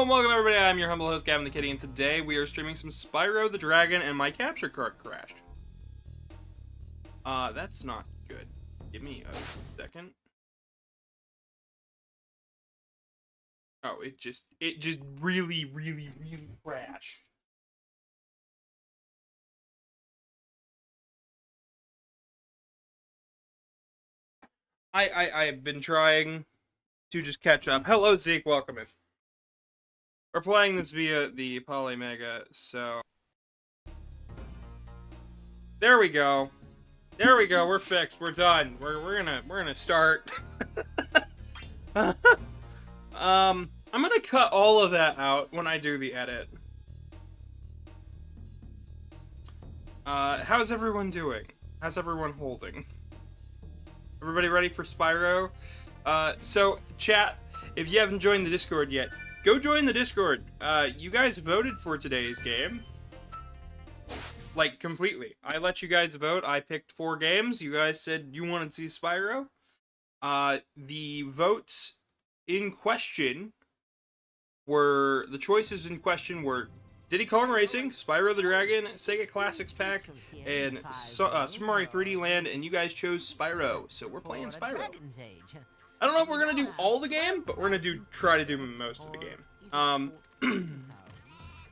and welcome everybody, I'm your humble host Gavin the Kitty, and today we are streaming some Spyro the Dragon, and my capture card crashed. That's not good. Give me a second. Oh, it just really crashed. I've been trying to just catch up. Hello Zeke, welcome in. We're playing this via the Polymega, so there we go. There we go. We're fixed. We're done. We're gonna start. I'm gonna cut all of that out when I do the edit. How's everyone doing? How's everyone holding? Everybody ready for Spyro? So chat, if you haven't joined the Discord yet, go join the Discord. You guys voted for today's game. Like, completely. I let you guys vote. I picked 4 games. You guys said you wanted to see Spyro. The votes in question were... The choices in question were Diddy Kong Racing, Spyro the Dragon, Sega Classics Pack, and Super Mario 3D Land, and you guys chose Spyro. So we're playing Spyro. I don't know if we're going to do all the game, but we're going to try to do most of the game.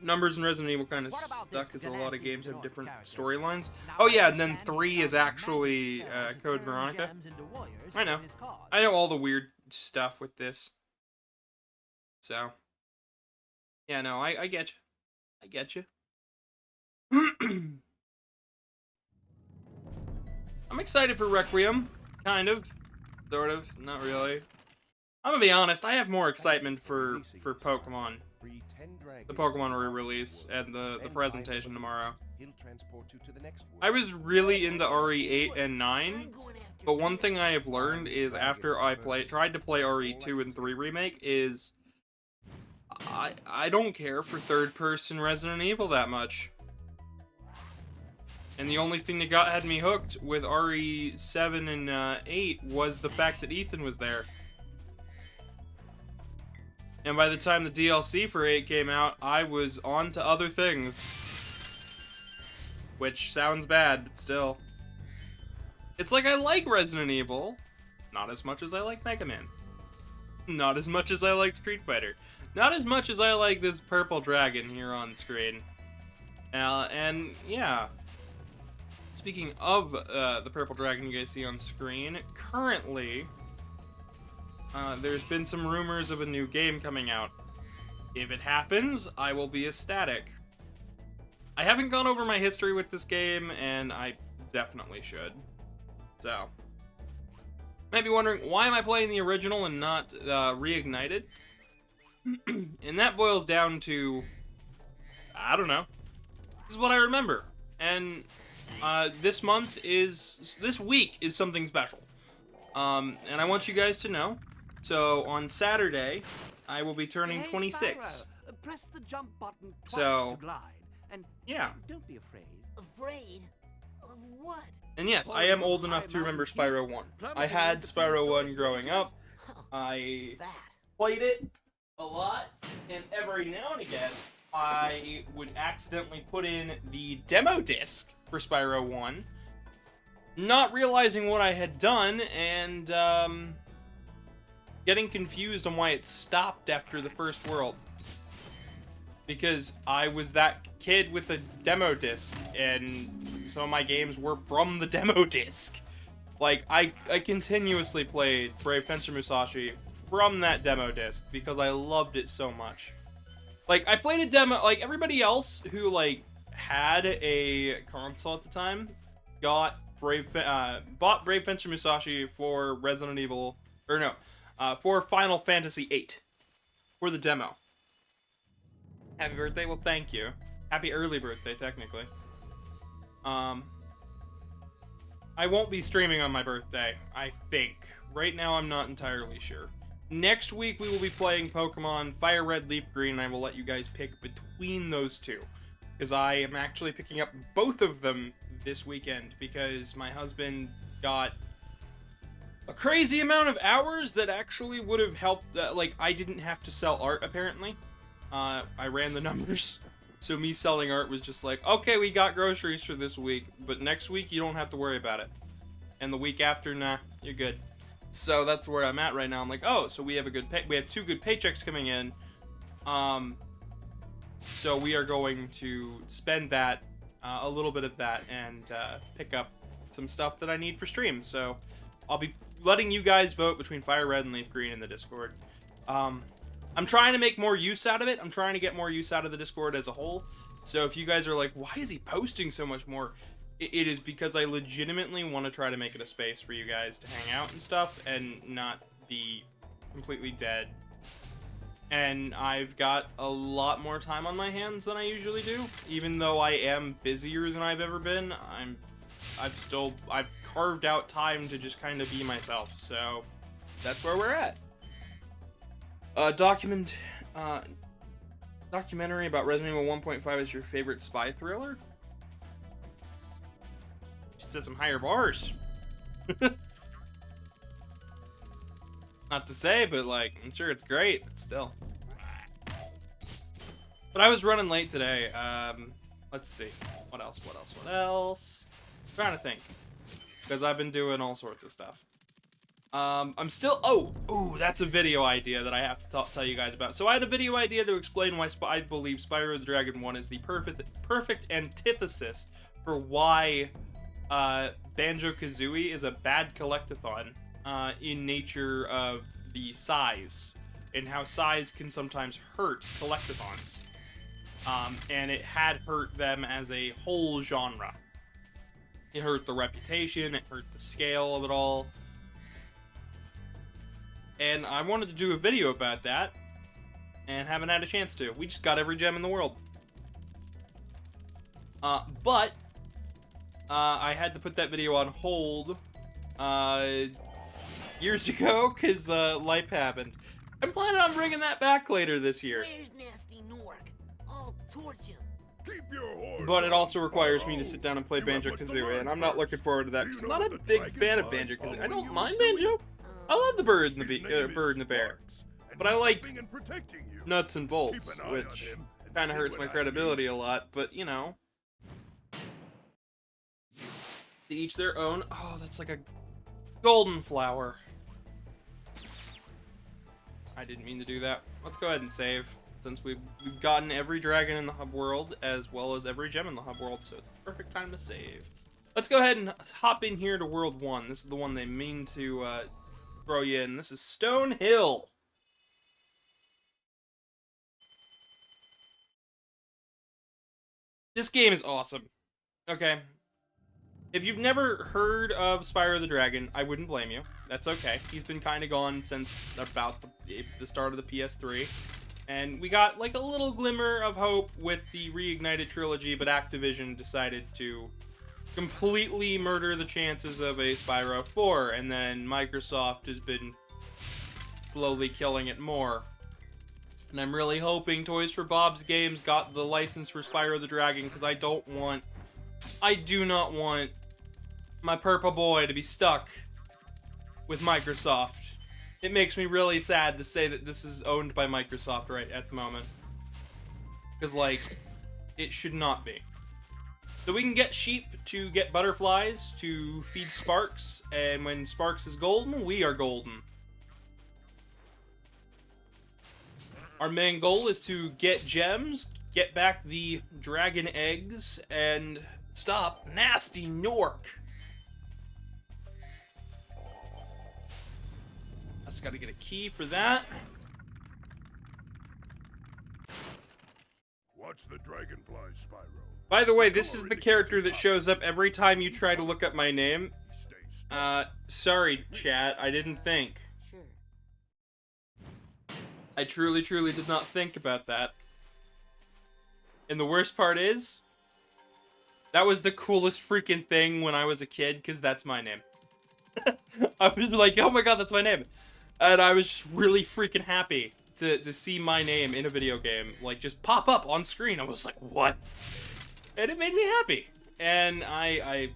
Numbers and Resident Evil kind of stuck because a lot of games have different storylines. Oh yeah, and then 3 is actually Code Veronica. I know all the weird stuff with this. So, yeah, no, I get you. I get you. I'm excited for Requiem. Kind of. Sort of. Not really. I'm gonna be honest, I have more excitement for Pokemon. The Pokemon re-release and the presentation tomorrow. I was really into RE8 and 9, but one thing I have learned is after I tried to play RE2 and 3 remake is I don't care for third-person Resident Evil that much. And the only thing that had me hooked with RE7 and 8 was the fact that Ethan was there. And by the time the DLC for 8 came out, I was on to other things. Which sounds bad, but still. It's like I like Resident Evil. Not as much as I like Mega Man. Not as much as I like Street Fighter. Not as much as I like this purple dragon here on screen. And yeah. Speaking of the purple dragon you guys see on screen, currently... there's been some rumors of a new game coming out. If it happens, I will be ecstatic. I haven't gone over my history with this game, and I definitely should. So, might be wondering, why am I playing the original and not Reignited? And that boils down to, I don't know. This is what I remember. And this week is something special. And I want you guys to know. So, on Saturday, I will be turning 26. Press the jump button so, to glide, and yeah. Don't be afraid. Afraid? Of what? And yes, I am old enough to remember Spyro 1. I had Spyro 1 growing up. I played it a lot, and every now and again, I would accidentally put in the demo disc for Spyro 1, not realizing what I had done, and, getting confused on why it stopped after the first world. Because I was that kid with a demo disc, and some of my games were from the demo disc. Like, I continuously played Brave Fencer Musashi from that demo disc, because I loved it so much. Like, I played a demo, like, everybody else who, like, had a console at the time, bought Brave Fencer Musashi for Resident Evil, or no, for Final Fantasy VIII, for the demo. Happy birthday? Well, thank you. Happy early birthday, technically. I won't be streaming on my birthday, I think. Right now, I'm not entirely sure. Next week, we will be playing Pokemon Fire Red, Leaf Green, and I will let you guys pick between those two. Because I am actually picking up both of them this weekend, because my husband got a crazy amount of hours that actually would have helped, like, I didn't have to sell art, apparently. I ran the numbers. So me selling art was just like, okay, we got groceries for this week, but next week you don't have to worry about it. And the week after, nah, you're good. So that's where I'm at right now. I'm like, oh, so we have we have 2 good paychecks coming in. So we are going to spend that, a little bit of that, and pick up some stuff that I need for stream. So I'll be letting you guys vote between Fire Red and Leaf Green in the Discord. I'm trying to make more use out of it. I'm trying to get more use out of the Discord as a whole. So if you guys are like, why is he posting so much more? It is because I legitimately want to try to make it a space for you guys to hang out and stuff and not be completely dead. And I've got a lot more time on my hands than I usually do. Even though I am busier than I've ever been, I've carved out time to just kind of be myself. So that's where we're at. Documentary about Resident Evil 1.5 is your favorite spy thriller? Should set some higher bars. Not to say, but like, I'm sure it's great, but still. But I was running late today. Let's see. What else? I'm trying to think. Because I've been doing all sorts of stuff. I'm still... Oh, that's a video idea that I have to tell you guys about. So I had a video idea to explain why I believe Spyro the Dragon 1 is the perfect antithesis for why Banjo-Kazooie is a bad collectathon in nature of the size, and how size can sometimes hurt collectathons. And it had hurt them as a whole genre. It hurt the reputation, it hurt the scale of it all. And I wanted to do a video about that, and haven't had a chance to. We just got every gem in the world. But I had to put that video on hold years ago, because life happened. I'm planning on bringing that back later this year. Where's Nasty Nork? I'll torch him. Keep your horse But it also on requires me to Spyro. sit down and play You have much to Banjo-Kazooie, learn and I'm not first. looking forward to that, because Do I'm you know not a that the big fan of dragonfly Banjo-Kazooie. I following don't you mind is doing? Banjo. I love the bird and His the name bird is and the bear. Sparks, and But I he's like helping and protecting you. nuts and bolts, Keep an eye on which him and kind of see hurts what my I credibility mean. a lot, but you know. To each their own. Oh, that's like a golden flower. I didn't mean to do that. Let's go ahead and save, since we've gotten every dragon in the hub world, as well as every gem in the hub world, so it's a perfect time to save. Let's go ahead and hop in here to World 1. This is the one they mean to throw you in. This is Stone Hill. This game is awesome. Okay. If you've never heard of Spyro the Dragon, I wouldn't blame you. That's okay. He's been kind of gone since about the start of the PS3. And we got like a little glimmer of hope with the Reignited trilogy, but Activision decided to completely murder the chances of a Spyro 4, and then Microsoft has been slowly killing it more. And I'm really hoping Toys for Bob's Games got the license for Spyro the Dragon, because I do not want my purple boy to be stuck with Microsoft. It makes me really sad to say that this is owned by Microsoft right at the moment. Because, like, it should not be. So we can get sheep to get butterflies to feed Sparks, and when Sparks is golden, we are golden. Our main goal is to get gems, get back the dragon eggs, and stop Nasty Nork. I just gotta get a key for that. Watch the dragonfly, Spyro. By the way, this is the character that shows up every time you try to look up my name. Stay still. Sorry, chat, I didn't think. Sure. I truly did not think about that. And the worst part is, that was the coolest freaking thing when I was a kid, because that's my name. I was like, oh my god, that's my name. And I was just really freaking happy to see my name in a video game, like, just pop up on screen. I was like, what? And it made me happy. And I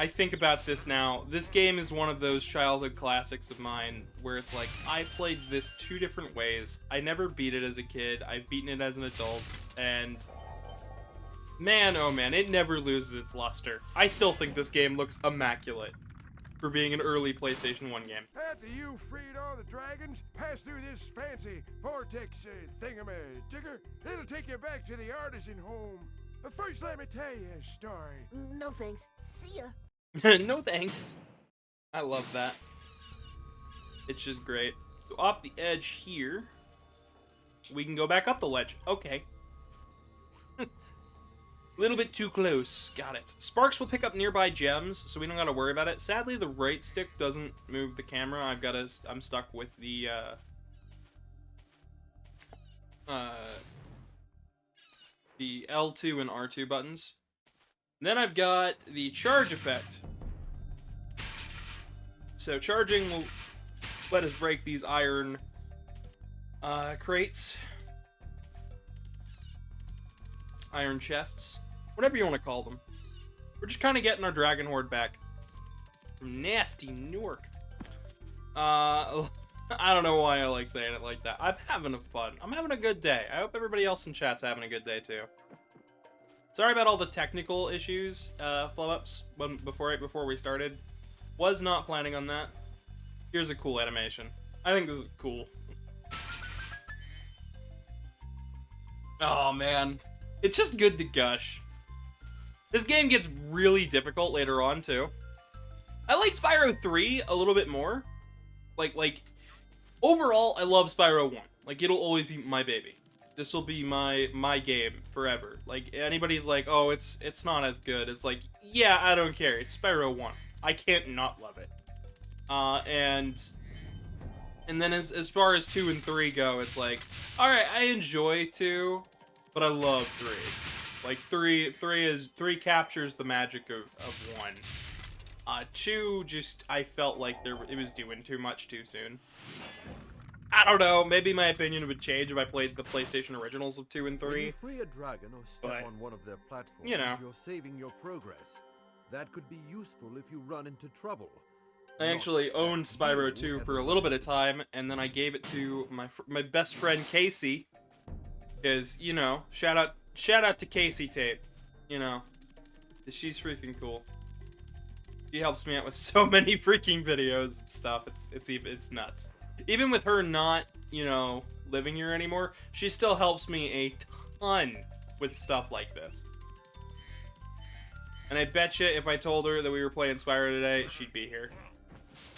I think about this now. This game is one of those childhood classics of mine where it's like, I played this 2 different ways. I never beat it as a kid. I've beaten it as an adult, and man, oh man, it never loses its luster. I still think this game looks immaculate for being an early PlayStation 1 game. After you freed all the dragons, pass through this fancy vortex thingamajigger. It'll take you back to the artisan home. But first, let me tell you a story. No thanks. See ya. No thanks. I love that. It's just great. So off the edge here, we can go back up the ledge. Okay. A little bit too close. Got it. Sparks will pick up nearby gems, so we don't gotta worry about it. Sadly, the right stick doesn't move the camera. I'm stuck with the L2 and R2 buttons. Then I've got the charge effect. So charging will let us break these iron crates. Iron chests. Whatever you want to call them. We're just kind of getting our dragon horde back. From nasty Newark. I don't know why I like saying it like that. I'm having fun. I'm having a good day. I hope everybody else in chat's having a good day too. Sorry about all the technical issues, flow-ups before we started. Was not planning on that. Here's a cool animation. I think this is cool. Oh man, it's just good to gush. This game gets really difficult later on too. I like Spyro 3 a little bit more. Like overall, I love Spyro 1. Like, it'll always be my baby. This will be my game forever. Like, anybody's like, oh, it's not as good. It's like, yeah, I don't care. It's Spyro 1. I can't not love it. And then as far as 2 and 3 go, it's like, alright, I enjoy 2, but I love 3. Like, 3 captures the magic of 1. 2, just, I felt like it was doing too much too soon. I don't know, maybe my opinion would change if I played the PlayStation originals of 2 and 3. When you free a dragon or step on one of their platforms, you know. you're saving your progress. That could be useful if you run into trouble. I actually owned Spyro 2 for a little bit of time, and then I gave it to my best friend Casey, because, you know, shout out to Casey Tape, you know, she's freaking cool. She helps me out with so many freaking videos and stuff. It's nuts. Even with her not, you know, living here anymore, she still helps me a ton with stuff like this. And I bet you if I told her that we were playing Spyro today, she'd be here.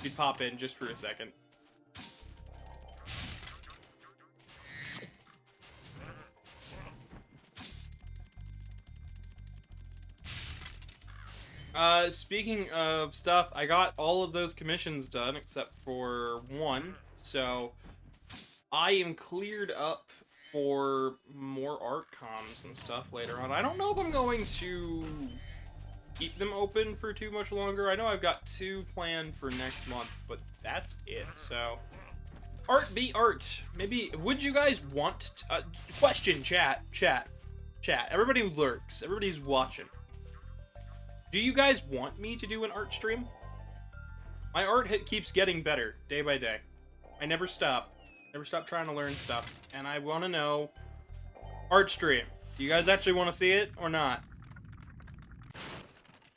She'd pop in just for a second. Speaking of stuff, I got all of those commissions done except for one, so I am cleared up for more art comms and stuff later on. I don't know if I'm going to keep them open for too much longer. I know I've got 2 planned for next month, but that's it, so art be art. Maybe, would you guys want question, chat, everybody who lurks, everybody's watching. Do you guys want me to do an art stream? My art keeps getting better day by day. I never stop. Never stop trying to learn stuff. And I want to know, art stream. Do you guys actually want to see it or not?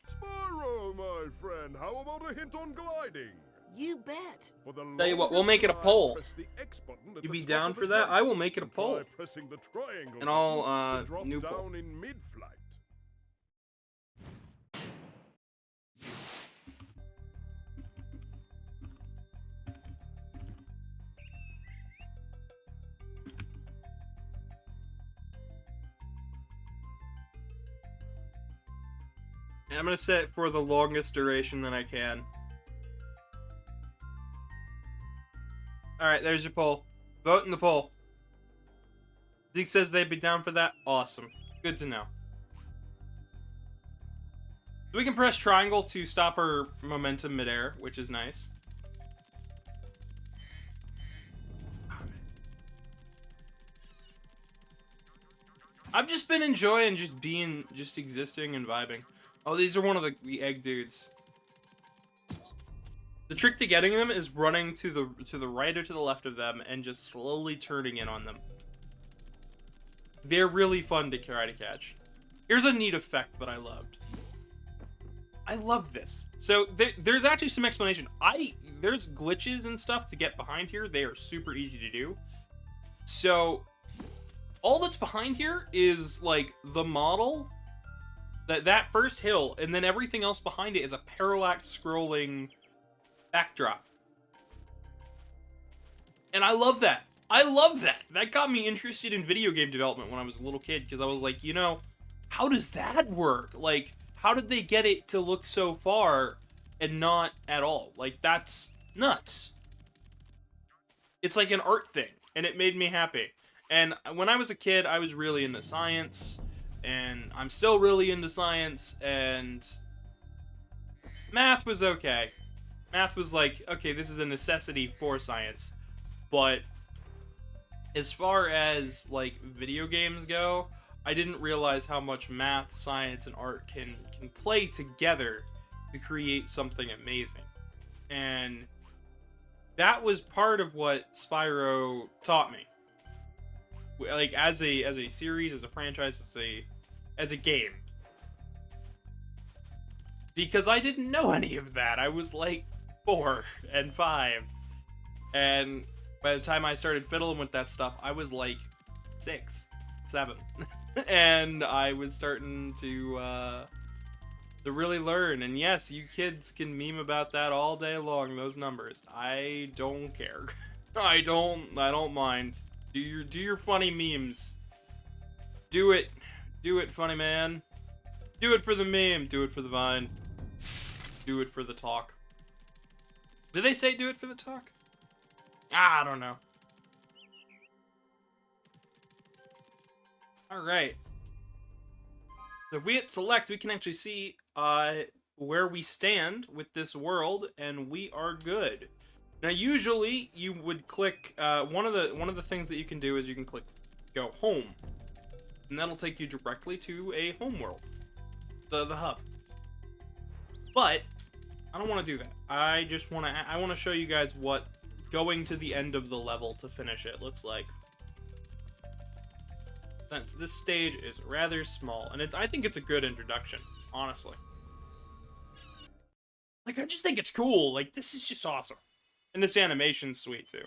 Spyro, my friend, how about a hint on gliding? You bet. For the Tell you what, we'll make it a longest poll. time, press the X button at You the be top down of for the that? jump. I will make it a Try poll. pressing the triangle And I'll, button to drop new down poll. in mid-flight. And I'm gonna set it for the longest duration that I can. Alright, there's your poll. Vote in the poll. Zeke says they'd be down for that. Awesome. Good to know. So we can press triangle to stop our momentum midair, which is nice. I've just been enjoying just existing and vibing. Oh, these are one of the egg dudes. The trick to getting them is running to the right or to the left of them and just slowly turning in on them. They're really fun to try to catch. Here's a neat effect that I loved. I love this. So there's actually some explanation. There's glitches and stuff to get behind here. They are super easy to do. So all that's behind here is like the model, that first hill, and then everything else behind it is a parallax scrolling backdrop. And I love that. I love that. That got me interested in video game development when I was a little kid, because I was like, you know, how does that work? Like, how did they get it to look so far and not at all? Like, that's nuts. It's like an art thing, and it made me happy. And when I was a kid, I was really into science, and I'm still really into science, and math was okay. Math was like, okay, this is a necessity for science. But as far as, like, video games go, I didn't realize how much math, science, and art can play together to create something amazing. And that was part of what Spyro taught me. Like, as a series, as a franchise, as a game. Because I didn't know any of that. I was like 4 and 5. And by the time I started fiddling with that stuff, I was like 6, 7. And I was starting to really learn. And yes, you kids can meme about that all day long, those numbers. I don't care. I don't mind. Do your funny memes. Do it. Do it, funny man. Do it for the meme. Do it for the vine. Do it for the talk. Did they say do it for the talk? I don't know. Alright. So if we hit select, we can actually see where we stand with this world, and we are good. Now, usually you would click one of the things that you can do is you can click go home, and that'll take you directly to a home world, the hub. But I don't want to do that. I want to show you guys what going to the end of the level to finish it looks like. Since this stage is rather small, and I think it's a good introduction, honestly. Like, I just think it's cool. Like, this is just awesome. And this animation's sweet, too.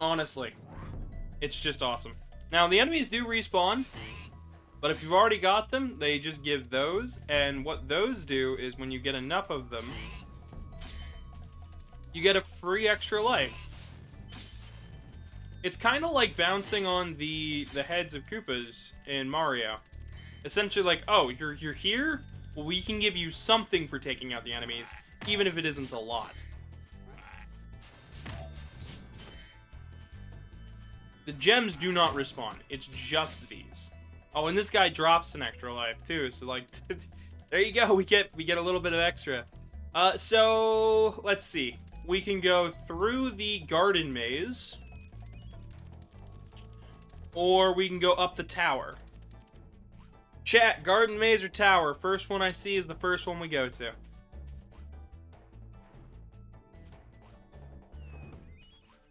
Honestly. It's just awesome. Now, the enemies do respawn, but if you've already got them, they just give those, and what those do is when you get enough of them, you get a free extra life. It's kind of like bouncing on the heads of Koopas in Mario. Essentially like, oh, you're here? Well, we can give you something for taking out the enemies, even if it isn't a lot. The gems do not respawn. It's just these. Oh, and this guy drops an extra life too. So like, there you go. We get a little bit of extra. So let's see. We can go through the garden maze, or we can go up the tower. Chat, garden maze or tower? First one I see is the first one we go to.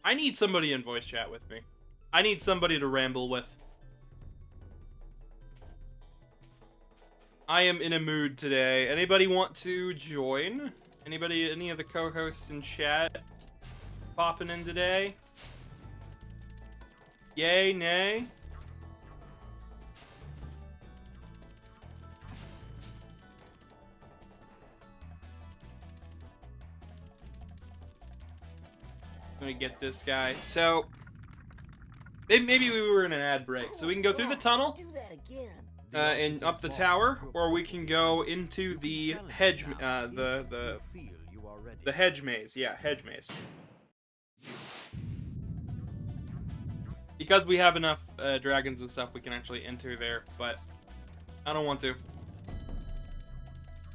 I need somebody in voice chat with me. I need somebody to ramble with. I am in a mood today. Anybody want to join? Any of the co-hosts in chat popping in today? Yay, nay? Let me get this guy. So, maybe we were in an ad break. So we can go through the tunnel. Do that again. And up the tower, or we can go into the hedge, the hedge maze. Yeah, hedge maze. Because we have enough dragons and stuff, we can actually enter there, but I don't want to.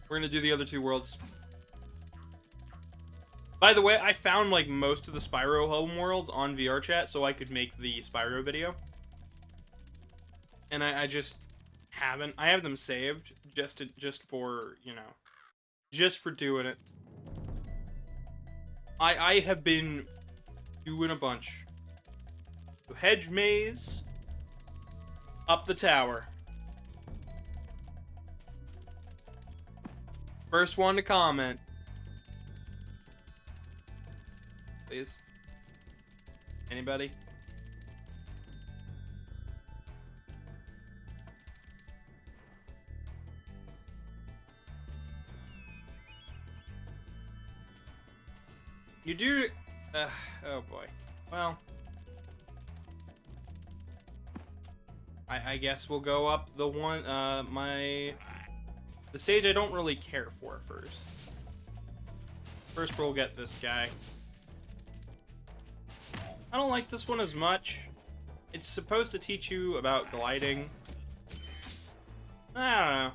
We're gonna do the other two worlds. By the way, I found like most of the Spyro home worlds on VR chat, so I could make the Spyro video. and I just haven't. I have them saved just for, you know, just for doing it. I have been doing a bunch. Hedge maze, up the tower. First one to comment. Please. Anybody? You do... oh boy. Well... I guess we'll go up the one, the stage I don't really care for first. First we'll get this guy. I don't like this one as much. It's supposed to teach you about gliding. I don't know.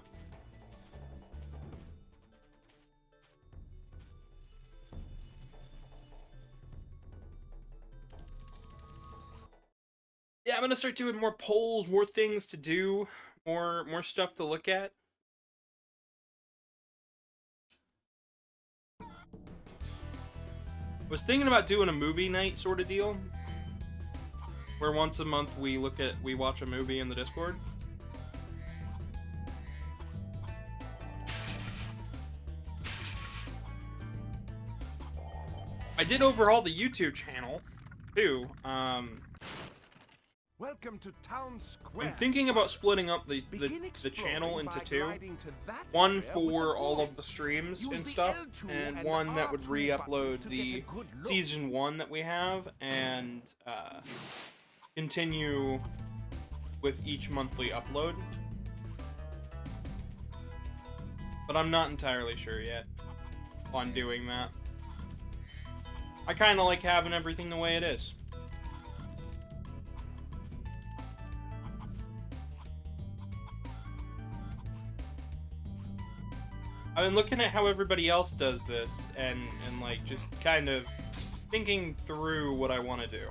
Yeah, I'm gonna start doing more polls, more things to do, more stuff to look at. I was thinking about doing a movie night sort of deal, where once a month we watch a movie in the Discord. I did overhaul the YouTube channel too. Welcome to Town Square. I'm thinking about splitting up the channel into two. One for all of the streams and stuff, and one that would re-upload the Season 1 that we have, and continue with each monthly upload. But I'm not entirely sure yet on doing that. I kind of like having everything the way it is. I've been looking at how everybody else does this, and like, just kind of thinking through what I want to do.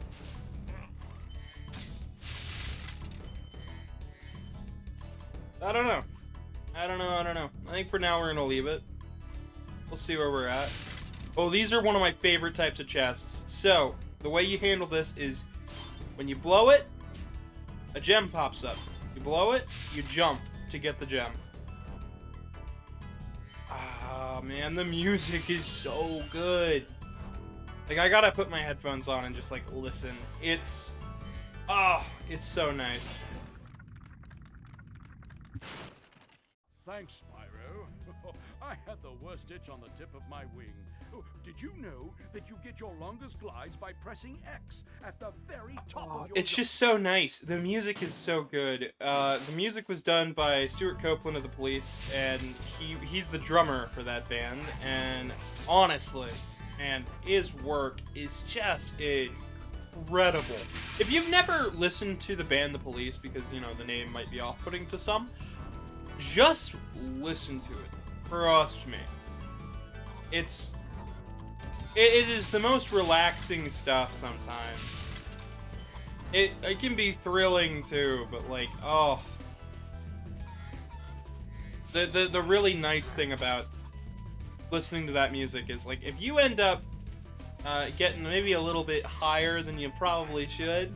I don't know. I don't know. I think for now we're gonna leave it. We'll see where we're at. Oh, these are one of my favorite types of chests. So, the way you handle this is, when you blow it, a gem pops up. You blow it, you jump to get the gem. Ah, man, the music is so good. Like, I gotta put my headphones on and just, like, listen. It's... oh, it's so nice. Thanks, Spyro. I had the worst itch on the tip of my wing. Oh, did you know that you get your longest glides by pressing X at the very top of your... It's just so nice. The music is so good. The music was done by Stuart Copeland of The Police, and he's the drummer for that band, and honestly, and his work is just incredible. If you've never listened to the band The Police, because, you know, the name might be off-putting to some, just listen to it. Trust me. It is the most relaxing stuff sometimes. It can be thrilling too, but like, oh. The really nice thing about listening to that music is, like, if you end up getting maybe a little bit higher than you probably should,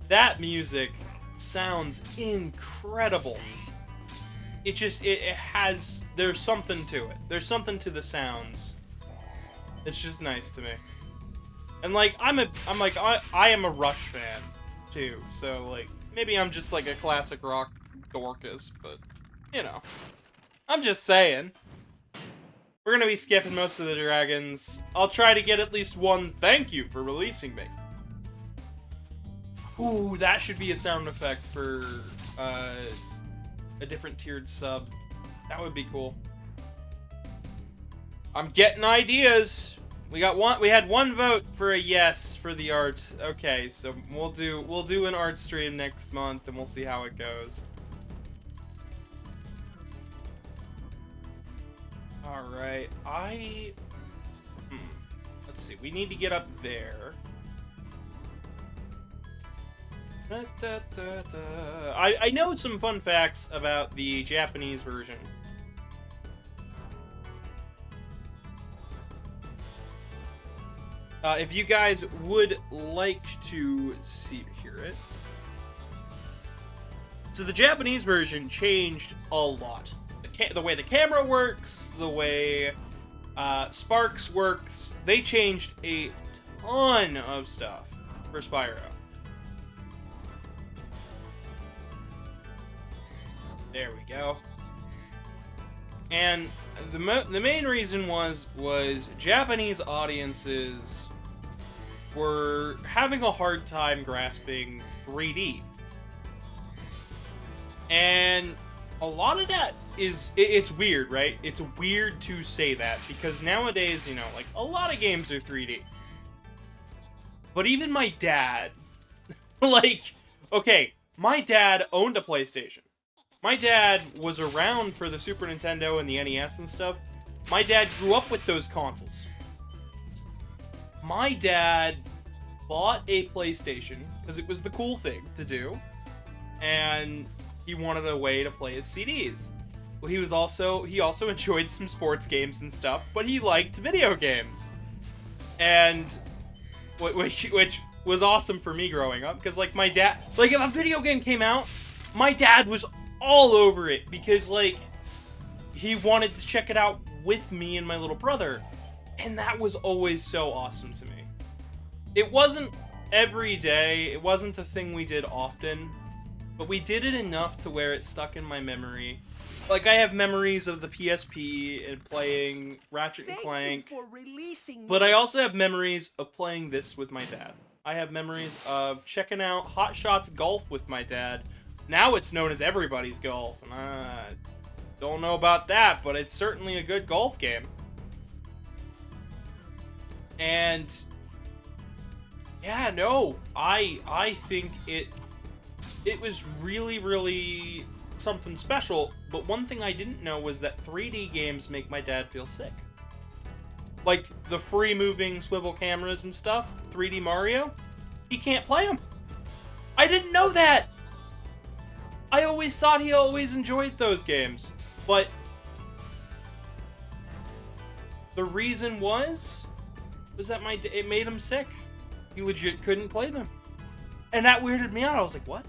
that music sounds incredible. It just, it has, there's something to it. There's something to the sounds. It's just nice to me. And like, I am a Rush fan too, so like, maybe I'm just like a classic rock dorcas, but, you know. I'm just saying. We're gonna be skipping most of the dragons. I'll try to get at least one thank you for releasing me. Ooh, that should be a sound effect for, a different tiered sub. That would be cool. I'm getting ideas. We had one vote for a yes for the art. Okay, so we'll do an art stream next month and we'll see how it goes. All right, let's see. We need to get up there. I know some fun facts about the Japanese version. If you guys would like to hear it. So the Japanese version changed a lot. The way the camera works, the way Sparks works, they changed a ton of stuff for Spyro. There we go. And the main reason was Japanese audiences were having a hard time grasping 3D. And a lot of that it's weird, right? It's weird to say that because nowadays, you know, like a lot of games are 3D. But even my dad, like, okay, my dad owned a PlayStation. My dad was around for the Super Nintendo and the NES and stuff. My dad grew up with those consoles. My dad bought a PlayStation because it was the cool thing to do, and he wanted a way to play his CDs. Well, he also enjoyed some sports games and stuff, but he liked video games, and which was awesome for me growing up because like my dad, like if a video game came out, my dad was all over it because like he wanted to check it out with me and my little brother, and that was always so awesome to me. It wasn't every day, it wasn't a thing we did often, but we did it enough to where it stuck in my memory. Like I have memories of the PSP and playing Ratchet and Clank, Thank you for releasing but me. I also have memories of playing this with my dad. I have memories of checking out Hot Shots Golf with my dad. Now it's known as Everybody's Golf, and I don't know about that, but it's certainly a good golf game. And yeah, no, I think it was really, really something special, but one thing I didn't know was that 3D games make my dad feel sick. Like the free moving swivel cameras and stuff, 3D Mario, he can't play them. I didn't know that! I always thought he always enjoyed those games, but the reason was that it made him sick. He legit couldn't play them, and that weirded me out. I was like, what?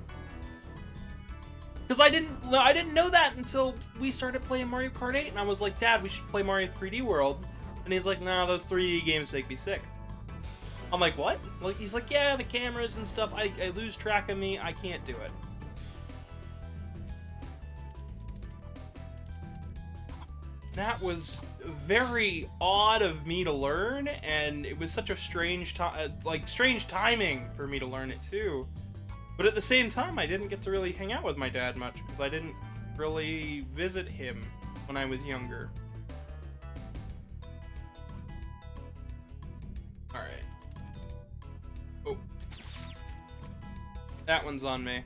Because I didn't know that until we started playing Mario Kart 8, and I was like, Dad, we should play Mario 3D World, and he's like, nah, those 3D games make me sick. I'm like, what? Like, he's like, yeah, the cameras and stuff, I lose track of me, I can't do it. That was very odd of me to learn, and it was such a strange timing for me to learn it too. But at the same time, I didn't get to really hang out with my dad much because I didn't really visit him when I was younger. All right. Oh, that one's on me.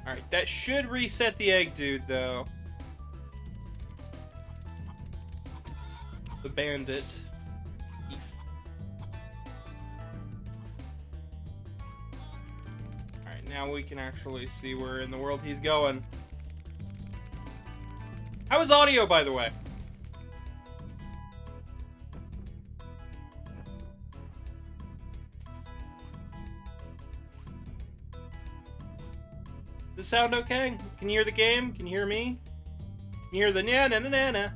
Alright, that should reset the egg dude, though. The bandit. Thief. Alright, now we can actually see where in the world he's going. How is audio, by the way? Does this sound okay? Can you hear the game? Can you hear me? Can you hear the na na na na na?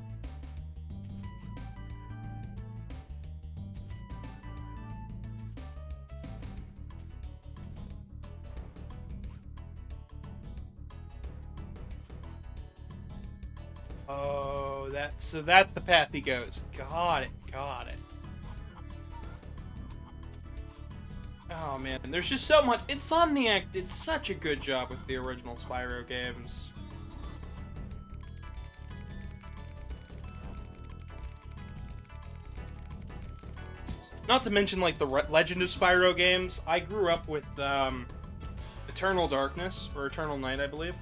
Oh, that's the path he goes. Got it. Oh man, there's just so much. Insomniac did such a good job with the original Spyro games. Not to mention like the Legend of Spyro games. I grew up with Eternal Darkness, or Eternal Night, I believe.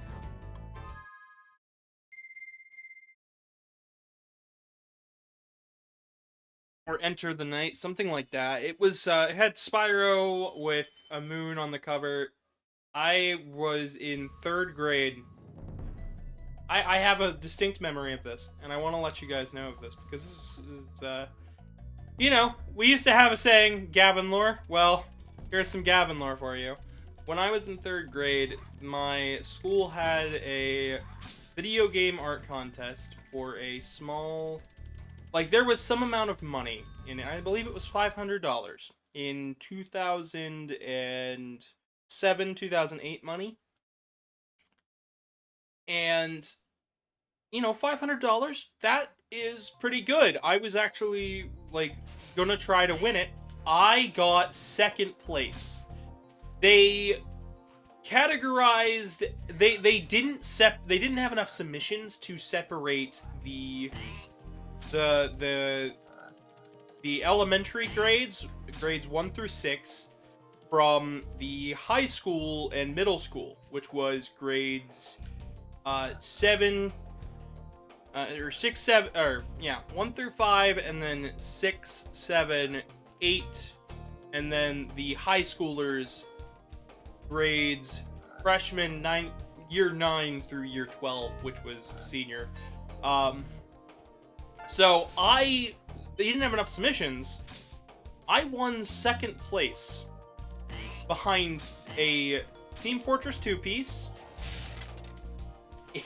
or Enter the Night, something like that. It was, it had Spyro with a moon on the cover. I was in 3rd grade. I have a distinct memory of this, and I want to let you guys know of this, because this is, you know, we used to have a saying, Gavin lore. Well, here's some Gavin lore for you. When I was in 3rd grade, my school had a video game art contest for a small... Like, there was some amount of money in it. I believe it was $500 in 2007, 2008 money. And, you know, $500, that is pretty good. I was actually, like, gonna try to win it. I got 2nd place. They categorized... They didn't have enough submissions to separate the elementary grades 1 through 6 from the high school and middle school, which was grades 7 or 6, 7, or yeah, 1 through 5, and then 6, 7, 8, and then the high schoolers grades freshman year 9 through year 12, which was senior. So they didn't have enough submissions. I won 2nd place behind a Team Fortress 2 piece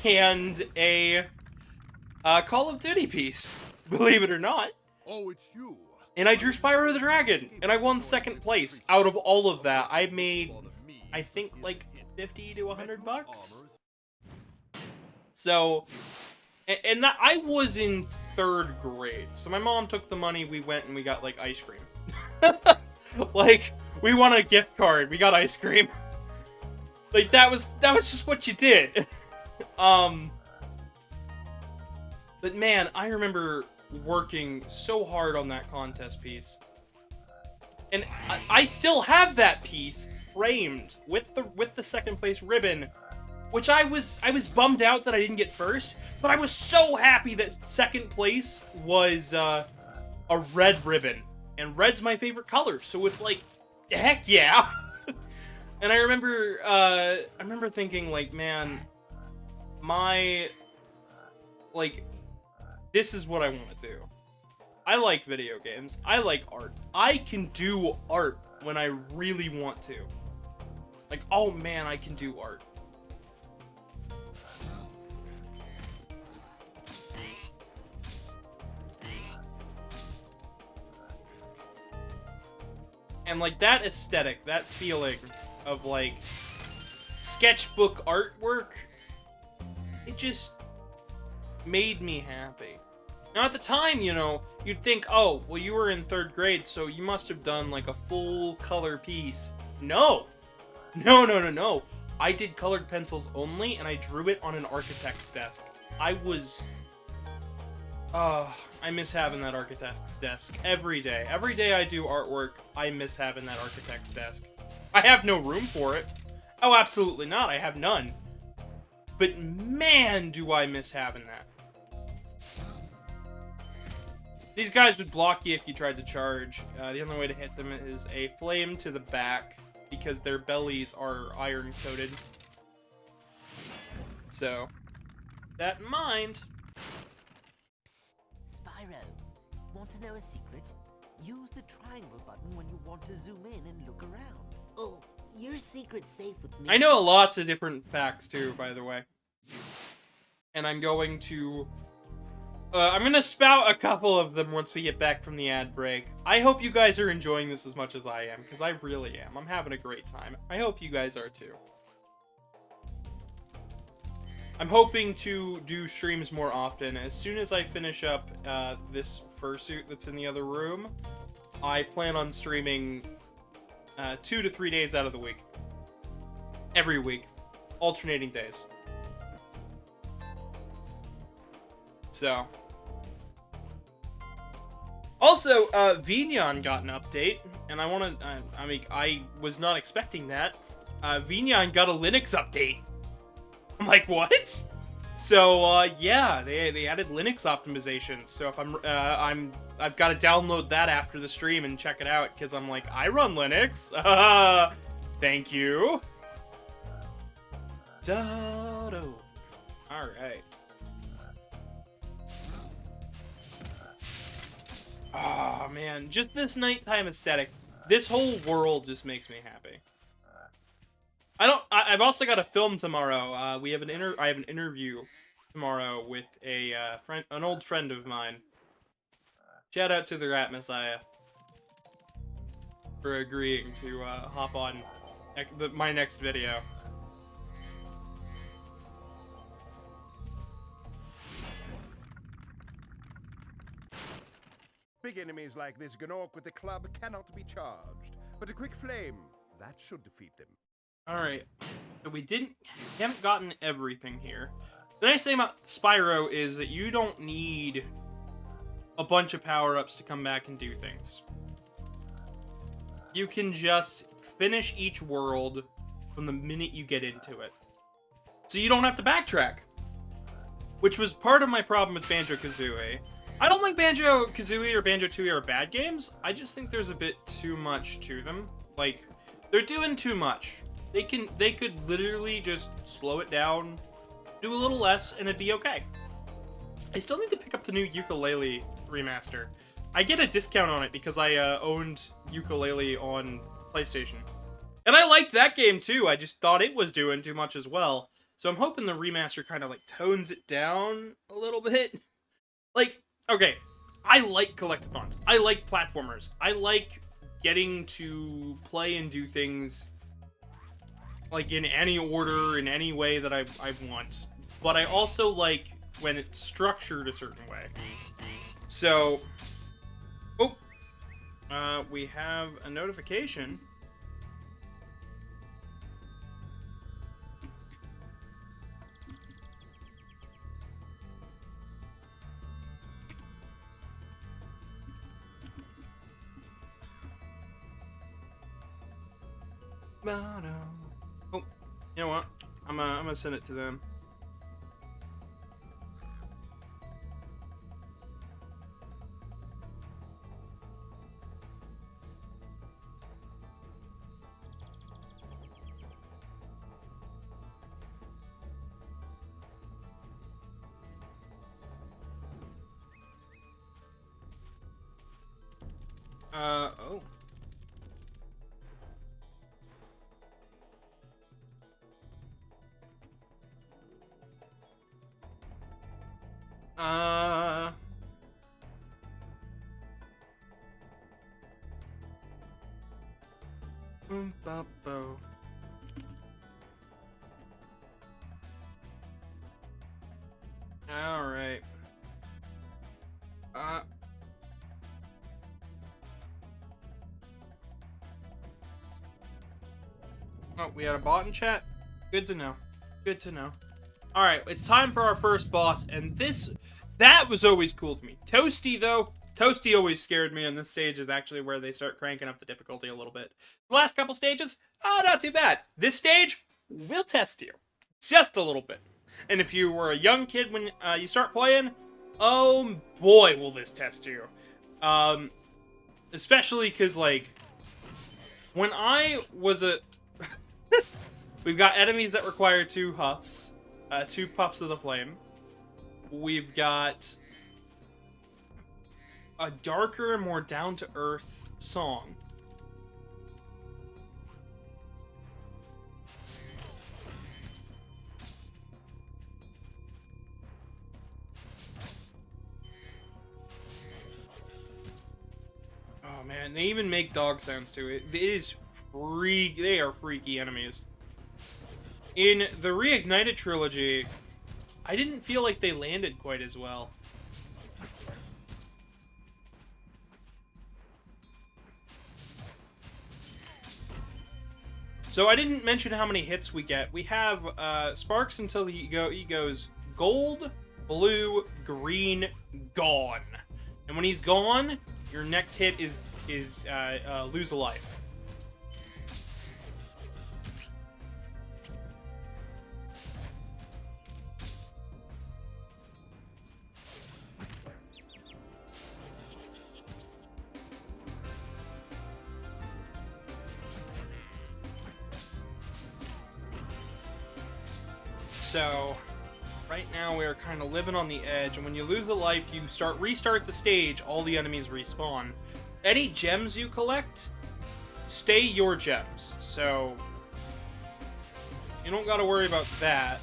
and a Call of Duty piece, believe it or not. Oh, it's you. And I drew Spyro the Dragon, and I won 2nd place. Out of all of that, I made, I think, like 50 to 100 bucks. So, and that I was in 3rd grade. So my mom took the money, we went and we got, like, ice cream. Like, we won a gift card, we got ice cream. Like, that was just what you did. But man, I remember working so hard on that contest piece. And I still have that piece framed with the 2nd place ribbon, which I was bummed out that I didn't get 1st, but I was so happy that 2nd place was a red ribbon, and red's my favorite color, so it's like, heck yeah. And I remember thinking, like, man, this is what I want to do. I like video games. I like art. I can do art when I really want to. Like, oh man, I can do art. And, like, that aesthetic, that feeling of, like, sketchbook artwork, it just made me happy. Now, at the time, you know, you'd think, oh, well, you were in 3rd grade, so you must have done, like, a full color piece. No! No. I did colored pencils only, and I drew it on an architect's desk. I miss having that architect's desk every day. Every day I do artwork, I miss having that architect's desk. I have no room for it. Oh, absolutely not. I have none. But man, do I miss having that. These guys would block you if you tried to charge. The only way to hit them is a flame to the back, because their bellies are iron-coated. So, that in mind... Spyro, want to know a secret? Use the triangle button when you want to zoom in and look around. Oh, your secret's safe with me. I know lots of different facts, too, by the way. And I'm going to... I'm gonna spout a couple of them once we get back from the ad break. I hope you guys are enjoying this as much as I am, because I really am. I'm having a great time. I hope you guys are, too. I'm hoping to do streams more often. As soon as I finish up this fursuit that's in the other room, I plan on streaming 2 to 3 days out of the week. Every week. Alternating days. So. Also, Vignon got an update, and I was not expecting that. Vignon got a Linux update. I'm like, what? So, yeah, they added Linux optimizations. So if I'm I've got to download that after the stream and check it out, because I'm like, I run Linux. Thank you. Dodo. Alright. Oh, man. Just this nighttime aesthetic. This whole world just makes me happy. I've also got a film tomorrow. I have an interview tomorrow with an old friend of mine. Shout out to the Rat Messiah for agreeing to hop on my next video. Big enemies like this Gnorc with the club cannot be charged, but a quick flame, that should defeat them. Alright, so we haven't gotten everything here. The nice thing about Spyro is that you don't need a bunch of power-ups to come back and do things. You can just finish each world from the minute you get into it. So you don't have to backtrack. Which was part of my problem with Banjo-Kazooie. I don't think Banjo-Kazooie or Banjo-Tooie are bad games. I just think there's a bit too much to them. Like, they're doing too much. They could literally just slow it down, do a little less, and it'd be okay. I still need to pick up the new Ukulele remaster. I get a discount on it because I owned Ukulele on PlayStation. And I liked that game too, I just thought it was doing too much as well. So I'm hoping the remaster kind of like tones it down a little bit. Like, okay, I like collectathons. I like platformers. I like getting to play and do things like in any order, in any way that I want. But I also like when it's structured a certain way. So, we have a notification. Oh, you know what? I'm gonna send it to them. Oh. Bubbo. All right. Oh, we had a bot in chat? Good to know. Good to know. Alright, it's time for our first boss, and that was always cool to me. Toasty, though, Toasty always scared me, and this stage is actually where they start cranking up the difficulty a little bit. The last couple stages, not too bad. This stage, will test you. Just a little bit. And if you were a young kid when you start playing, oh boy, will this test you. Especially because, like, when I was a... We've got enemies that require 2 huffs. 2 puffs of the flame. We've got a darker, more down-to-earth song. Oh man, they even make dog sounds to it. It is they are freaky enemies. In the Reignited trilogy, I didn't feel like they landed quite as well. So I didn't mention how many hits we get. We have sparks until he goes gold, blue, green, gone. And when he's gone, your next hit is lose a life. So, right now we are kind of living on the edge, and when you lose a life, you restart the stage, all the enemies respawn. Any gems you collect, stay your gems, so you don't gotta worry about that.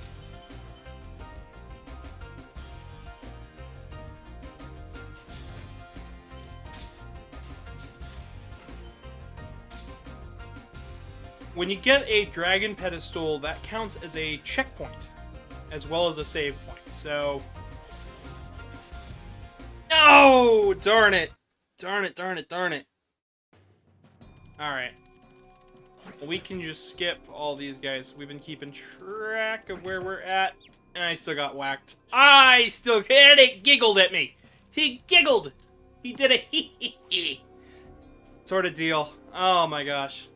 When you get a dragon pedestal, that counts as a checkpoint, as well as a save point, so... No! Darn it! Darn it, darn it, darn it. Alright. We can just skip all these guys. We've been keeping track of where we're at, and I still got whacked. I still... And it giggled at me! He giggled! He did a hee-hee-hee sort of deal. Oh my gosh.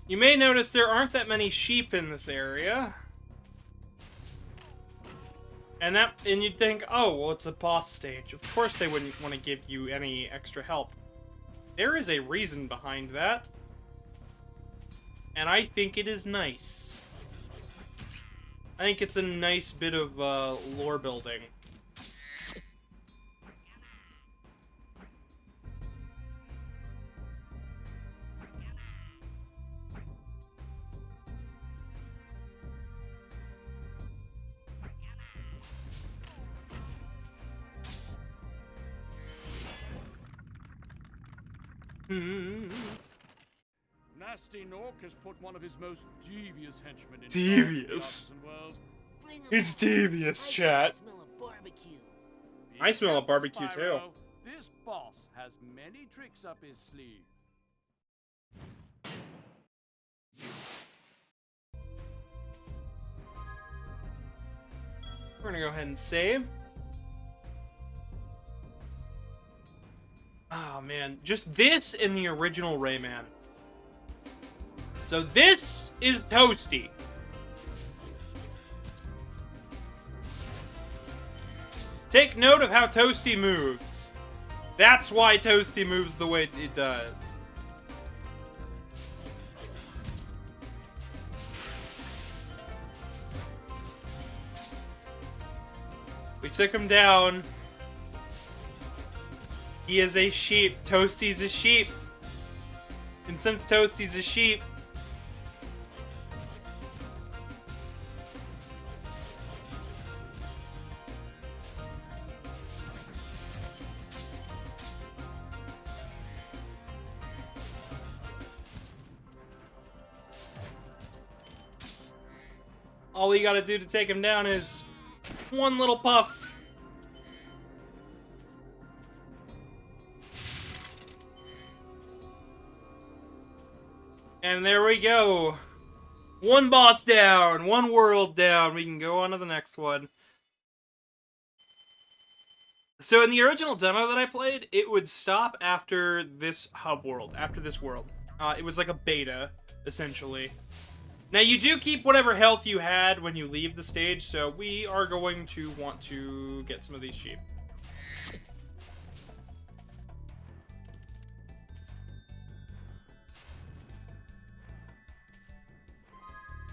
You may notice there aren't that many sheep in this area. And you'd think, oh, well, it's a boss stage. Of course they wouldn't want to give you any extra help. There is a reason behind that. And I think it is nice. I think it's a nice bit of lore building. Nasty Nork has put one of his most devious henchmen in Devious? the world. Bring 'em It's on. devious, chat. I smell a barbecue. I smell a Be barbecue, careful, too. Spyro. This boss has many tricks up his sleeve. We're gonna go ahead and save. Oh man, just this in the original Rayman. So this is Toasty. Take note of how Toasty moves. That's why Toasty moves the way it does. We took him down. He is a sheep. Toasty's a sheep. And since Toasty's a sheep... all we gotta do to take him down is one little puff. And there we go. One boss down, one world down. We can go on to the next one. So in the original demo that I played, it would stop after this hub world, after this world. It was like a beta, essentially. Now, you do keep whatever health you had when you leave the stage, so we are going to want to get some of these sheep.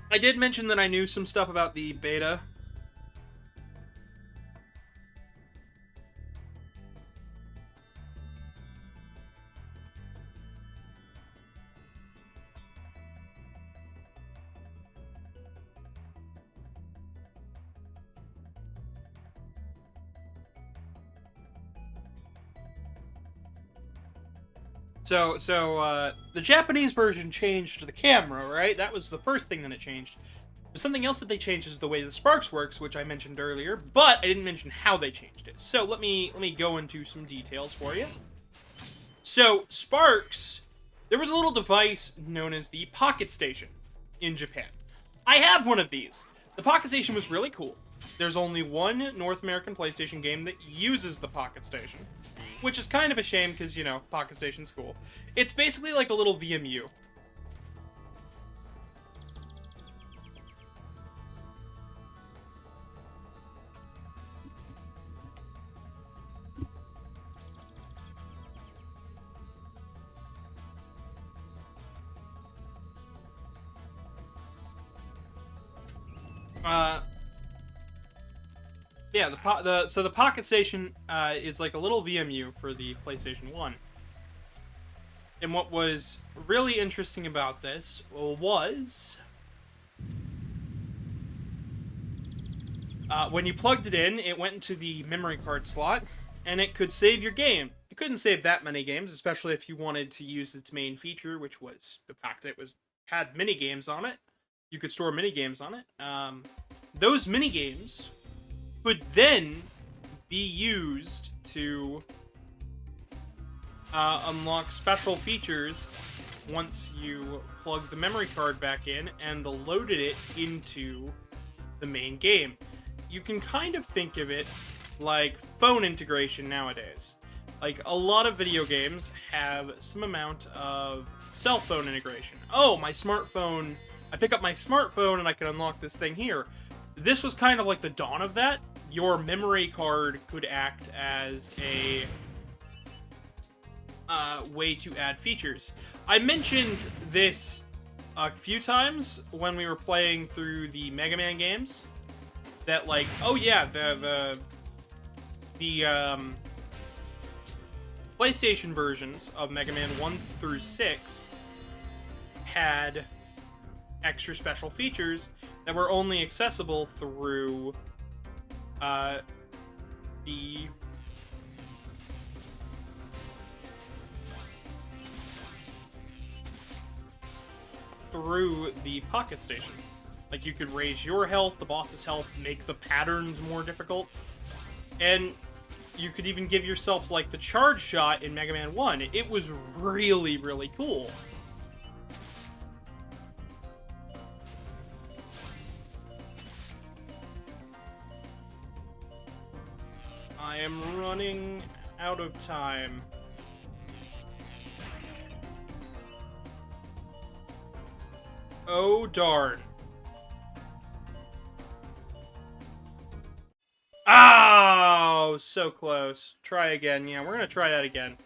I did mention that I knew some stuff about the beta. So, the Japanese version changed the camera, right? That was the first thing that it changed. But something else that they changed is the way the sparks works, which I mentioned earlier, but I didn't mention how they changed it. So let me go into some details for you. So, sparks, there was a little device known as the Pocket Station in Japan. I have one of these. The Pocket Station was really cool. There's only one North American PlayStation game that uses the Pocket Station. Which is kind of a shame, because, you know, Pocket Station's cool. It's basically like a little VMU. Yeah, the Pocket Station is like a little VMU for the PlayStation 1. And what was really interesting about this was when you plugged it in, it went into the memory card slot, and it could save your game. It couldn't save that many games, especially if you wanted to use its main feature, which was the fact that it had mini games on it. You could store mini games on it. Those mini games could then be used to unlock special features once you plug the memory card back in and loaded it into the main game. You can kind of think of it like phone integration nowadays. Like, a lot of video games have some amount of cell phone integration. Oh, my smartphone, I pick up my smartphone and I can unlock this thing here. This was kind of like the dawn of that. Your memory card could act as a way to add features. I mentioned this a few times when we were playing through the Mega Man games. That, like, oh yeah, the PlayStation versions of Mega Man 1 through 6 had extra special features that were only accessible through the Pocket Station. Like, you could raise your health, the boss's health, make the patterns more difficult. And you could even give yourself, like, the charge shot in Mega Man 1. It was really, really cool. I am running out of time. Oh, darn. Oh, so close. Try again. Yeah, we're gonna try that again.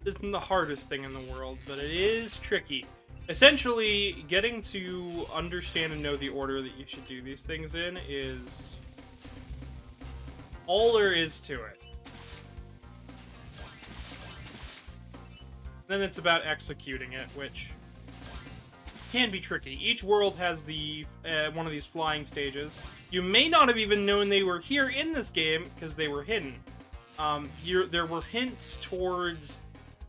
This isn't the hardest thing in the world, but it is tricky. Essentially, getting to understand and know the order that you should do these things in is all there is to it. Then it's about executing it, which can be tricky. Each world has the one of these flying stages. You may not have even known they were here in this game because they were hidden. There were hints towards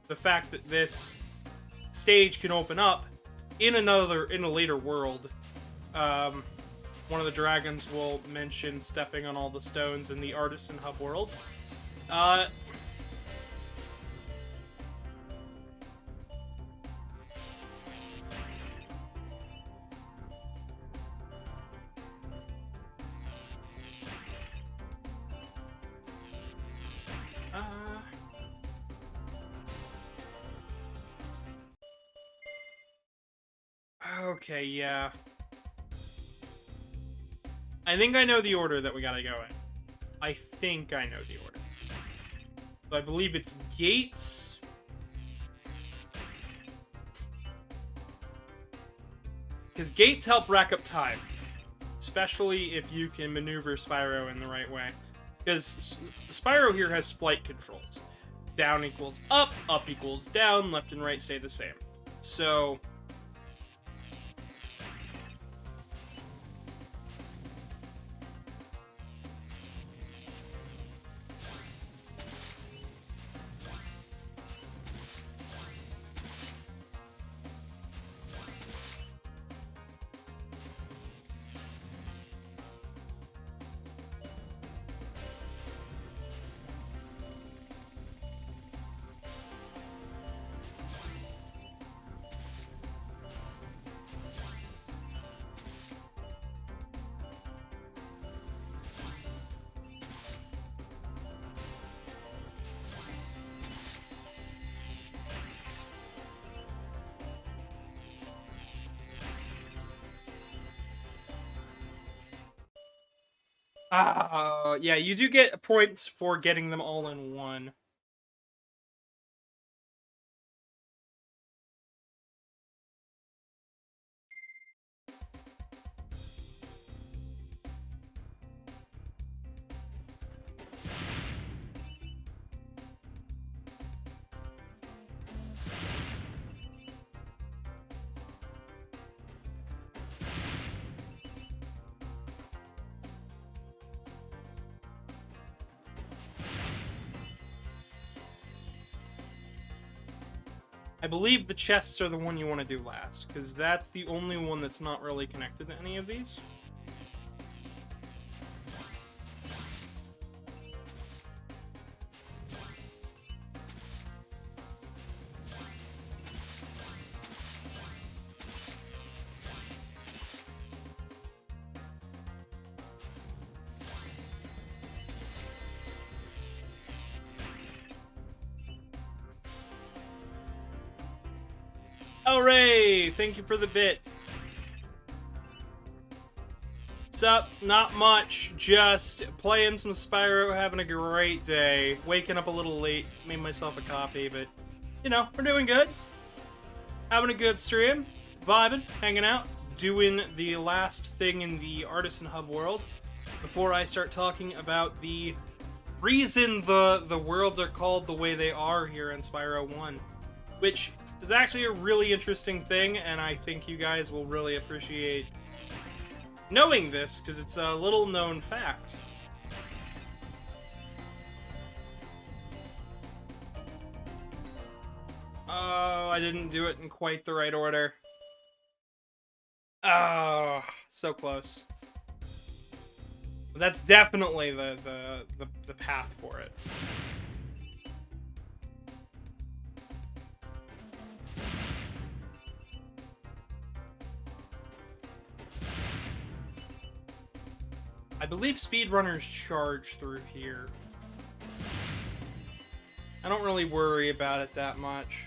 the fact that this stage can open up in a later world. One of the dragons will mention stepping on all the stones in the Artisan Hub world. Okay, yeah. I think I know the order that we gotta go in. I think I know the order. So I believe it's gates. Because gates help rack up time. Especially if you can maneuver Spyro in the right way. Because Spyro here has flight controls. Down equals up equals down, left and right stay the same. So yeah, you do get points for getting them all in one. I believe the chests are the one you want to do last, because that's the only one that's not really connected to any of these. Hooray! Thank you for the bit. Sup? Not much. Just playing some Spyro, having a great day. Waking up a little late, made myself a coffee, but, you know, we're doing good. Having a good stream, vibing, hanging out, doing the last thing in the Artisan Hub world before I start talking about the reason the worlds are called the way they are here in Spyro 1, which is actually a really interesting thing, and I think you guys will really appreciate knowing this, because it's a little known fact. Oh, I didn't do it in quite the right order. Oh, so close. But that's definitely the path for it. I believe speedrunners charge through here. I don't really worry about it that much.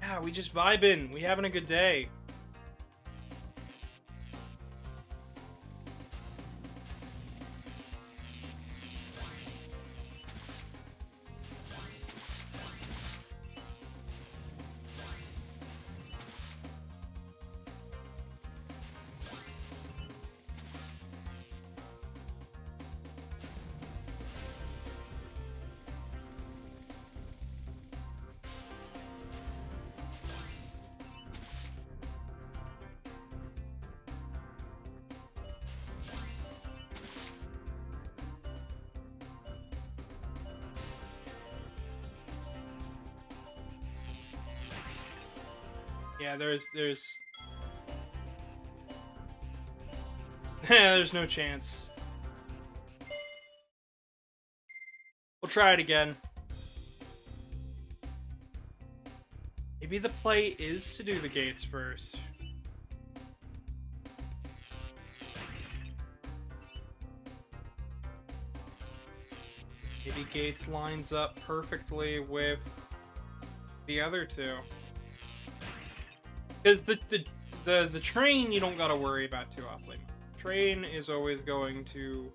Yeah, we just vibing. We having a good day. Yeah, there's there's no chance. We'll try it again. Maybe the play is to do the gates first. Maybe gates lines up perfectly with the other two. Because the train you don't gotta worry about too often. Train is always going to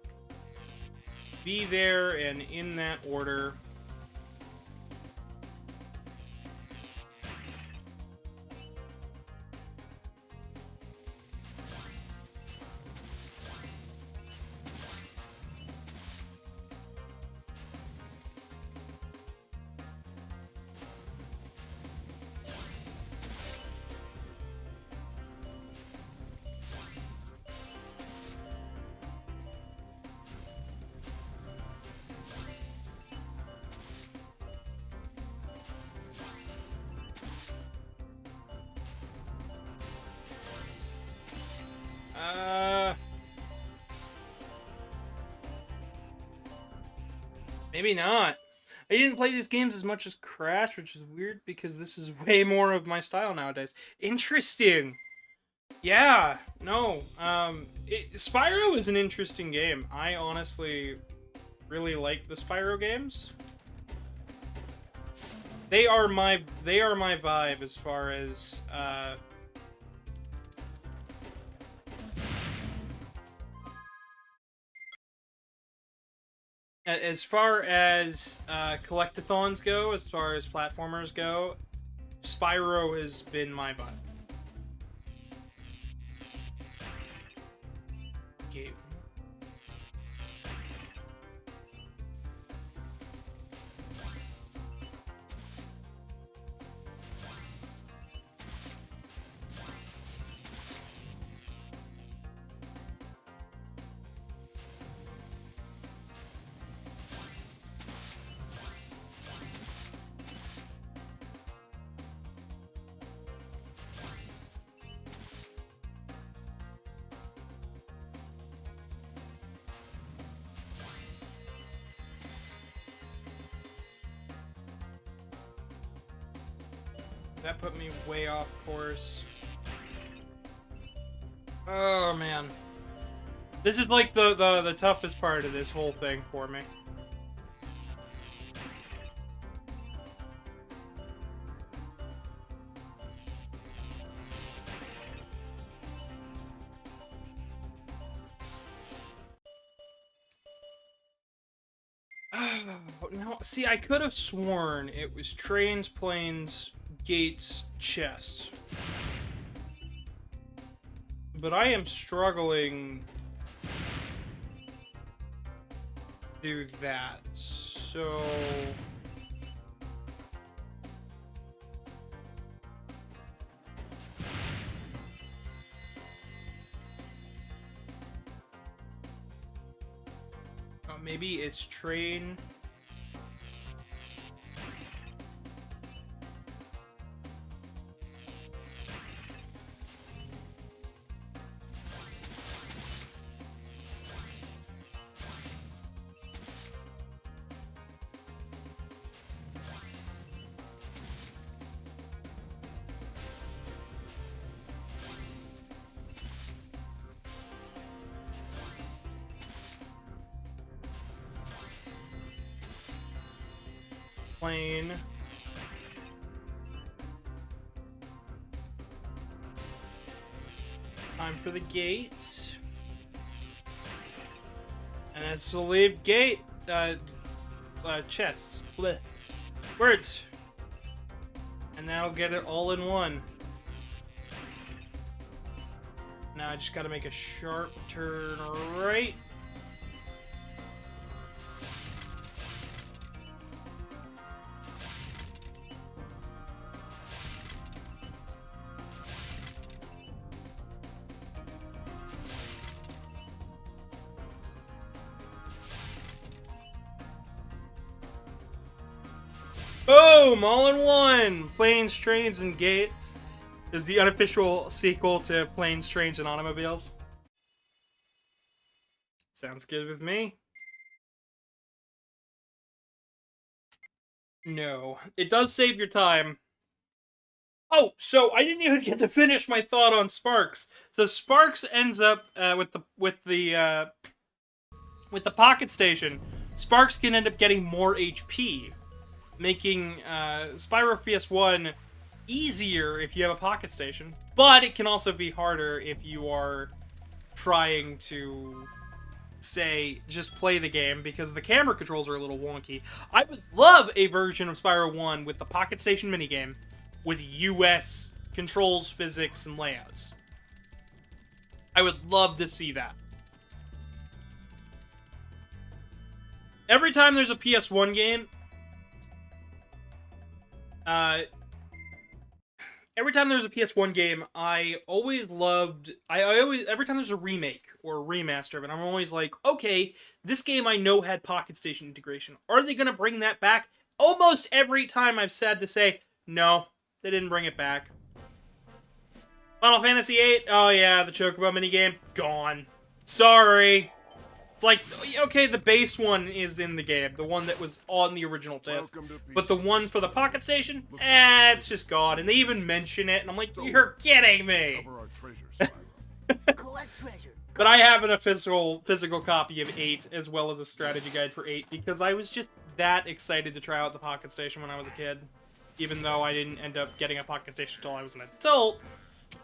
be there and in that order. Maybe not. I didn't play these games as much as Crash, which is weird because this is way more of my style nowadays. Interesting. Yeah, no. Spyro is an interesting game. I honestly really like the Spyro games. They are my vibe as far as collectathons go, as far as platformers go, Spyro has been my vibe. Okay. That put me way off course. Oh, man. This is like the toughest part of this whole thing for me. No, see, I could have sworn it was trains, planes, gates, chests. But I am struggling to do that, so... maybe it's train... plane. Time for the gate. And it's to leave gate. Chests. Blech. Words. And now get it all in one. Now I just gotta make a sharp turn right. Boom! All in one! Planes, Trains, and Gates is the unofficial sequel to Planes, Trains, and Automobiles. Sounds good with me. No. It does save your time. Oh, so I didn't even get to finish my thought on Sparks. So Sparks ends up with the Pocket Station. Sparks can end up getting more HP, making Spyro PS1 easier if you have a Pocket Station, but it can also be harder if you are trying to, say, just play the game, because the camera controls are a little wonky. I would love a version of Spyro 1 with the Pocket Station minigame, with US controls, physics, and layouts. I would love to see that. Every time there's a PS1 game, every time there's a PS1 game, I always loved... every time there's a remake or a remaster of it, I'm always like, okay, this game I know had Pocket Station integration. Are they going to bring that back? Almost every time I've said to say, no, they didn't bring it back. Final Fantasy VIII? Oh yeah, the Chocobo minigame? Gone. Sorry. It's like, okay, the base one is in the game, the one that was on the original disc, but the one for the Pocket Station, it's just gone, and they even mention it, and I'm like, you're kidding me! Collect treasure. But I have an official physical copy of 8, as well as a strategy guide for 8, because I was just that excited to try out the Pocket Station when I was a kid, even though I didn't end up getting a Pocket Station until I was an adult.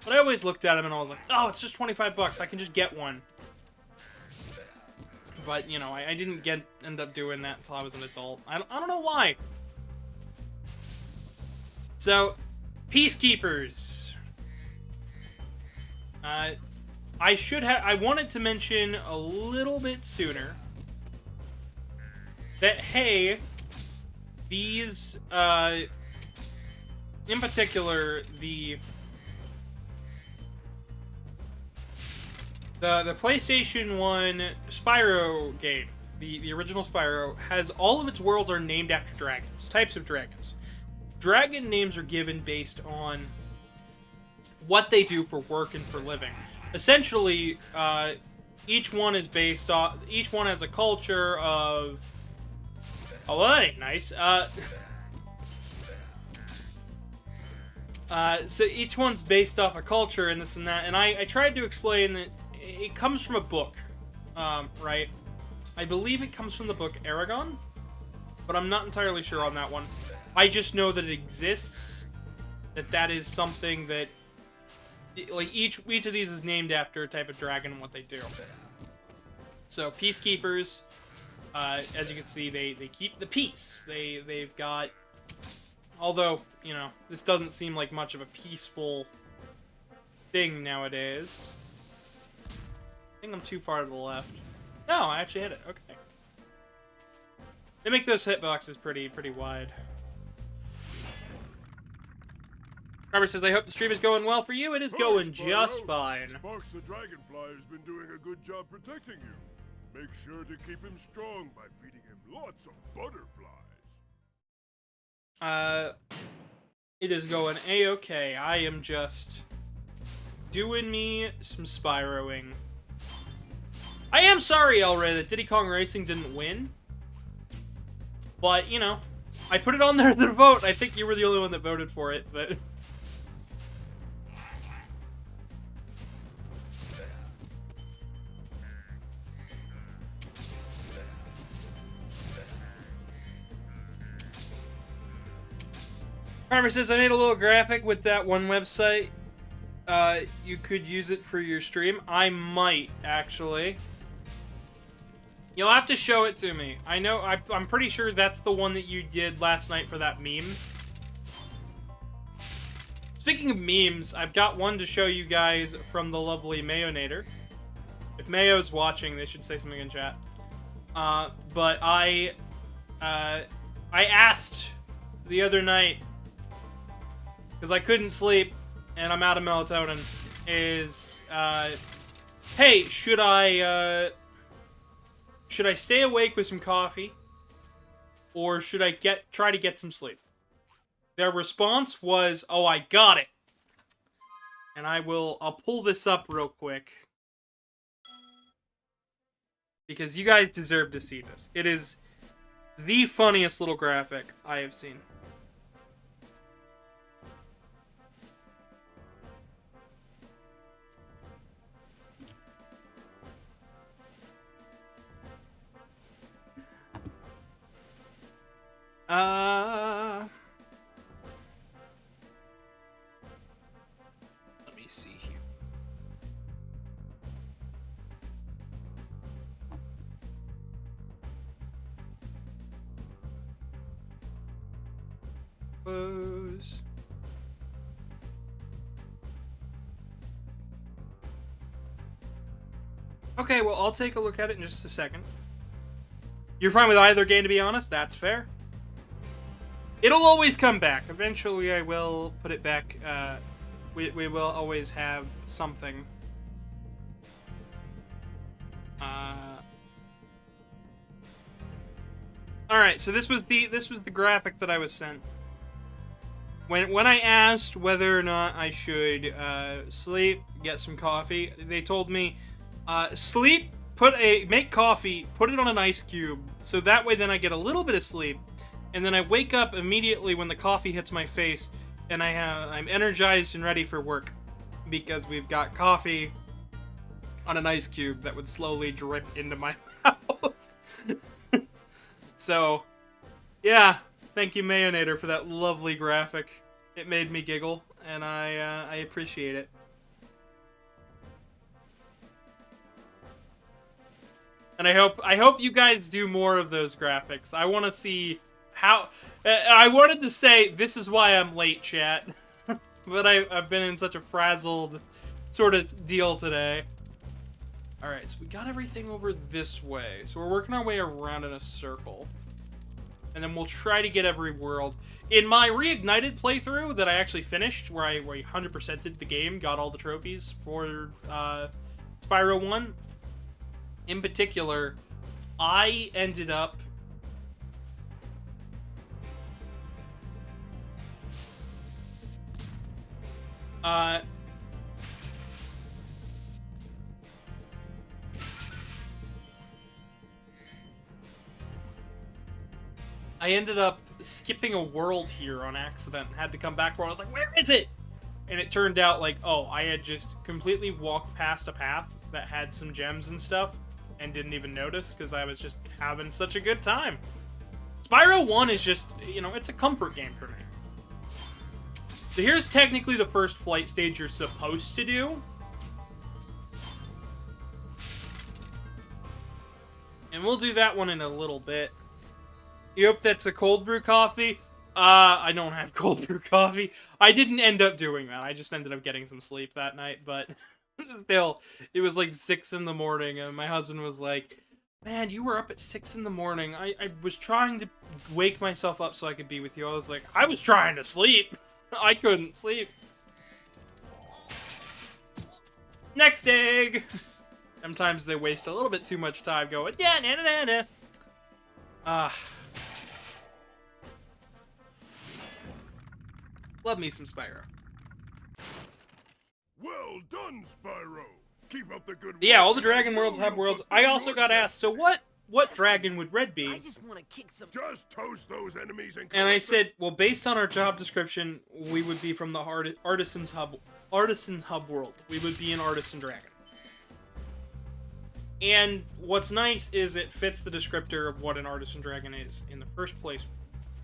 But I always looked at them and I was like, oh, it's just 25 bucks, I can just get one. But, you know, I didn't end up doing that until I was an adult. I don't know why. So, Peacekeepers. I wanted to mention a little bit sooner that, hey, these, in particular, the PlayStation 1 Spyro game, the original Spyro, has all of its worlds are named after dragons, types of dragons. Dragon names are given based on what they do for work and for living. Essentially, each one is based off, each one has a culture of, oh, well, that ain't nice. So each one's based off a culture and this and that, and I tried to explain that it comes from a book, right? I believe it comes from the book Aragon, but I'm not entirely sure on that one. I just know that it exists, that is something that, like, each of these is named after a type of dragon and what they do. So, peacekeepers, as you can see, they keep the peace. They've got... Although, you know, this doesn't seem like much of a peaceful thing nowadays. I think I'm too far to the left. No, I actually hit it. Okay. They make those hitboxes pretty wide. Robert says, I hope the stream is going well for you. It is going just fine. Sparks the Dragonfly has been doing a good job protecting you. Make sure to keep him strong by feeding him lots of butterflies. It is going a-okay. I am just doing me some Spyroing. I am sorry, Elray, that Diddy Kong Racing didn't win. But, you know, I put it on there to vote. I think you were the only one that voted for it, but... Farmer says, I made a little graphic with that one website. You could use it for your stream. I might, actually. You'll have to show it to me. I know, I'm pretty sure that's the one that you did last night for that meme. Speaking of memes, I've got one to show you guys from the lovely Mayonator. If Mayo's watching, they should say something in chat. But I asked the other night, because I couldn't sleep, and I'm out of melatonin, is, hey, should I stay awake with some coffee, or should I try to get some sleep? Their response was, oh, I got it. And I'll pull this up real quick, because you guys deserve to see this. It is the funniest little graphic I have seen. Let me see here. Close. Okay, well, I'll take a look at it in just a second. You're fine with either game, to be honest? That's fair. It'll always come back. Eventually, I will put it back. We will always have something. All right. So this was the graphic that I was sent. When I asked whether or not I should sleep, get some coffee, they told me, sleep, make coffee, put it on an ice cube, so that way then I get a little bit of sleep. And then I wake up immediately when the coffee hits my face, and I'm energized and ready for work, because we've got coffee on an ice cube that would slowly drip into my mouth. So, yeah, thank you, Mayonator, for that lovely graphic. It made me giggle, and I appreciate it. And I hope you guys do more of those graphics. I want to see how... I wanted to say, this is why I'm late, chat. But I've been in such a frazzled sort of deal today. Alright, so we got everything over this way. So we're working our way around in a circle. And then we'll try to get every world. In my Reignited playthrough that I actually finished, where I 100%ed the game, got all the trophies for Spyro 1, in particular, I ended up... I ended up skipping a world here on accident and had to come back where I was like, where is it? And it turned out like, oh, I had just completely walked past a path that had some gems and stuff and didn't even notice because I was just having such a good time. Spyro 1 is just, you know, it's a comfort game for me. So here's technically the first flight stage you're supposed to do. And we'll do that one in a little bit. You hope that's a cold brew coffee? I don't have cold brew coffee. I didn't end up doing that. I just ended up getting some sleep that night, but still, it was like 6 in the morning, and my husband was like, man, you were up at 6 in the morning. I was trying to wake myself up so I could be with you. I was like, I was trying to sleep. I couldn't sleep. Next egg! Sometimes they waste a little bit too much time going, yeah, na na na na. Love me some Spyro. Well done, Spyro. Keep up the good work. Yeah, all the Dragon Worlds have worlds. I also got asked, so what dragon would Red be? I just want to kick some. Just toast those enemies And I said, well, based on our job description, we would be from the Artisan's Hub world. We would be an Artisan Dragon. And what's nice is it fits the descriptor of what an Artisan Dragon is in the first place.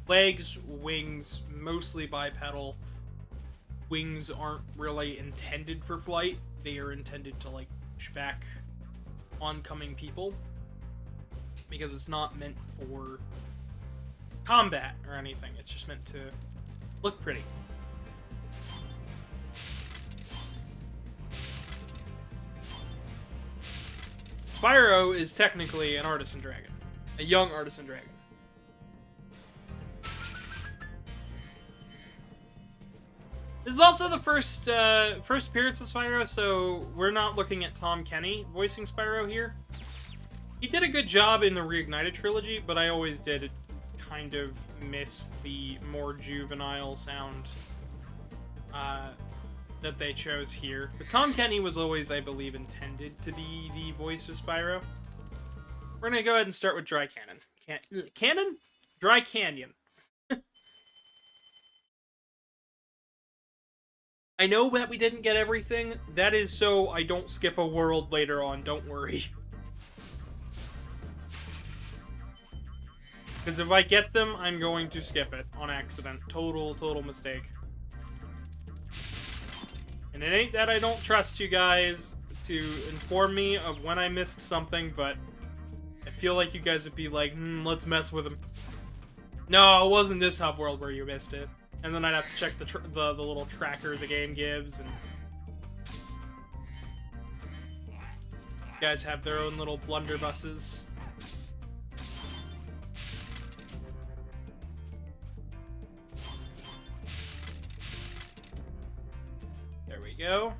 Legs, wings, mostly bipedal. Wings aren't really intended for flight. They are intended to, like, push back oncoming people. Because it's not meant for combat or anything. It's just meant to look pretty. Spyro is technically an Artisan Dragon. A young Artisan Dragon. This is also the first appearance of Spyro, so we're not looking at Tom Kenny voicing Spyro here. He did a good job in the Reignited trilogy, but I always did kind of miss the more juvenile sound that they chose here. But Tom Kenny was always, I believe, intended to be the voice of Spyro. We're gonna go ahead and start with Dry Canyon. Cannon? Dry Canyon. I know that we didn't get everything. That is so I don't skip a world later on, don't worry. Because if I get them, I'm going to skip it on accident. Total mistake. And it ain't that I don't trust you guys to inform me of when I missed something, but I feel like you guys would be like, let's mess with him. No, it wasn't this hub world where you missed it. And then I'd have to check the little tracker the game gives, and you guys have their own little blunderbusses. There we go.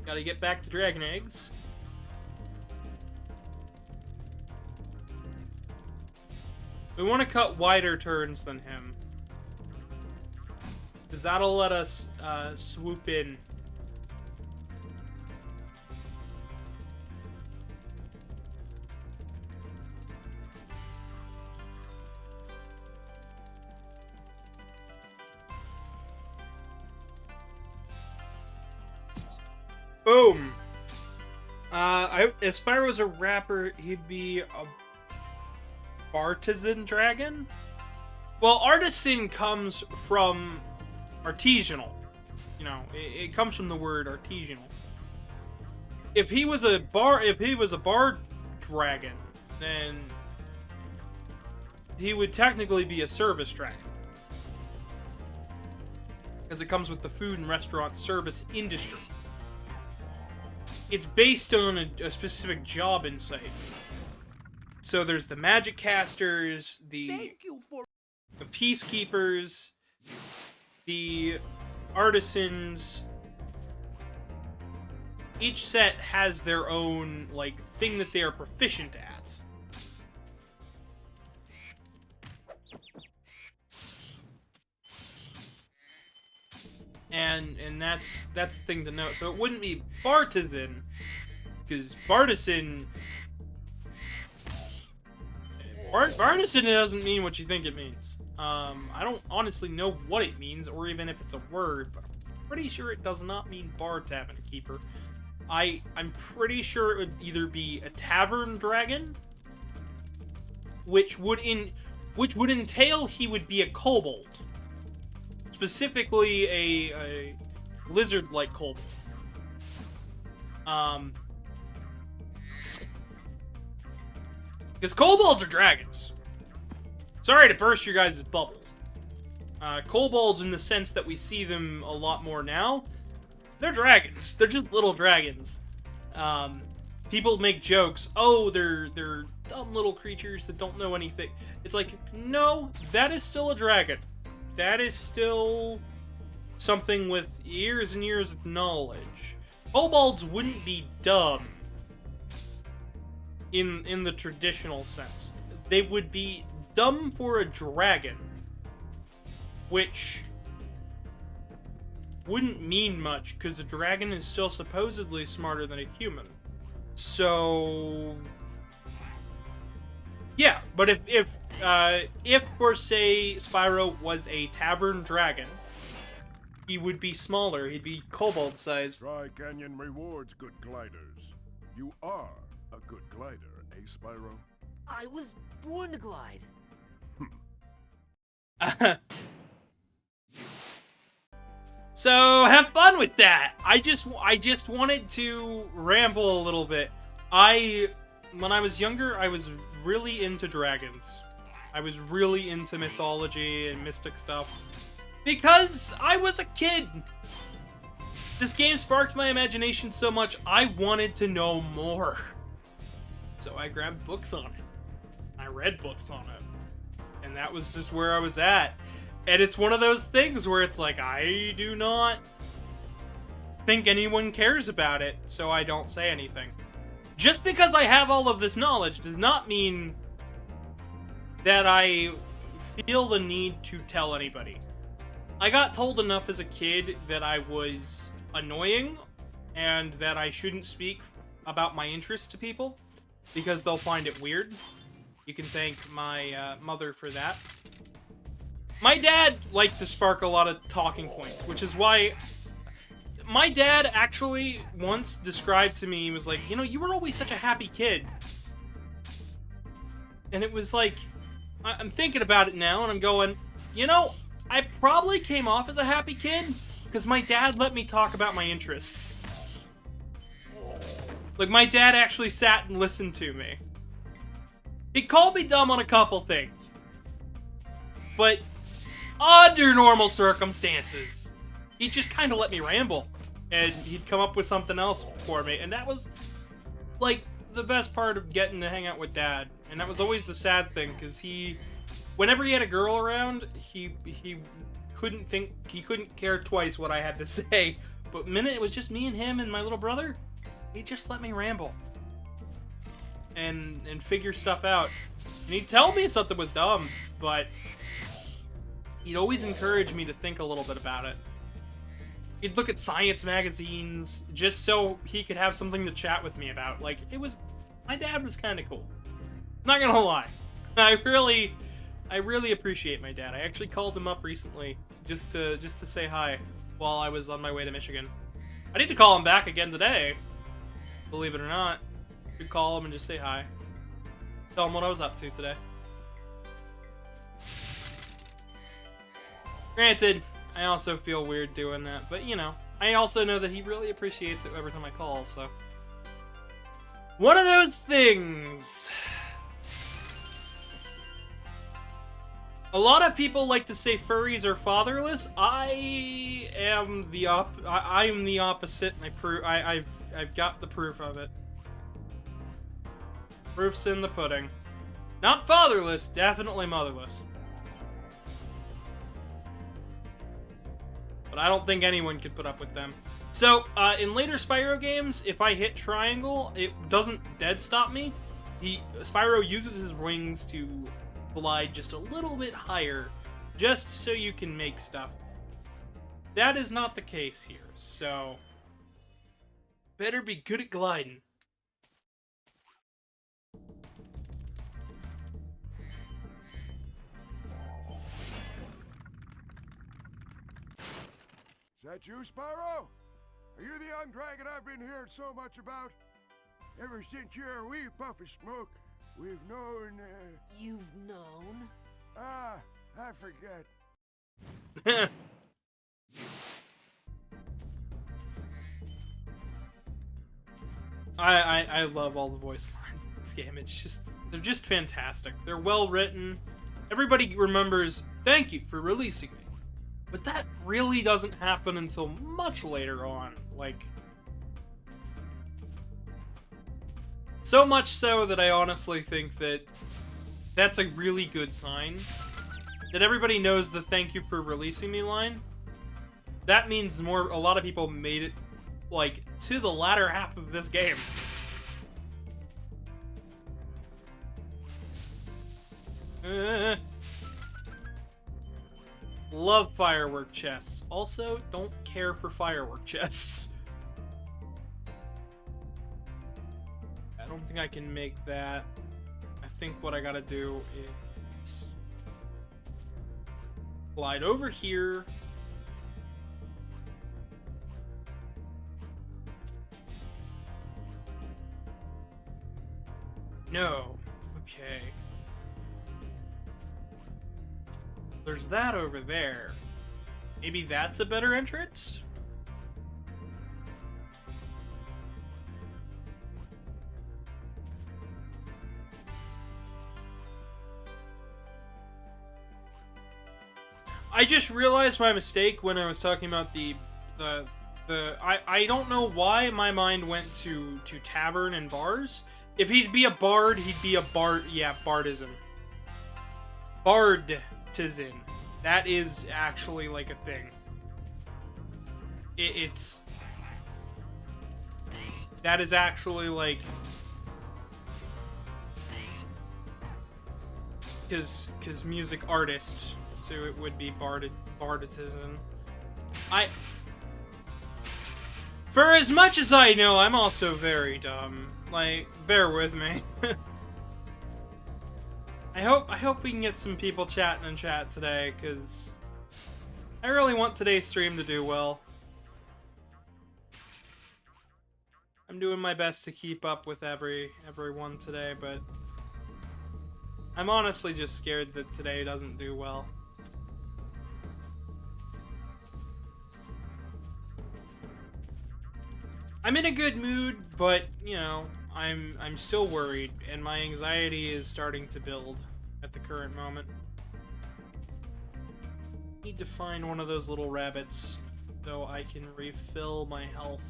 Gotta get back the dragon eggs. We want to cut wider turns than him, because that'll let us swoop in. Boom! If Spyro was a rapper, he'd be a artisan dragon? Well, artisan comes from artisanal. You know, it comes from the word artisanal. If he was a bar dragon, then he would technically be a service dragon. Because it comes with the food and restaurant service industry. It's based on a specific job insight. So there's the magic casters, the peacekeepers, the artisans, each set has their own, like, thing that they are proficient at. And that's the thing to note. So it wouldn't be Bartisan, because Bartisan... Bartisan doesn't mean what you think it means. I don't honestly know what it means, or even if it's a word, but I'm pretty sure it does not mean bar tavern keeper. I'm pretty sure it would either be a tavern dragon, which would entail he would be a kobold. Specifically a lizard-like kobold. Because kobolds are dragons. Sorry to burst your guys' bubble. Kobolds, in the sense that we see them a lot more now, they're dragons. They're just little dragons. People make jokes, oh, they're dumb little creatures that don't know anything. It's like, no, that is still a dragon. That is still something with years and years of knowledge. Kobolds wouldn't be dumb in the traditional sense. They would be dumb for a dragon, which wouldn't mean much, because the dragon is still supposedly smarter than a human. So... yeah, but if for say Spyro was a tavern dragon, he would be smaller. He'd be kobold-sized. Dry Canyon rewards good gliders. You are a good glider, eh, Spyro? I was born to glide. So have fun with that. I just wanted to ramble a little bit. When I was younger, I was really into dragons. I was really into mythology and mystic stuff. Because I was a kid! This game sparked my imagination so much, I wanted to know more. So I grabbed books on it. I read books on it. And that was just where I was at. And it's one of those things where it's like, I do not think anyone cares about it, so I don't say anything. Just because I have all of this knowledge does not mean that I feel the need to tell anybody. I got told enough as a kid that I was annoying and that I shouldn't speak about my interests to people because they'll find it weird. You can thank my mother for that. My dad liked to spark a lot of talking points, which is why my dad actually once described to me, he was like, you know, you were always such a happy kid. And it was like, I'm thinking about it now, and I'm going, you know, I probably came off as a happy kid because my dad let me talk about my interests. Like, my dad actually sat and listened to me. He called me dumb on a couple things. But under normal circumstances, he'd just kind of let me ramble. And he'd come up with something else for me. And that was, like, the best part of getting to hang out with Dad. And that was always the sad thing, because whenever he had a girl around, he couldn't care twice what I had to say. But the minute it was just me and him and my little brother, he'd just let me ramble. And figure stuff out. And he'd tell me if something was dumb, but he'd always encourage me to think a little bit about it. He'd look at science magazines just so he could have something to chat with me about. Like, my dad was kind of cool. Not gonna lie. I really appreciate my dad. I actually called him up recently just to say hi while I was on my way to Michigan. I need to call him back again today, believe it or not. Could call him and just say hi. Tell him what I was up to today. Granted, I also feel weird doing that, but you know, I also know that he really appreciates it every time I call, so. One of those things. A lot of people like to say furries are fatherless. I am the opposite, and I've got the proof of it. Proof's in the pudding. Not fatherless, definitely motherless. But I don't think anyone could put up with them. So, in later Spyro games, if I hit triangle, it doesn't dead stop me. Spyro uses his wings to glide just a little bit higher, just so you can make stuff. That is not the case here, so better be good at gliding. Is that you, Spyro? Are you the young dragon I've been hearing so much about? Ever since you're a wee puff of smoke, we've known, You've known? I forget. I love all the voice lines in this game. They're just fantastic. They're well written. Everybody remembers, thank you for releasing me. But that really doesn't happen until much later on. Like, so much so that I honestly think that that's a really good sign. That everybody knows the thank you for releasing me line. That means a lot of people made it, like, to the latter half of this game. Love firework chests. Also, don't care for firework chests. I don't think I can make that. I think what I gotta do is glide over here. No. Okay. There's that over there. Maybe that's a better entrance? I just realized my mistake when I was talking about I don't know why my mind went to tavern and bars. If he'd be a bard, he'd be a bard. Yeah, bardism. Bardtism. That is actually like a thing. That is actually like, because music artist, so it would be bardism. For as much as I know, I'm also very dumb. Like, bear with me. I hope we can get some people chatting in chat today, because I really want today's stream to do well. I'm doing my best to keep up with everyone today, but I'm honestly just scared that today doesn't do well. I'm in a good mood, but, you know, I'm still worried, and my anxiety is starting to build at the current moment. Need to find one of those little rabbits so I can refill my health.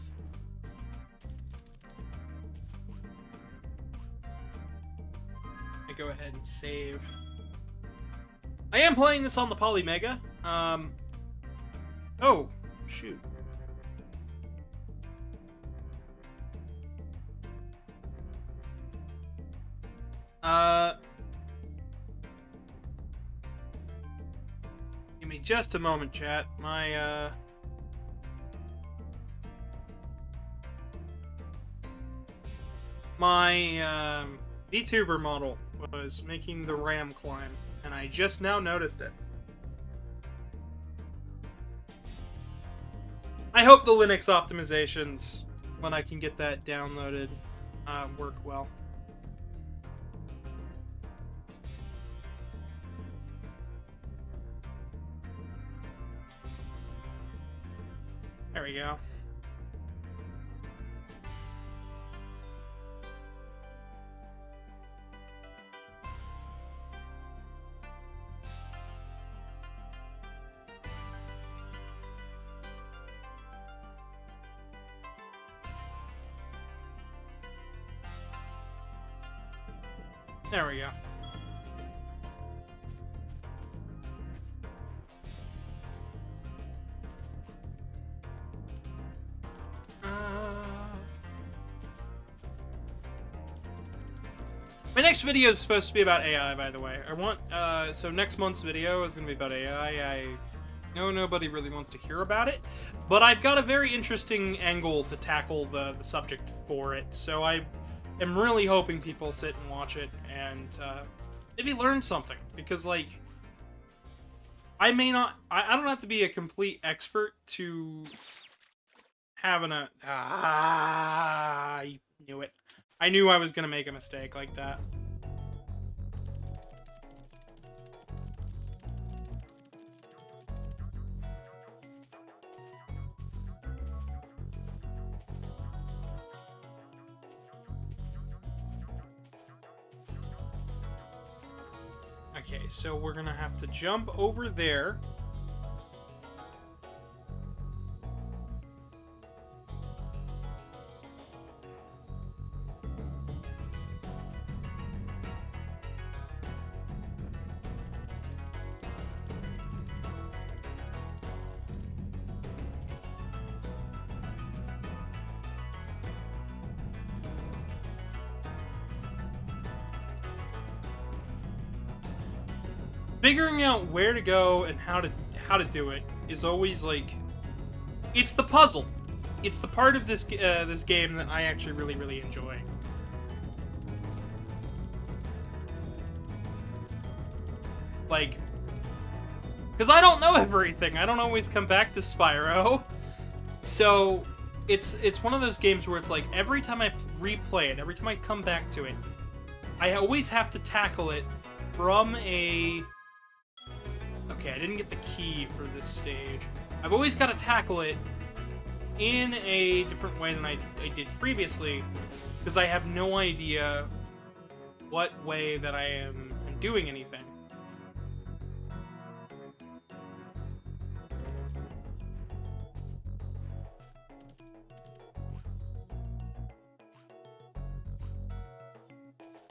I go ahead and save. I am playing this on the Polymega. Oh, shoot. Give me just a moment, chat. My VTuber model was making the RAM climb, and I just now noticed it. I hope the Linux optimizations, when I can get that downloaded, work well. There we go. There we go. next video is supposed to be about AI, by the way. I want, so next month's video is going to be about AI. I know nobody really wants to hear about it, but I've got a very interesting angle to tackle the subject for it, so I am really hoping people sit and watch it and maybe learn something, because, like, I don't have to be a complete expert to having a... I knew it. I knew I was going to make a mistake like that. Okay, so we're gonna have to jump over there. Figuring out where to go and how to do it is always, like, it's the puzzle. It's the part of this this game that I actually really enjoy. Like, because I don't know everything. I don't always come back to Spyro, so it's one of those games where it's like every time I replay it, every time I come back to it, I always have to tackle it from a... Okay, I didn't get the key for this stage. I've always got to tackle it in a different way than I did previously, because I have no idea what way that I am doing anything.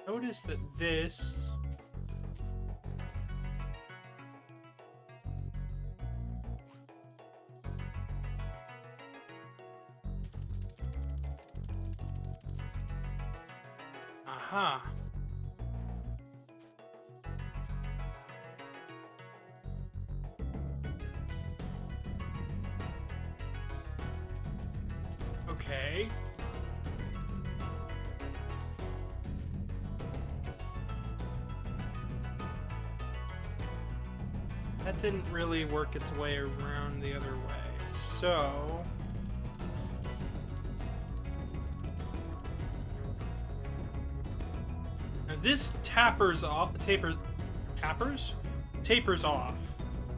Notice that this... Aha. Okay. That didn't really work its way around the other way, so... This tapers off. Tapers off.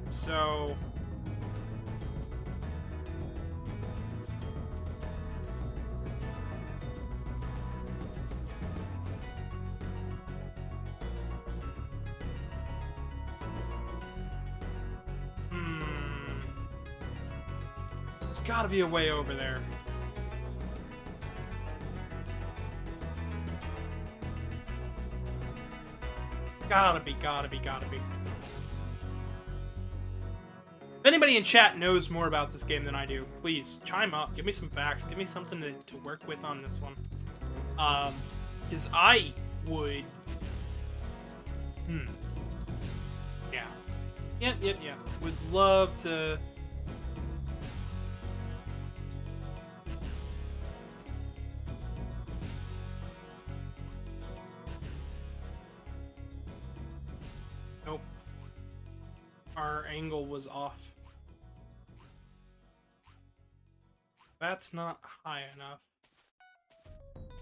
So. There's gotta be a way over there. Gotta be. If anybody in chat knows more about this game than I do, please chime up. Give me some facts. Give me something to work with on this one. Because I would... Yeah. Yep. Would love to... Nope. Our angle was off. That's not high enough.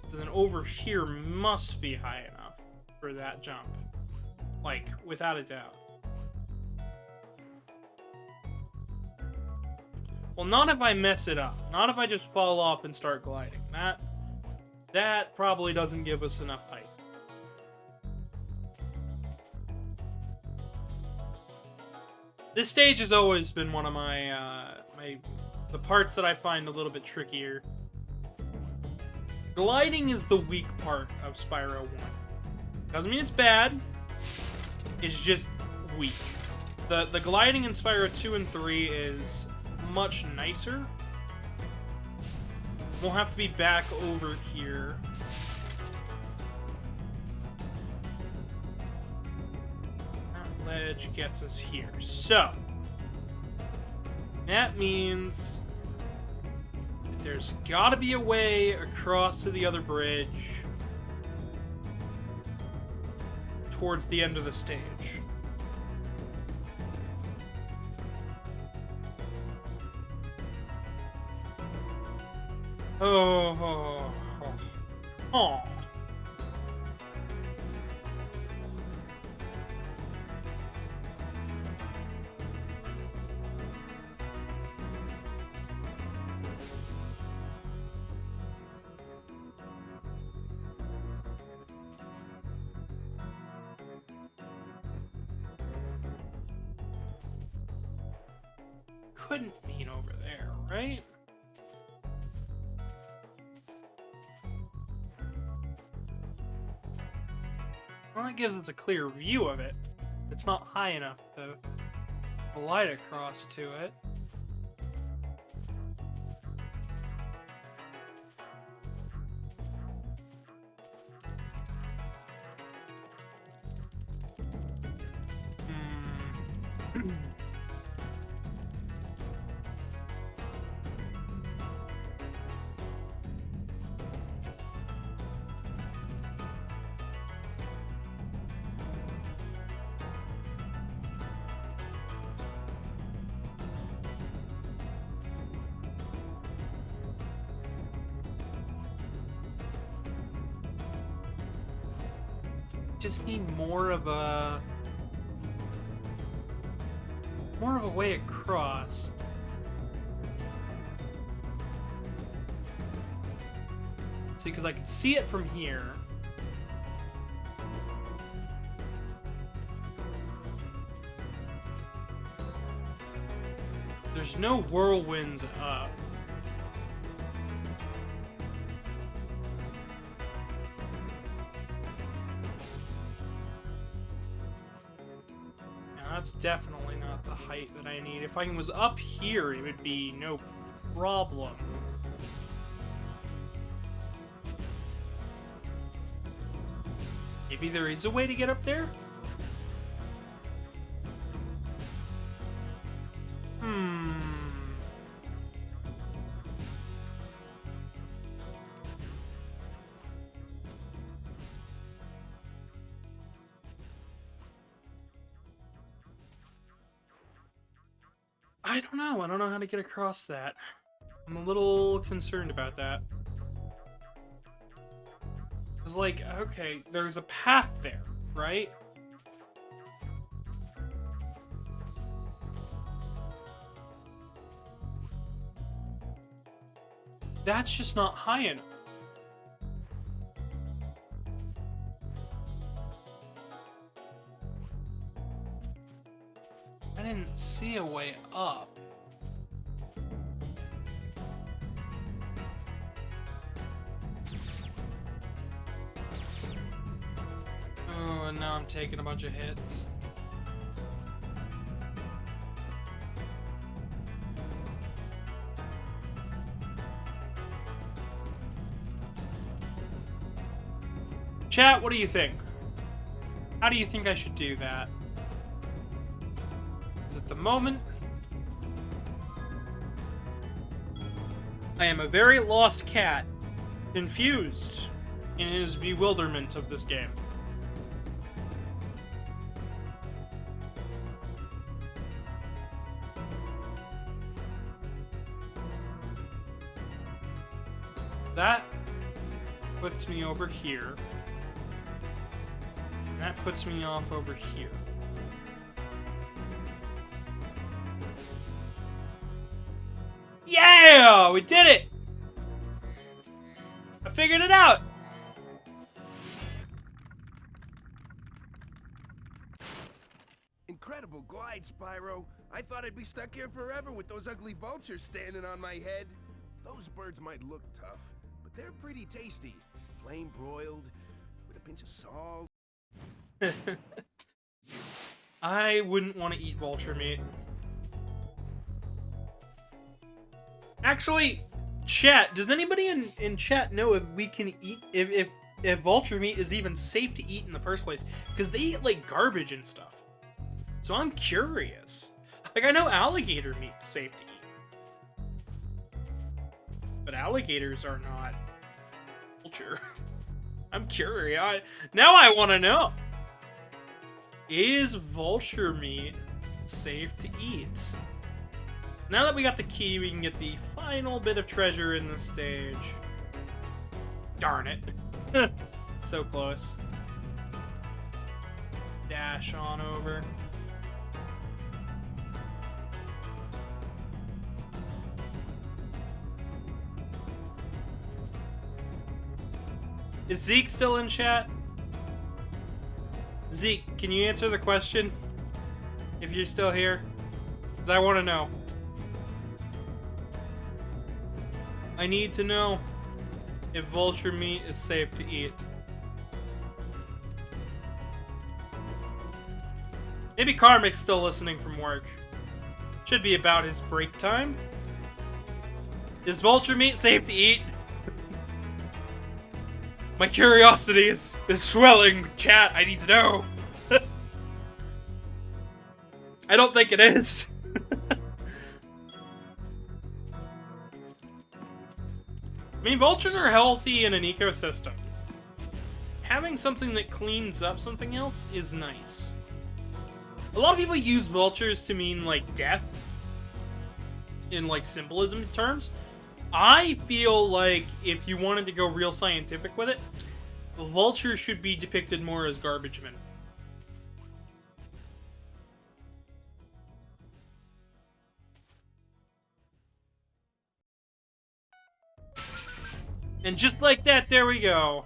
So then over here must be high enough for that jump. Like, without a doubt. Well, not if I mess it up. Not if I just fall off and start gliding. That probably doesn't give us enough height. This stage has always been one of my, the parts that I find a little bit trickier. Gliding is the weak part of Spyro 1. Doesn't mean it's bad. It's just weak. The gliding in Spyro 2 and 3 is much nicer. We'll have to be back over here. ledge gets us here. So, that means that there's gotta be a way across to the other bridge towards the end of the stage. Oh. Couldn't mean over there, right? Well, that gives us a clear view of it. It's not high enough to glide across to it. Just need more of a way across. See, because I can see it from here. There's no whirlwinds up. That's definitely not the height that I need. If I was up here, it would be no problem. Maybe there is a way to get up there? I don't know. I don't know how to get across that. I'm a little concerned about that. It's like, okay, there's a path there, right? That's just not high enough. I didn't see a way up. Oh, and now I'm taking a bunch of hits. Chat, what do you think? How do you think I should do that? At the moment, I am a very lost cat, confused in his bewilderment of this game. That puts me over here, and that puts me off over here. Yeah! We did it! I figured it out! Incredible glide, Spyro. I thought I'd be stuck here forever with those ugly vultures standing on my head. Those birds might look tough, but they're pretty tasty. Flame broiled, with a pinch of salt. I wouldn't want to eat vulture meat. Actually, chat, does anybody in chat know if we can eat, if vulture meat is even safe to eat in the first place? Because they eat, like, garbage and stuff. So I'm curious. Like, I know alligator meat is safe to eat. But alligators are not vulture. I'm curious. Now I want to know. Is vulture meat safe to eat? Now that we got the key, we can get the final bit of treasure in this stage. Darn it. So close. Dash on over. Is Zeke still in chat? Zeke, can you answer the question? If you're still here? Because I want to know. I need to know if vulture meat is safe to eat. Maybe Karmic's still listening from work. Should be about his break time. Is vulture meat safe to eat? My curiosity is swelling, chat. I need to know. I don't think it is. I mean, vultures are healthy in an ecosystem. Having something that cleans up something else is nice. A lot of people use vultures to mean, like, death. In, like, symbolism terms. I feel like if you wanted to go real scientific with it, vultures should be depicted more as garbage men. And just like that, there we go.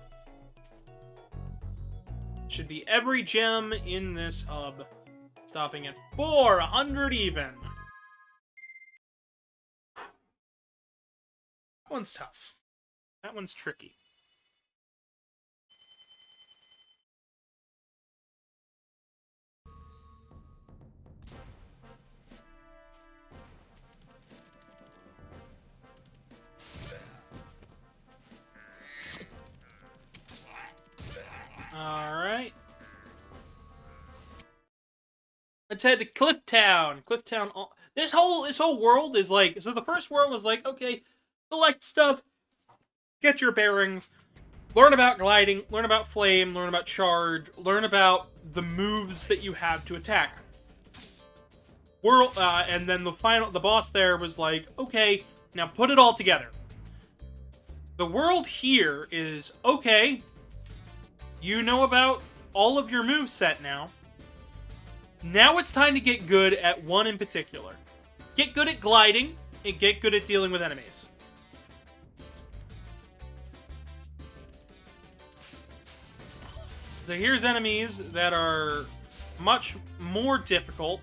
Should be every gem in this hub. Stopping at 400 even. That one's tough. That one's tricky. Alright. Let's head to Clifftown. Clifftown. This whole world is like, so the first world was like, okay, collect stuff, get your bearings, learn about gliding, learn about flame, learn about charge, learn about the moves that you have to attack. And then the boss there was like, okay, now put it all together. The world here is, okay, you know about all of your moveset now. Now it's time to get good at one in particular. Get good at gliding, and get good at dealing with enemies. So here's enemies that are much more difficult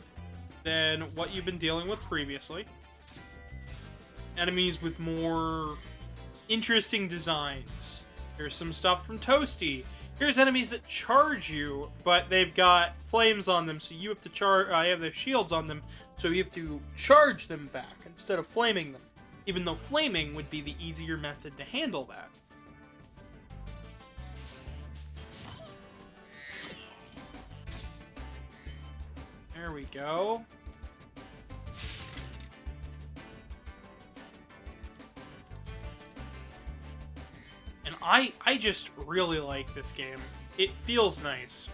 than what you've been dealing with previously. Enemies with more interesting designs. Here's some stuff from Toasty. Here's enemies that charge you, but they've got flames on them, so you have to charge. I have their shields on them, so you have to charge them back instead of flaming them. Even though flaming would be the easier method to handle that. There we go. And I just really like this game. It feels nice.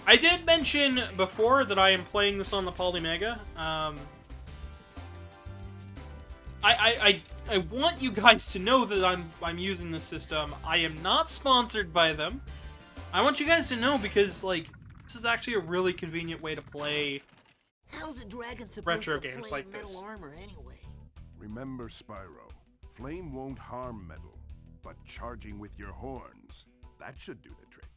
I did mention before that I am playing this on the Polymega. I want you guys to know that I'm using this system. I am not sponsored by them. I want you guys to know because, like, this is actually a really convenient way to play How's a dragon supposed retro to games flame like metal this. armor anyway? Remember, Spyro, flame won't harm metal, but charging with your horns, that should do the trick.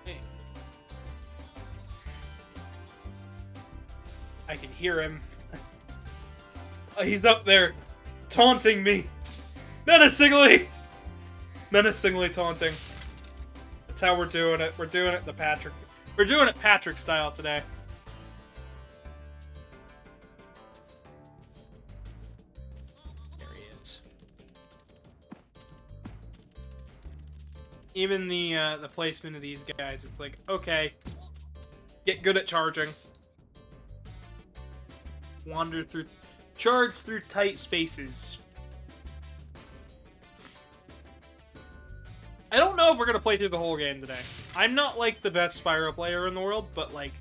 Hey. I can hear him. He's up there, taunting me. Menacingly taunting. That's how we're doing it. We're doing it Patrick. We're doing it Patrick style today. There he is. Even the placement of these guys, it's like, okay, get good at charging. Charge through tight spaces. I don't know if we're gonna play through the whole game today. I'm not like the best Spyro player in the world, but like,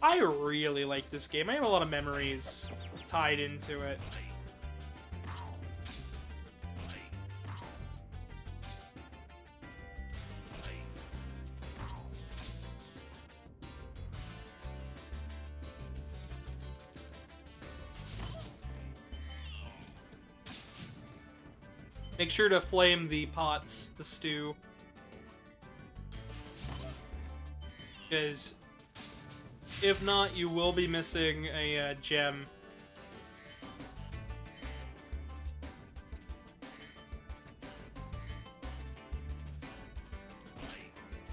I really like this game. I have a lot of memories tied into it. Make sure to flame the pots, the stew. Because if not, you will be missing a gem.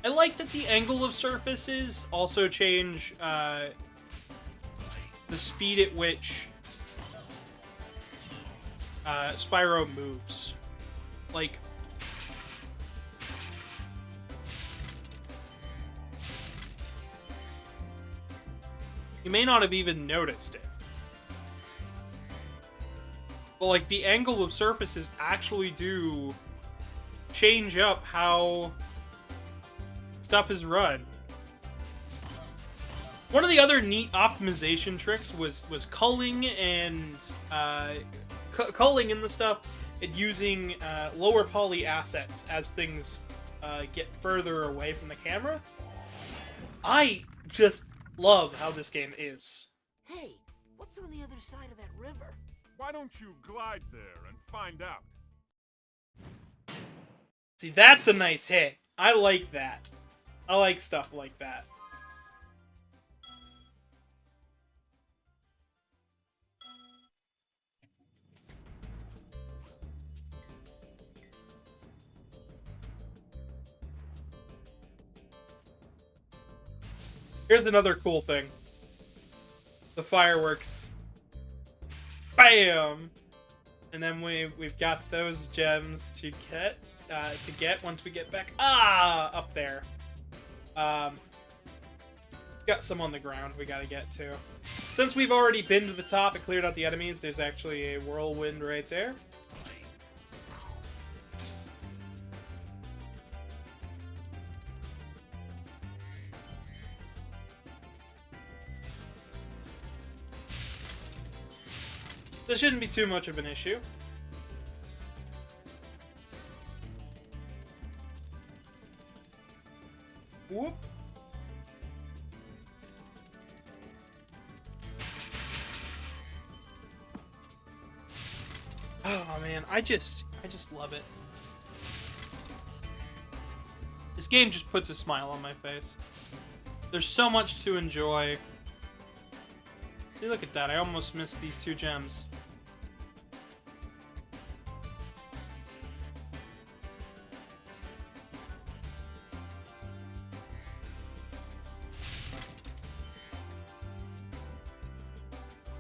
I like that the angle of surfaces also change the speed at which Spyro moves. Like, you may not have even noticed it. But like, the angle of surfaces actually do change up how stuff is run. One of the other neat optimization tricks was culling and culling in the stuff and using lower poly assets as things get further away from the camera. I just love how this game is. Hey, what's on the other side of that river? Why don't you glide there and find out? See, that's a nice hit. I like that. I like stuff like that. Here's another cool thing. The fireworks. Bam! And then we've got those gems to get once we get back up there. Got some on the ground we gotta get to. Since we've already been to the top and cleared out the enemies, there's actually a whirlwind right there. This shouldn't be too much of an issue. Whoop. Oh man, I just love it. This game just puts a smile on my face. There's so much to enjoy. See, look at that. I almost missed these 2 gems.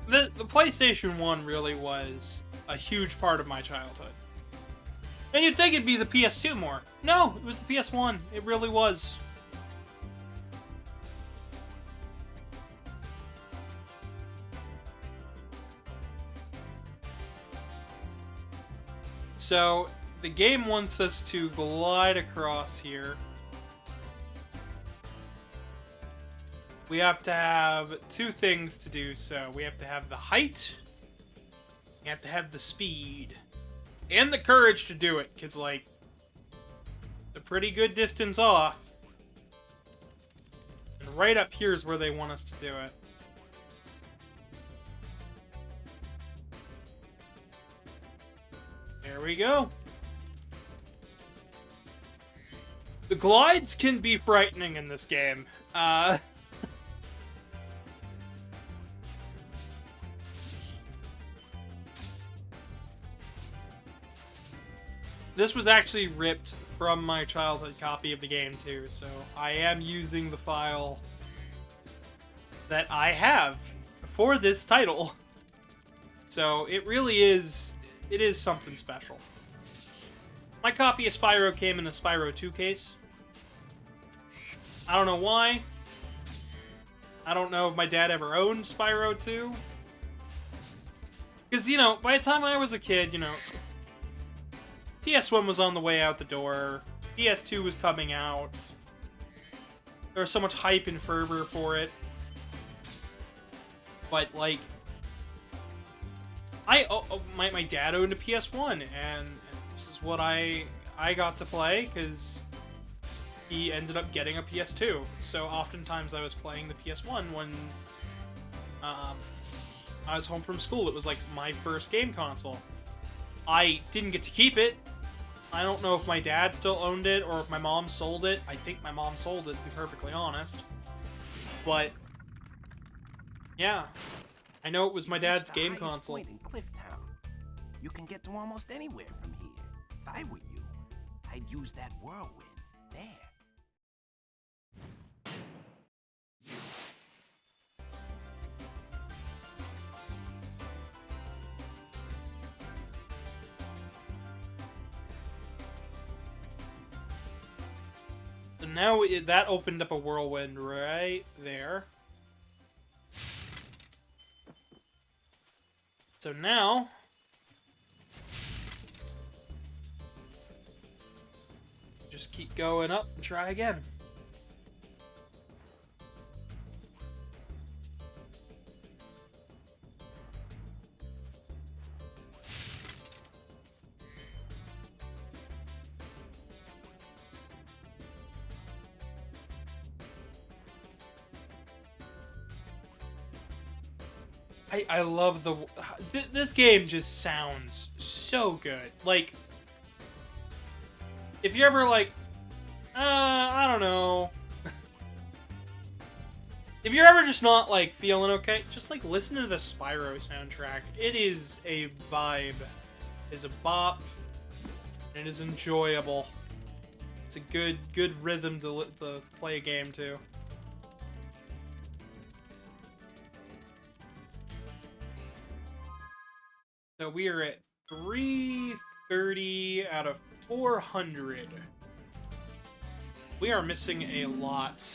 The PlayStation 1 really was a huge part of my childhood. And you'd think it'd be the PS2 more. No, it was the PS1. It really was. So, the game wants us to glide across here. We have to have 2 things to do so. We have to have the height, we have to have the speed, and the courage to do it, because, like, it's a pretty good distance off. And right up here is where they want us to do it. There we go. The glides can be frightening in this game. This was actually ripped from my childhood copy of the game too, so I am using the file that I have for this title. So it really is, it is something special. My copy of Spyro came in a Spyro 2 case. I don't know why. I don't know if my dad ever owned Spyro 2. Because, you know, by the time I was a kid, you know, PS1 was on the way out the door. PS2 was coming out. There was so much hype and fervor for it. But, like, my dad owned a PS1, and this is what I got to play, because he ended up getting a PS2. So oftentimes I was playing the PS1 when I was home from school. It was like my first game console. I didn't get to keep it. I don't know if my dad still owned it or if my mom sold it. I think my mom sold it, to be perfectly honest. But yeah, I know it was my dad's game console. Point in Clifftown. You can get to almost anywhere from here. If I were you, I'd use that whirlwind there. So now that opened up a whirlwind right there. So now just keep going up and try again. I love this game just sounds so good. Like, if you're ever like, I don't know. If you're ever just not, like, feeling okay, just, like, listen to the Spyro soundtrack. It is a vibe. It is a bop. And it is enjoyable. It's a good rhythm to play a game to. So we are at 330 out of 400. We are missing a lot.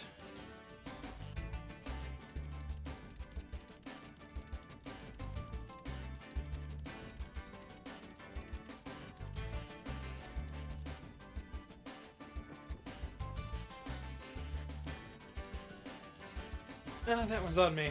Ah, that was on me.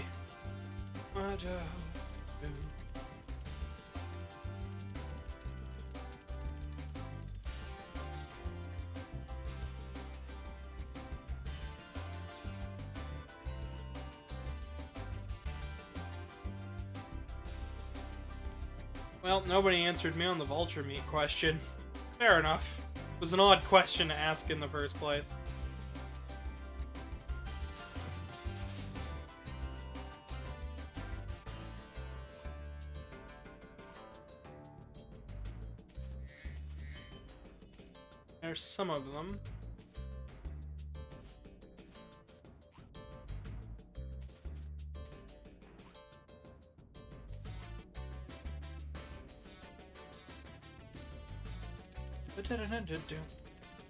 Well, nobody answered me on the vulture meat question. Fair enough. It was an odd question to ask in the first place. There's some of them.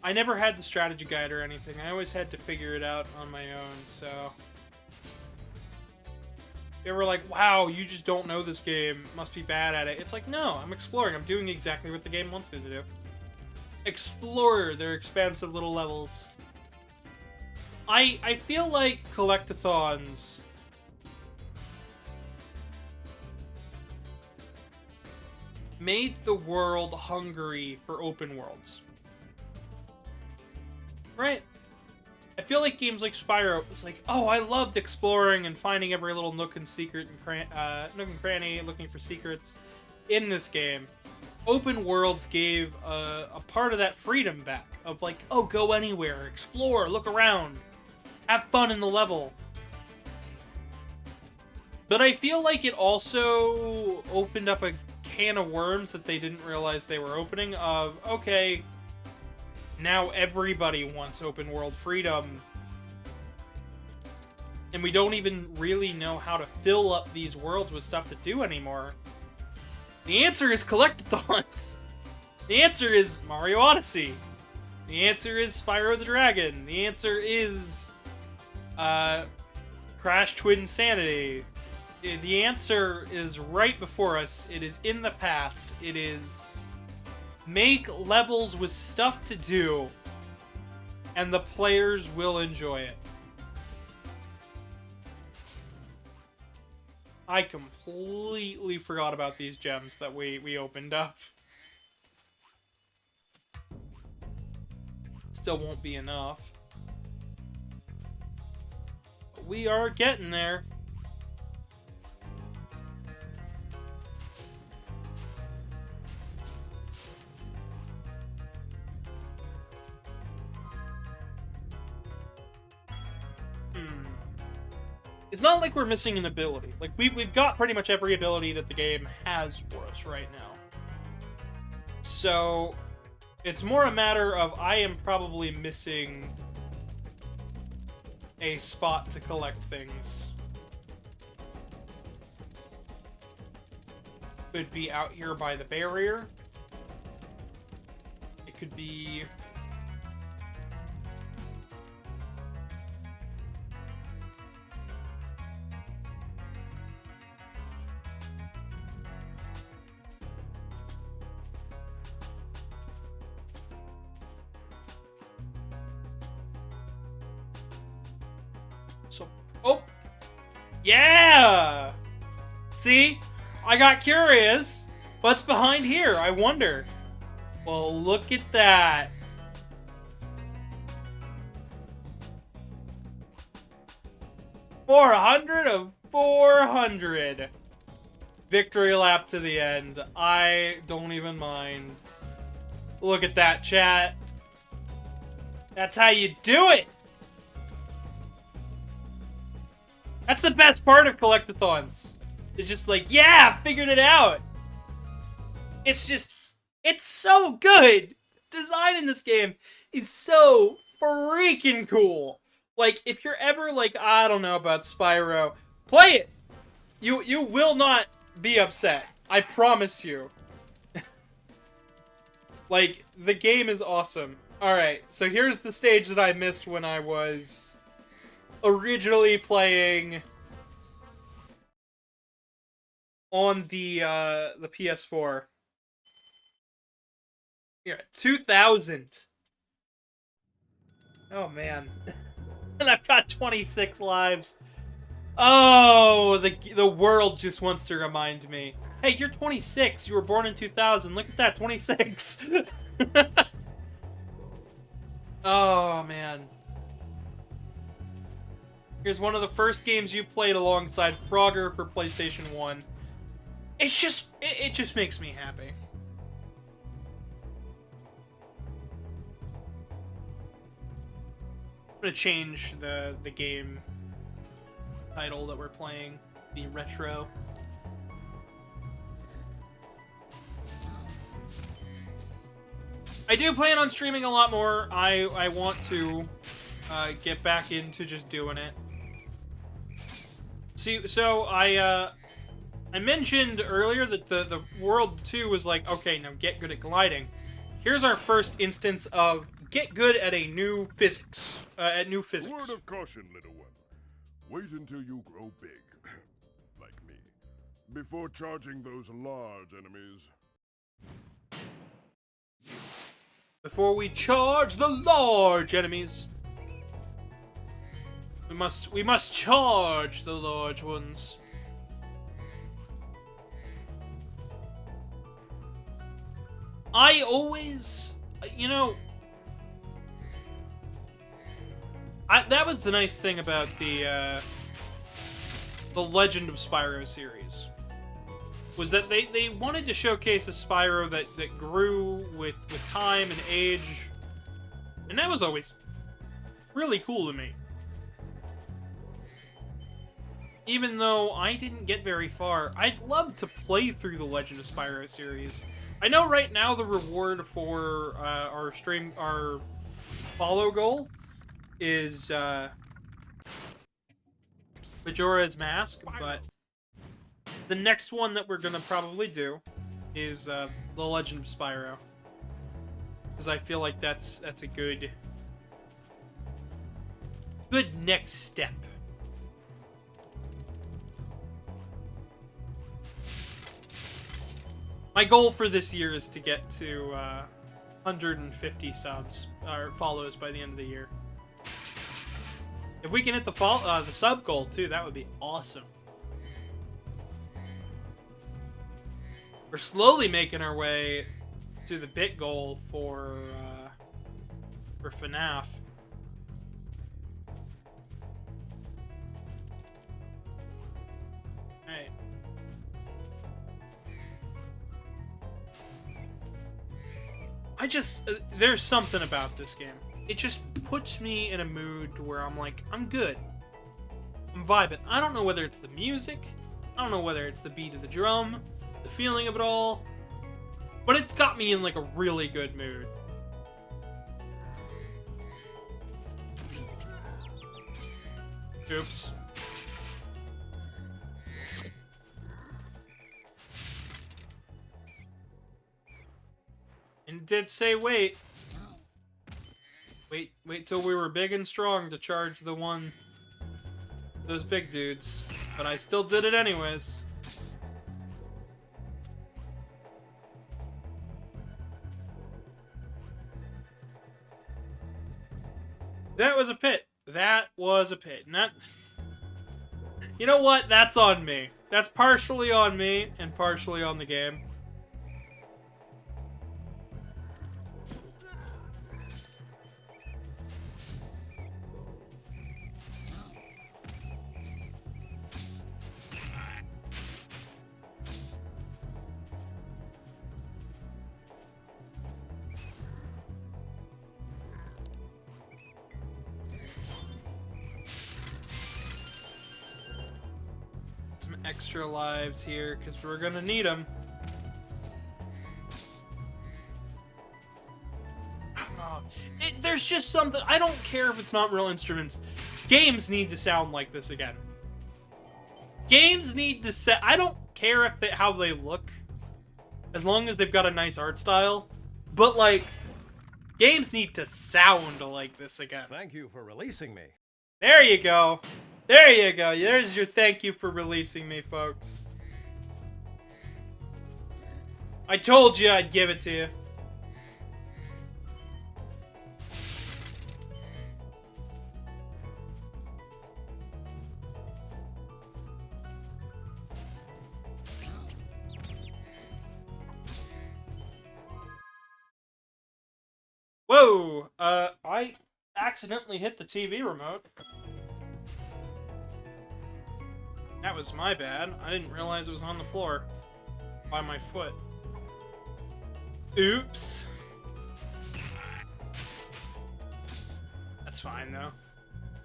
I never had the strategy guide or anything. I always had to figure it out on my own, so... They were like, wow, you just don't know this game. Must be bad at it. It's like, no, I'm exploring. I'm doing exactly what the game wants me to do. Explore their expansive little levels. I feel like collectathons made the world hungry for open worlds. Right? I feel like games like Spyro was like, oh, I loved exploring and finding every little nook and secret and nook and cranny, looking for secrets in this game. Open worlds gave a part of that freedom back of like, oh, go anywhere, explore, look around, have fun in the level. But I feel like it also opened up a can of worms that they didn't realize they were opening of, okay, now everybody wants open world freedom. And we don't even really know how to fill up these worlds with stuff to do anymore. The answer is collectathons. The answer is Mario Odyssey. The answer is Spyro the Dragon. The answer is Crash Twin Insanity. The answer is right before us. It is in the past. It is make levels with stuff to do, and the players will enjoy it. I completely forgot about these gems that we opened up. Still won't be enough. But we are getting there. It's not like we're missing an ability. Like, we've got pretty much every ability that the game has for us right now. So, it's more a matter of I am probably missing a spot to collect things. Could be out here by the barrier. It could be... So, oh, yeah! See? I got curious. What's behind here? I wonder. Well, look at that. $400 of 400. Victory lap to the end. I don't even mind. Look at that, chat. That's how you do it. That's the best part of collectathons. It's just like, yeah, figured it out. It's just, it's so good. Design in this game is so freaking cool. Like, if you're ever like, I don't know about Spyro, play it. You will not be upset. I promise you. Like, the game is awesome. Alright, so here's the stage that I missed when I was originally playing on the PS4. Yeah, 2000. Oh man. And I've got 26 lives. Oh, the world just wants to remind me. Hey, you're 26. You were born in 2000. Look at that, 26. Oh man. Here's one of the first games you played alongside Frogger for PlayStation 1. It's just, it just makes me happy. I'm gonna change the game title that we're playing, the retro. I do plan on streaming a lot more. I want to get back into just doing it. See, so I mentioned earlier that the World 2 was like, okay, now get good at gliding. Here's our first instance of get good at a new physics. At new physics. Word of caution, little one. Wait until you grow big, like me, before charging those large enemies. Before we charge the large enemies. We must charge the large ones. I always, you know, that was the nice thing about the Legend of Spyro series, was that they wanted to showcase a Spyro that grew with time and age, and that was always really cool to me. Even though I didn't get very far, I'd love to play through the Legend of Spyro series. I know right now the reward for our follow goal is Majora's Mask, but the next one that we're gonna probably do is The Legend of Spyro. because I feel like that's a good next step. My goal for this year is to get to 150 subs or follows by the end of the year. If we can hit the sub goal too, that would be awesome. We're slowly making our way to the bit goal for FNAF. Hey. There's something about this game. It just puts me in a mood to where I'm like, I'm good. I'm vibing. I don't know whether it's the music, I don't know whether it's the beat of the drum, the feeling of it all, but it's got me in like a really good mood. Oops. And it did say wait. Wait till we were big and strong to charge those big dudes. But I still did it anyways. That was a pit. That was a pit. And that... You know what? That's on me. That's partially on me and partially on the game. Extra lives here because we're gonna need them. There's just something. I don't care if it's not real instruments. Games need to sound like this again. Games need to set. I don't care if how they look, as long as they've got a nice art style. But like, games need to sound like this again. Thank you for releasing me. There you go. There you go. There's your thank you for releasing me, folks. I told you I'd give it to you. Whoa! I accidentally hit the TV remote. That was my bad. I didn't realize it was on the floor by my foot. Oops. That's fine, though.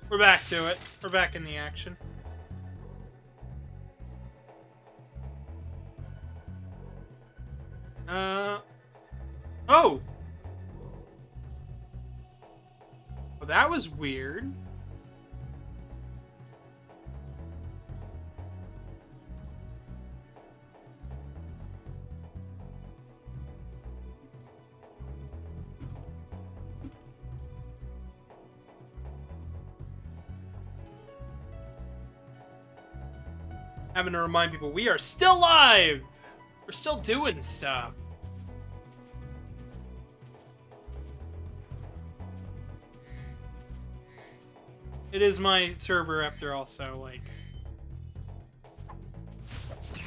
We're back to it. We're back in the action. Oh! Well, that was weird. Having to remind people, we are still live! We're still doing stuff. It is my server after all, so like...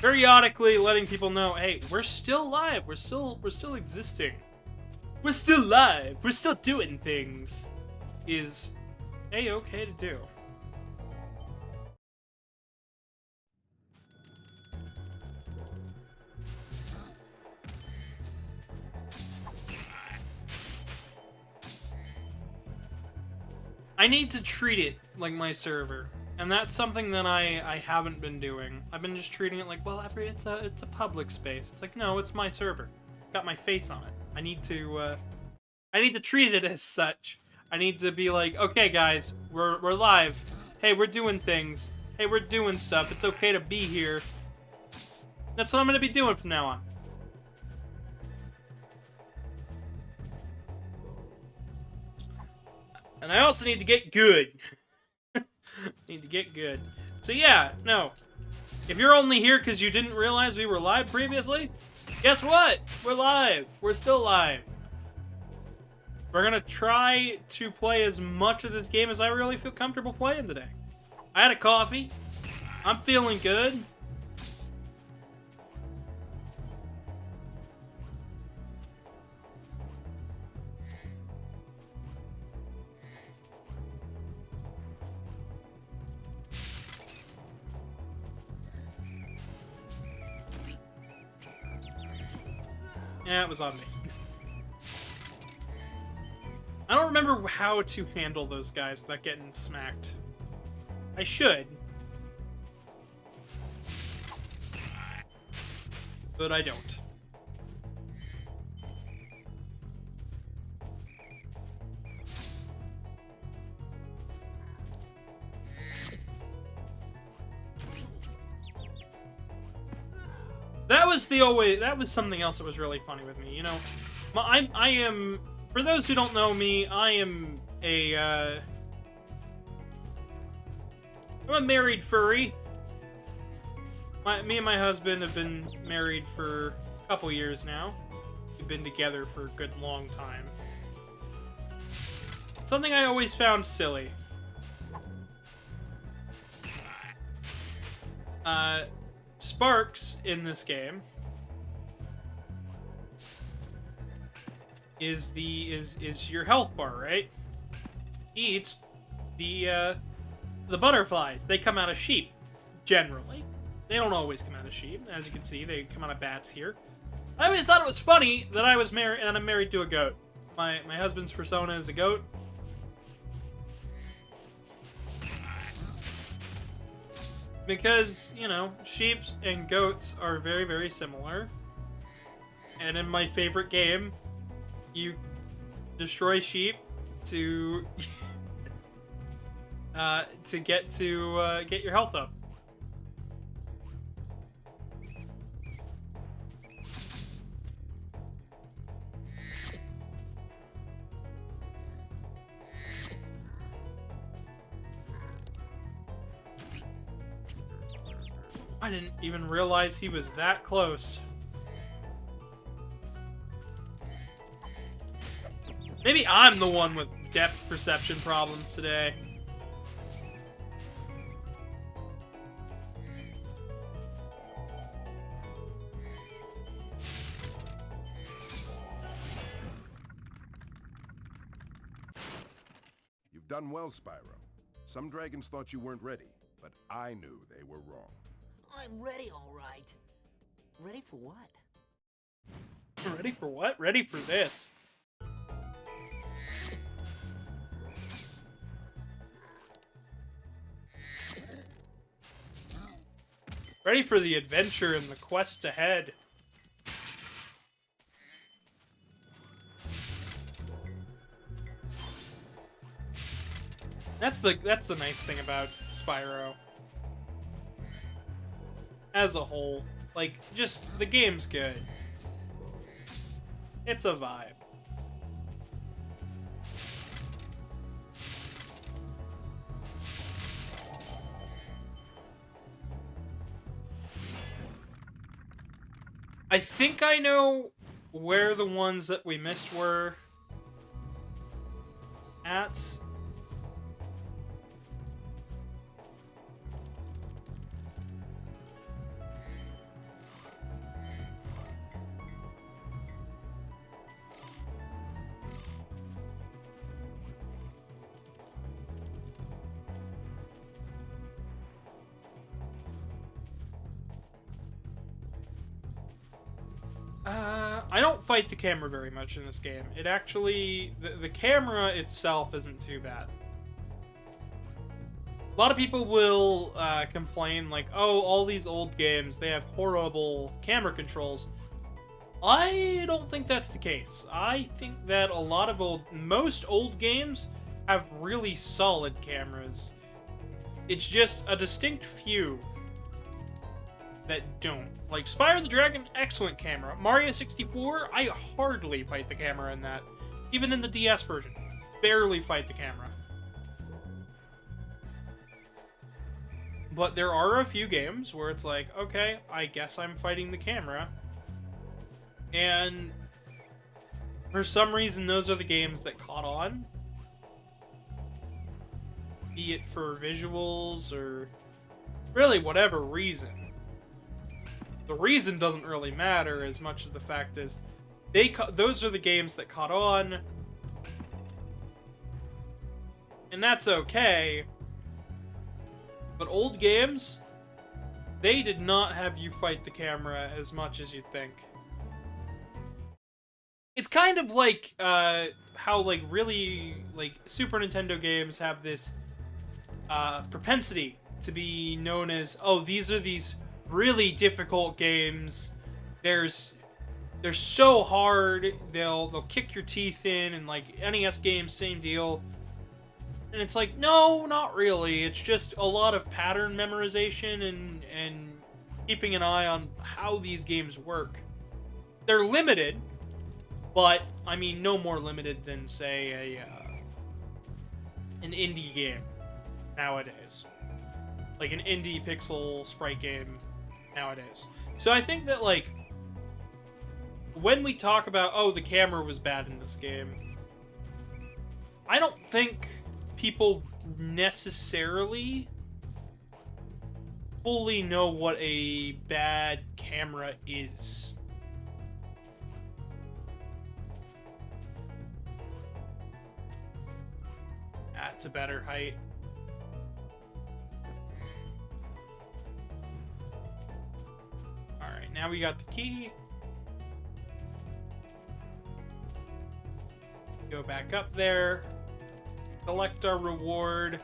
periodically letting people know, hey, we're still live, we're still existing. We're still live, we're still doing things. Is A-okay to do. I need to treat it like my server, and that's something that I haven't been doing. I've been just treating it like, well, it's a public space. It's like, no, it's my server. Got my face on it. I need to treat it as such. I need to be like, okay, guys, we're live. Hey, we're doing things. Hey, we're doing stuff. It's okay to be here. That's what I'm gonna be doing from now on. And I also need to get good. Need to get good. So yeah, no. If you're only here because you didn't realize we were live previously, guess what? We're live. We're still live. We're gonna try to play as much of this game as I really feel comfortable playing today. I had a coffee. I'm feeling good. Yeah, it was on me. I don't remember how to handle those guys without getting smacked. I should. But I don't. That was something else that was really funny with me, you know. I am, for those who don't know me, I am I'm a married furry. Me and my husband have been married for a couple years now. We've been together for a good long time. Something I always found silly. Sparks in this game is your health bar, right? Eats the butterflies. They come out of sheep, generally. They don't always come out of sheep. As you can see, they come out of bats here. I always thought it was funny that I was married, and I'm married to a goat. My husband's persona is a goat. Because, you know, sheep and goats are very, very similar. And in my favorite game, you destroy sheep to get your health up. I didn't even realize he was that close. Maybe I'm the one with depth perception problems today. You've done well, Spyro. Some dragons thought you weren't ready, but I knew they were wrong. I'm ready, all right. Ready for what? Ready for what? Ready for this. Ready for the adventure and the quest ahead. That's the nice thing about Spyro. As a whole, like, just the game's good. It's a vibe. I think I know where the ones that we missed were at. I don't fight the camera very much in this game. It actually... The camera itself isn't too bad. A lot of people will complain, like, oh, all these old games, they have horrible camera controls. I don't think that's the case. I think that a lot of most old games have really solid cameras. It's just a distinct few that don't. Like, Spyro the Dragon, excellent camera. Mario 64, I hardly fight the camera in that. Even in the DS version. barely fight the camera. But there are a few games where it's like, okay, I guess I'm fighting the camera. And for some reason, those are the games that caught on. Be it for visuals or really whatever reason. The reason doesn't really matter as much as the fact is those are the games that caught on. And that's okay. But old games, they did not have you fight the camera as much as you'd think. It's kind of like how like really like Super Nintendo games have this propensity to be known as, oh, these are these really difficult games. They're so hard, they'll kick your teeth in, and like NES games, same deal. And it's like, no, not really. It's just a lot of pattern memorization and keeping an eye on how these games work. They're limited, but I mean, no more limited than say an indie game nowadays, like an indie pixel sprite game nowadays. So I think that like when we talk about, oh, the camera was bad in this game, I don't think people necessarily fully know what a bad camera is. That's a better height. Alright, now we got the key. Go back up there. Collect our reward.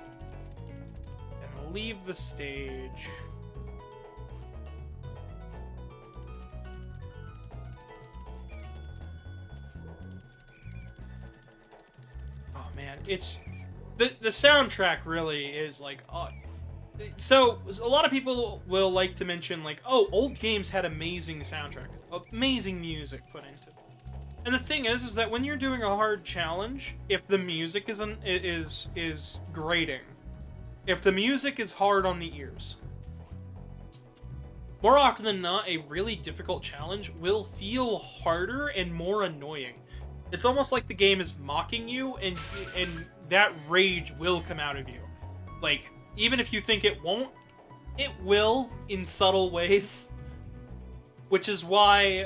And leave the stage. Oh man, it's... The soundtrack really is like... so, a lot of people will like to mention like, oh, old games had amazing soundtrack. Amazing music put into it. And the thing is that when you're doing a hard challenge, if the music is grating, if the music is hard on the ears, more often than not, a really difficult challenge will feel harder and more annoying. It's almost like the game is mocking you, and that rage will come out of you. Like, even if you think it won't, it will in subtle ways. Which is why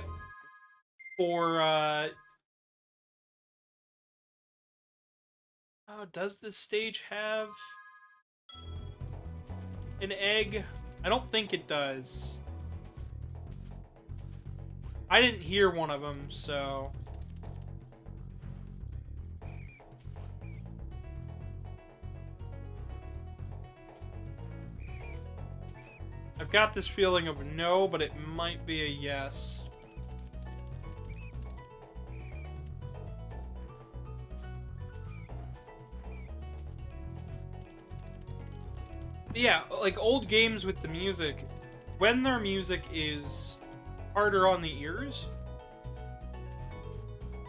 for oh, does this stage have an egg? I don't think it does. I didn't hear one of them, so I've got this feeling of no, but it might be a yes. Yeah, like old games with the music, when their music is harder on the ears,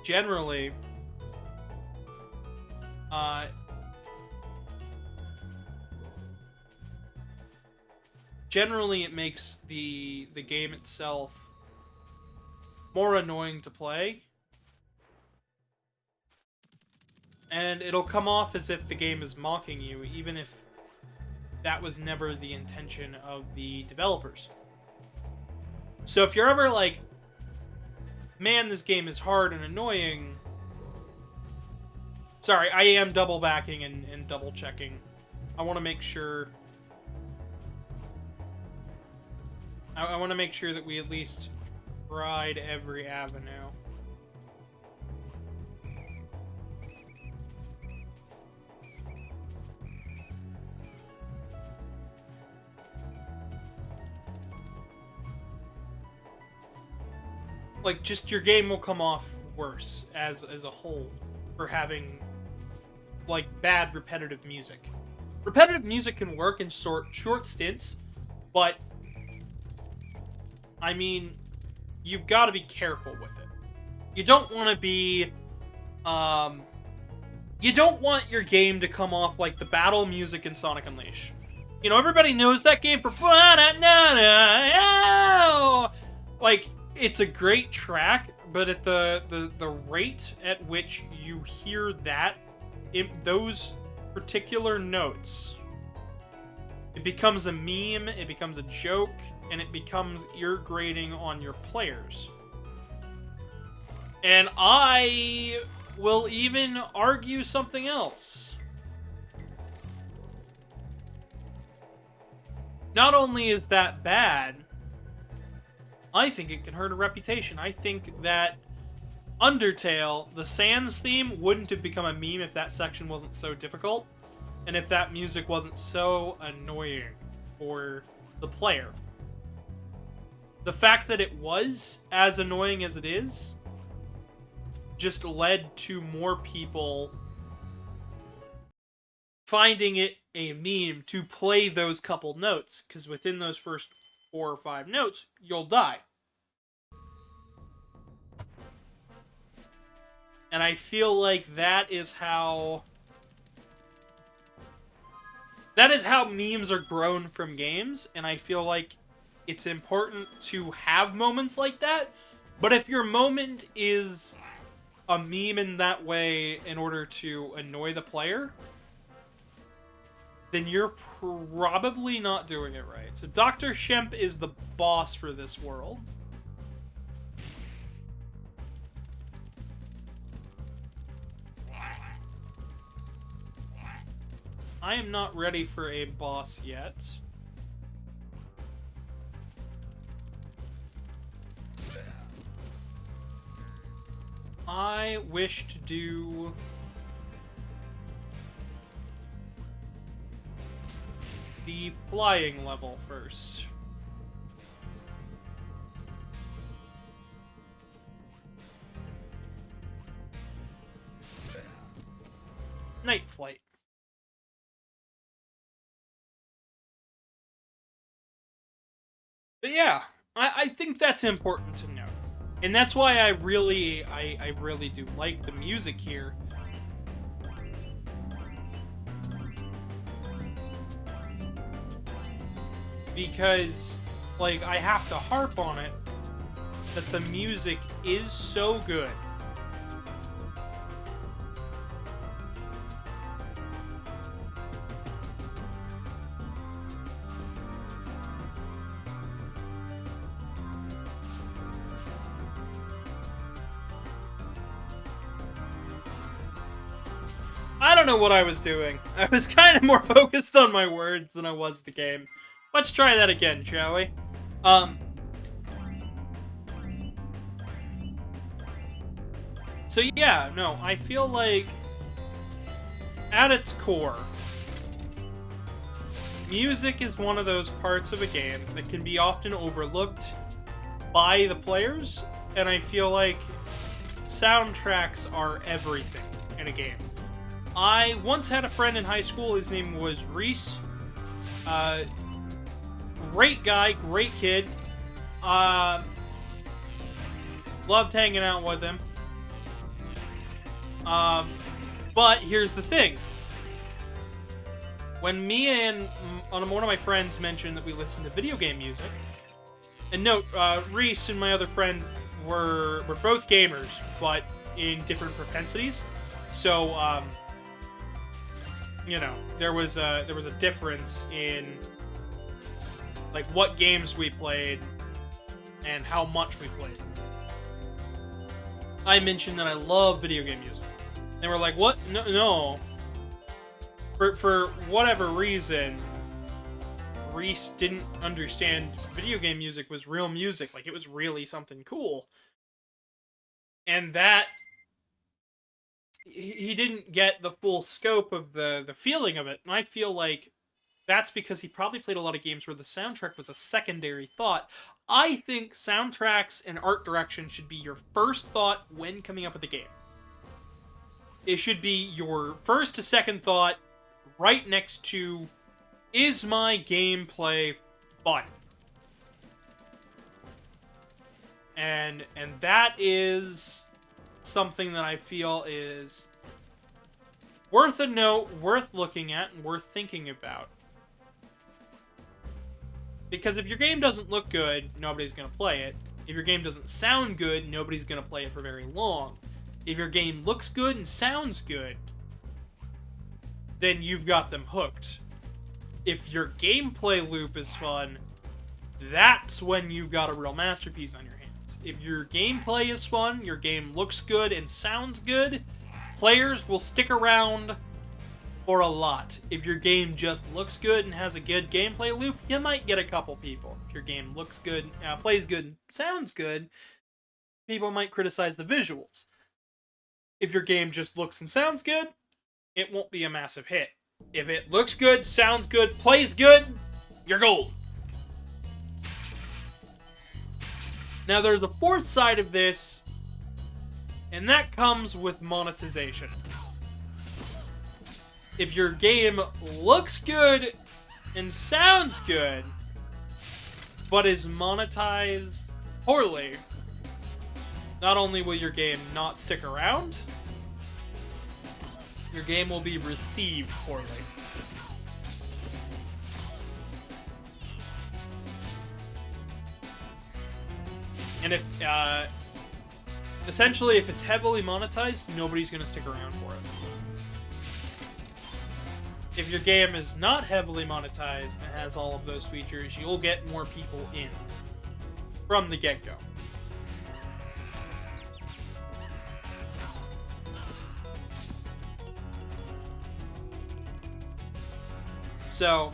generally, it makes the game itself more annoying to play. And it'll come off as if the game is mocking you, even if that was never the intention of the developers. So if you're ever like, man, this game is hard and annoying... Sorry, I am double backing and double checking. I want to make sure... I want to make sure that we at least tried every avenue. Like, just your game will come off worse as a whole for having, like, bad repetitive music. Repetitive music can work in short stints, but I mean, you've got to be careful with it. You don't want to be you don't want your game to come off like the battle music in Sonic Unleashed. You know, everybody knows that game for... Like, it's a great track, but at the rate at which you hear that, those particular notes, it becomes a meme, it becomes a joke, and it becomes ear-grating on your players. And I will even argue something else. Not only is that bad, I think it can hurt a reputation. I think that Undertale, the Sans theme, wouldn't have become a meme if that section wasn't so difficult, and if that music wasn't so annoying for the player. The fact that it was as annoying as it is just led to more people finding it a meme to play those couple notes, because within those first 4 or 5 notes, you'll die. And I feel like that is how memes are grown from games, and I feel like it's important to have moments like that, but if your moment is a meme in that way in order to annoy the player, then you're probably not doing it right. So Dr. Shemp is the boss for this world. I am not ready for a boss yet. I wish to do the flying level first. Night Flight. But yeah, I think that's important to note. And that's why I really do like the music here. Because, like, I have to harp on it that the music is so good. I don't know what I was doing. I was kind of more focused on my words than I was the game. Let's try that again, shall we? So yeah, no, I feel like at its core, music is one of those parts of a game that can be often overlooked by the players, and I feel like soundtracks are everything in a game. I once had a friend in high school, his name was Reese. Great guy, great kid. Loved hanging out with him. But here's the thing. When me and one of my friends mentioned that we listened to video game music, and note, Reese and my other friend were both gamers, but in different propensities. So, you know, there was a difference in like what games we played and how much we played. I mentioned that I love video game music. They were like, "What? No." For whatever reason, Reese didn't understand video game music was real music. Like, it was really something cool. And that... he didn't get the full scope of the feeling of it. And I feel like that's because he probably played a lot of games where the soundtrack was a secondary thought. I think soundtracks and art direction should be your first thought when coming up with a game. It should be your first to second thought right next to, is my gameplay fun? And that is something that I feel is Worth a note, worth looking at, and worth thinking about. Because if your game doesn't look good, nobody's going to play it. If your game doesn't sound good, nobody's going to play it for very long. If your game looks good and sounds good, then you've got them hooked. If your gameplay loop is fun, that's when you've got a real masterpiece on your hands. If your gameplay is fun, your game looks good and sounds good, players will stick around for a lot. If your game just looks good and has a good gameplay loop, you might get a couple people. If your game looks good, plays good, sounds good, people might criticize the visuals. If your game just looks and sounds good, it won't be a massive hit. If it looks good, sounds good, plays good, you're gold. Now there's a fourth side of this, and that comes with monetization. If your game looks good and sounds good, but is monetized poorly, not only will your game not stick around, your game will be received poorly. And if, essentially, if it's heavily monetized, nobody's going to stick around for it. If your game is not heavily monetized and has all of those features, you'll get more people in from the get-go. So,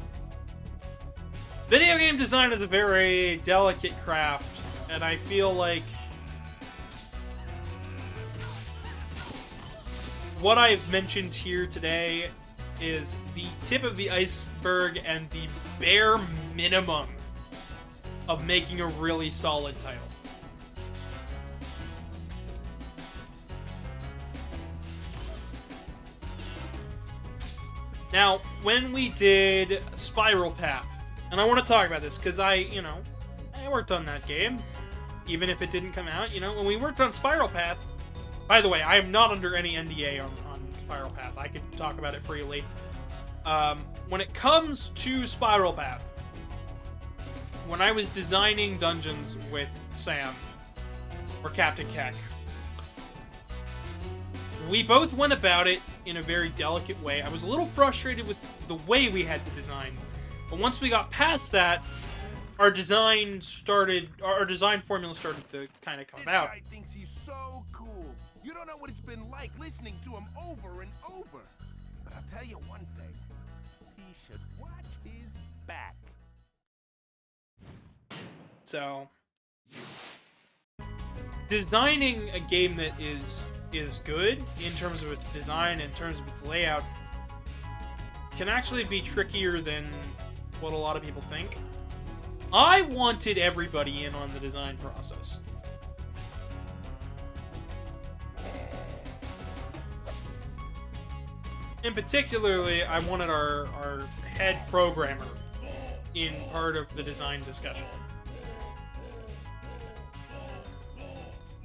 video game design is a very delicate craft, and I feel like what I've mentioned here today is the tip of the iceberg and the bare minimum of making a really solid title. Now, when we did Spiral Path, and I want to talk about this because I worked on that game, even if it didn't come out. When we worked on Spiral Path, by the way, I am not under any NDA on Spiral Path. I could talk about it freely. When it comes to Spiral Path, when I was designing dungeons with Sam, or Captain Keck, we both went about it in a very delicate way. I was a little frustrated with the way we had to design, but once we got past that, our design formula started to kind of come about. This guy thinks he's so cool. You don't know what it's been like listening to him over and over. But I'll tell you one thing. He should watch his back. So, designing a game that is good in terms of its design, in terms of its layout, can actually be trickier than what a lot of people think. I wanted everybody in on the design process. In particularly, I wanted our head programmer in part of the design discussion.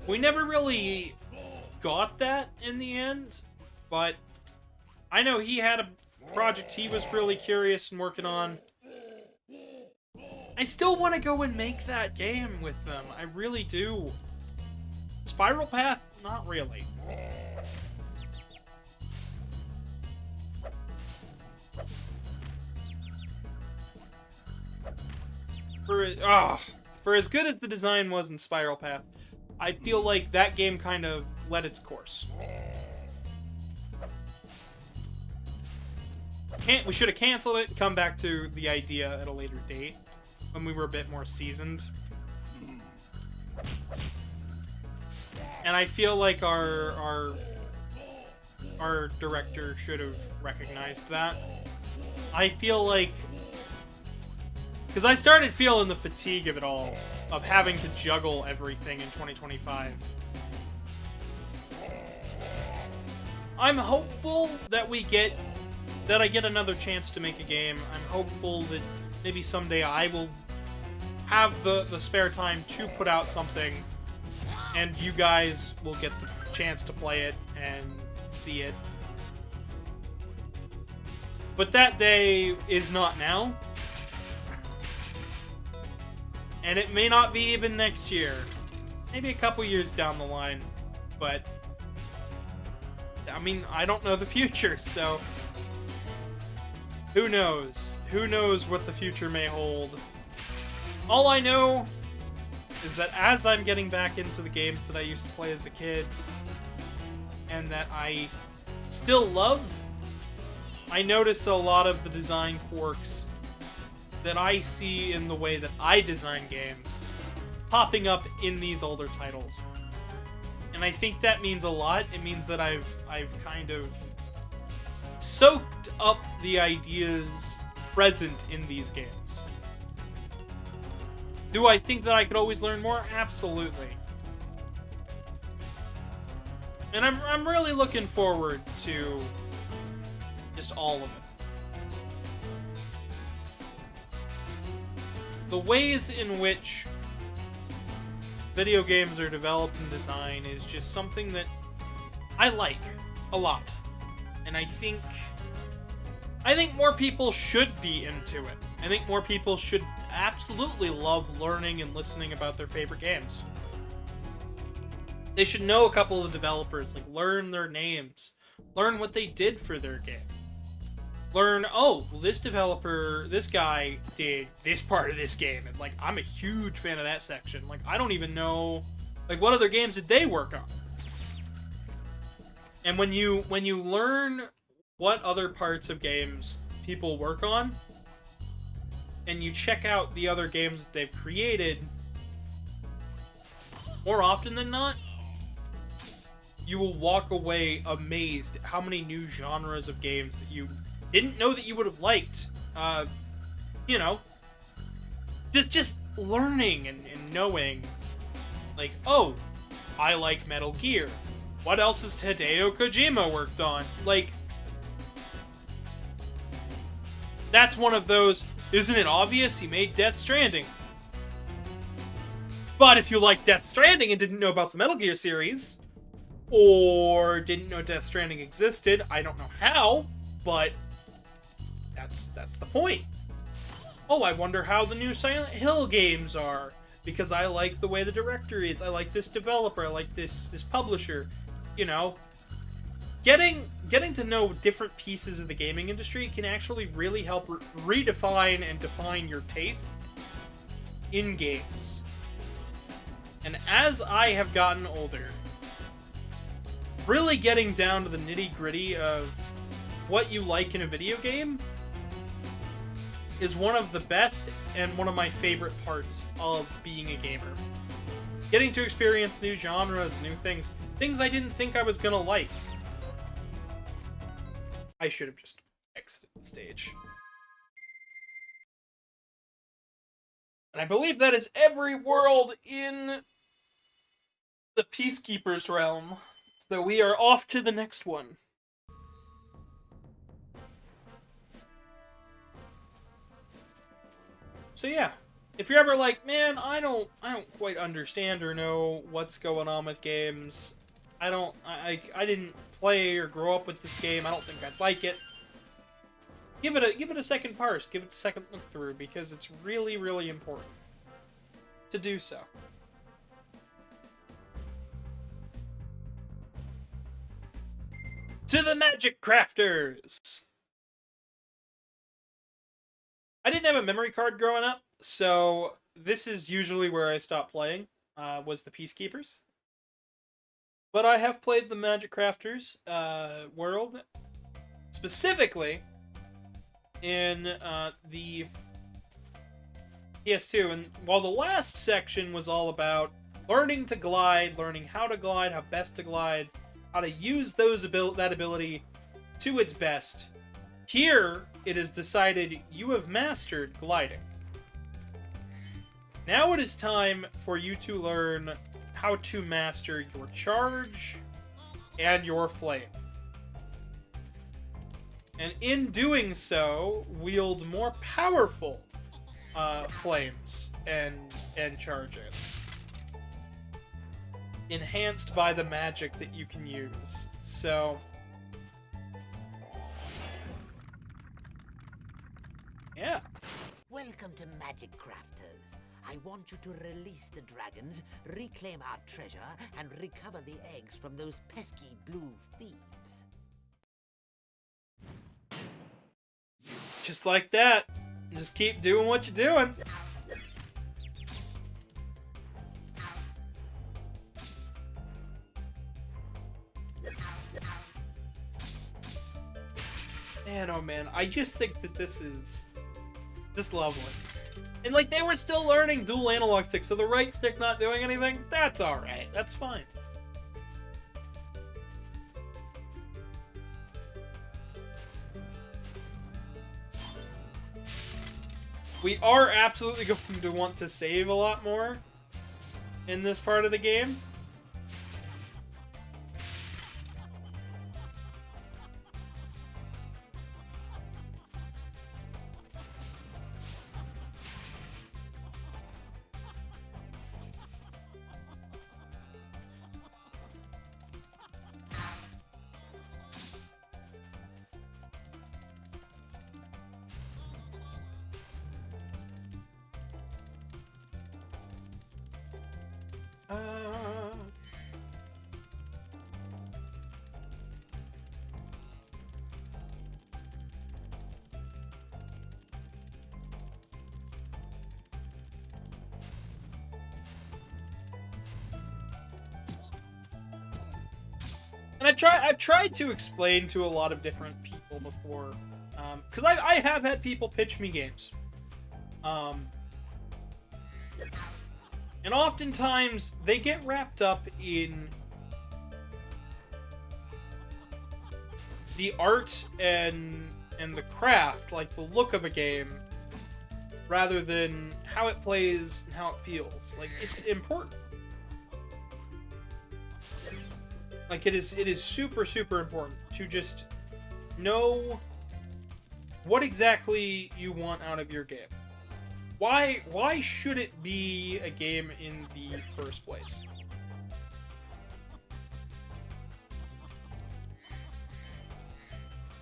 We never really got that in the end, but I know he had a project he was really curious and working on. I still want to go and make that game with them. I really do. Spiral Path? Not really. For as good as the design was in Spiral Path, I feel like that game kind of led its course. We should have canceled it and come back to the idea at a later date, when we were a bit more seasoned. And I feel like our director should have recognized that. I feel like... because I started feeling the fatigue of it all, of having to juggle everything in 2025. I'm hopeful that I get another chance to make a game. I'm hopeful that maybe someday I will have the spare time to put out something, and you guys will get the chance to play it and see it. But that day is not now. And it may not be even next year. Maybe a couple years down the line. But, I mean, I don't know the future, so... Who knows? Who knows what the future may hold? All I know is that as I'm getting back into the games that I used to play as a kid, and that I still love, I notice a lot of the design quirks that I see in the way that I design games popping up in these older titles. And I think that means a lot. It means that I've kind of soaked up the ideas present in these games. Do I think that I could always learn more? Absolutely. And I'm really looking forward to just all of it. The ways in which video games are developed and designed is just something that I like a lot. And I think more people should be into it. I think more people should absolutely love learning and listening about their favorite games. They should know a couple of the developers, like learn their names, learn what they did for their game. Learn, oh, well, this developer, this guy did this part of this game, and like I'm a huge fan of that section. Like I don't even know, like what other games did they work on? And when you learn what other parts of games people work on, and you check out the other games that they've created, more often than not, you will walk away amazed at how many new genres of games that you didn't know that you would have liked. You know, just learning and knowing, like, oh, I like Metal Gear. What else has Hideo Kojima worked on? Like, that's one of those, isn't it obvious he made Death Stranding? But if you like Death Stranding and didn't know about the Metal Gear series, or didn't know Death Stranding existed, I don't know how, but that's the point. Oh, I wonder how the new Silent Hill games are, because I like the way the director is, I like this developer, I like this publisher, you know. Getting to know different pieces of the gaming industry can actually really help redefine and define your taste in games. And as I have gotten older, really getting down to the nitty-gritty of what you like in a video game is one of the best and one of my favorite parts of being a gamer. Getting to experience new genres, new things I didn't think I was gonna like. I should have just exited the stage. And I believe that is every world in the Peacekeeper's realm. So we are off to the next one. So yeah, if you're ever like, man, I don't quite understand or know what's going on with games. I didn't play or grow up with this game. I don't think I'd like it. Give it a second parse. Give it a second look through, because it's really, really important to do so. To the Magic Crafters! I didn't have a memory card growing up, so this is usually where I stopped playing, was the Peacekeepers. But I have played the Magic Crafters world, specifically in the PS2. And while the last section was all about learning to glide, learning how to glide, how best to glide, how to use that ability to its best, here it is decided you have mastered gliding. Now it is time for you to learn how to master your charge and your flame. And in doing so, wield more powerful flames and charges, enhanced by the magic that you can use. So Yeah. Welcome to Magic Crafters. I want you to release the dragons, reclaim our treasure, and recover the eggs from those pesky blue thieves. Just like that. Just keep doing what you're doing. Man, oh man, I just think that this is just lovely. And like, they were still learning dual analog stick, so the right stick not doing anything, that's alright, that's fine. We are absolutely going to want to save a lot more in this part of the game. And I've tried to explain to a lot of different people before, because I have had people pitch me games, and oftentimes they get wrapped up in the art and the craft, like the look of a game, rather than how it plays and how it feels. Like, it's important. Like, it is super, super important to just know what exactly you want out of your game. Why should it be a game in the first place?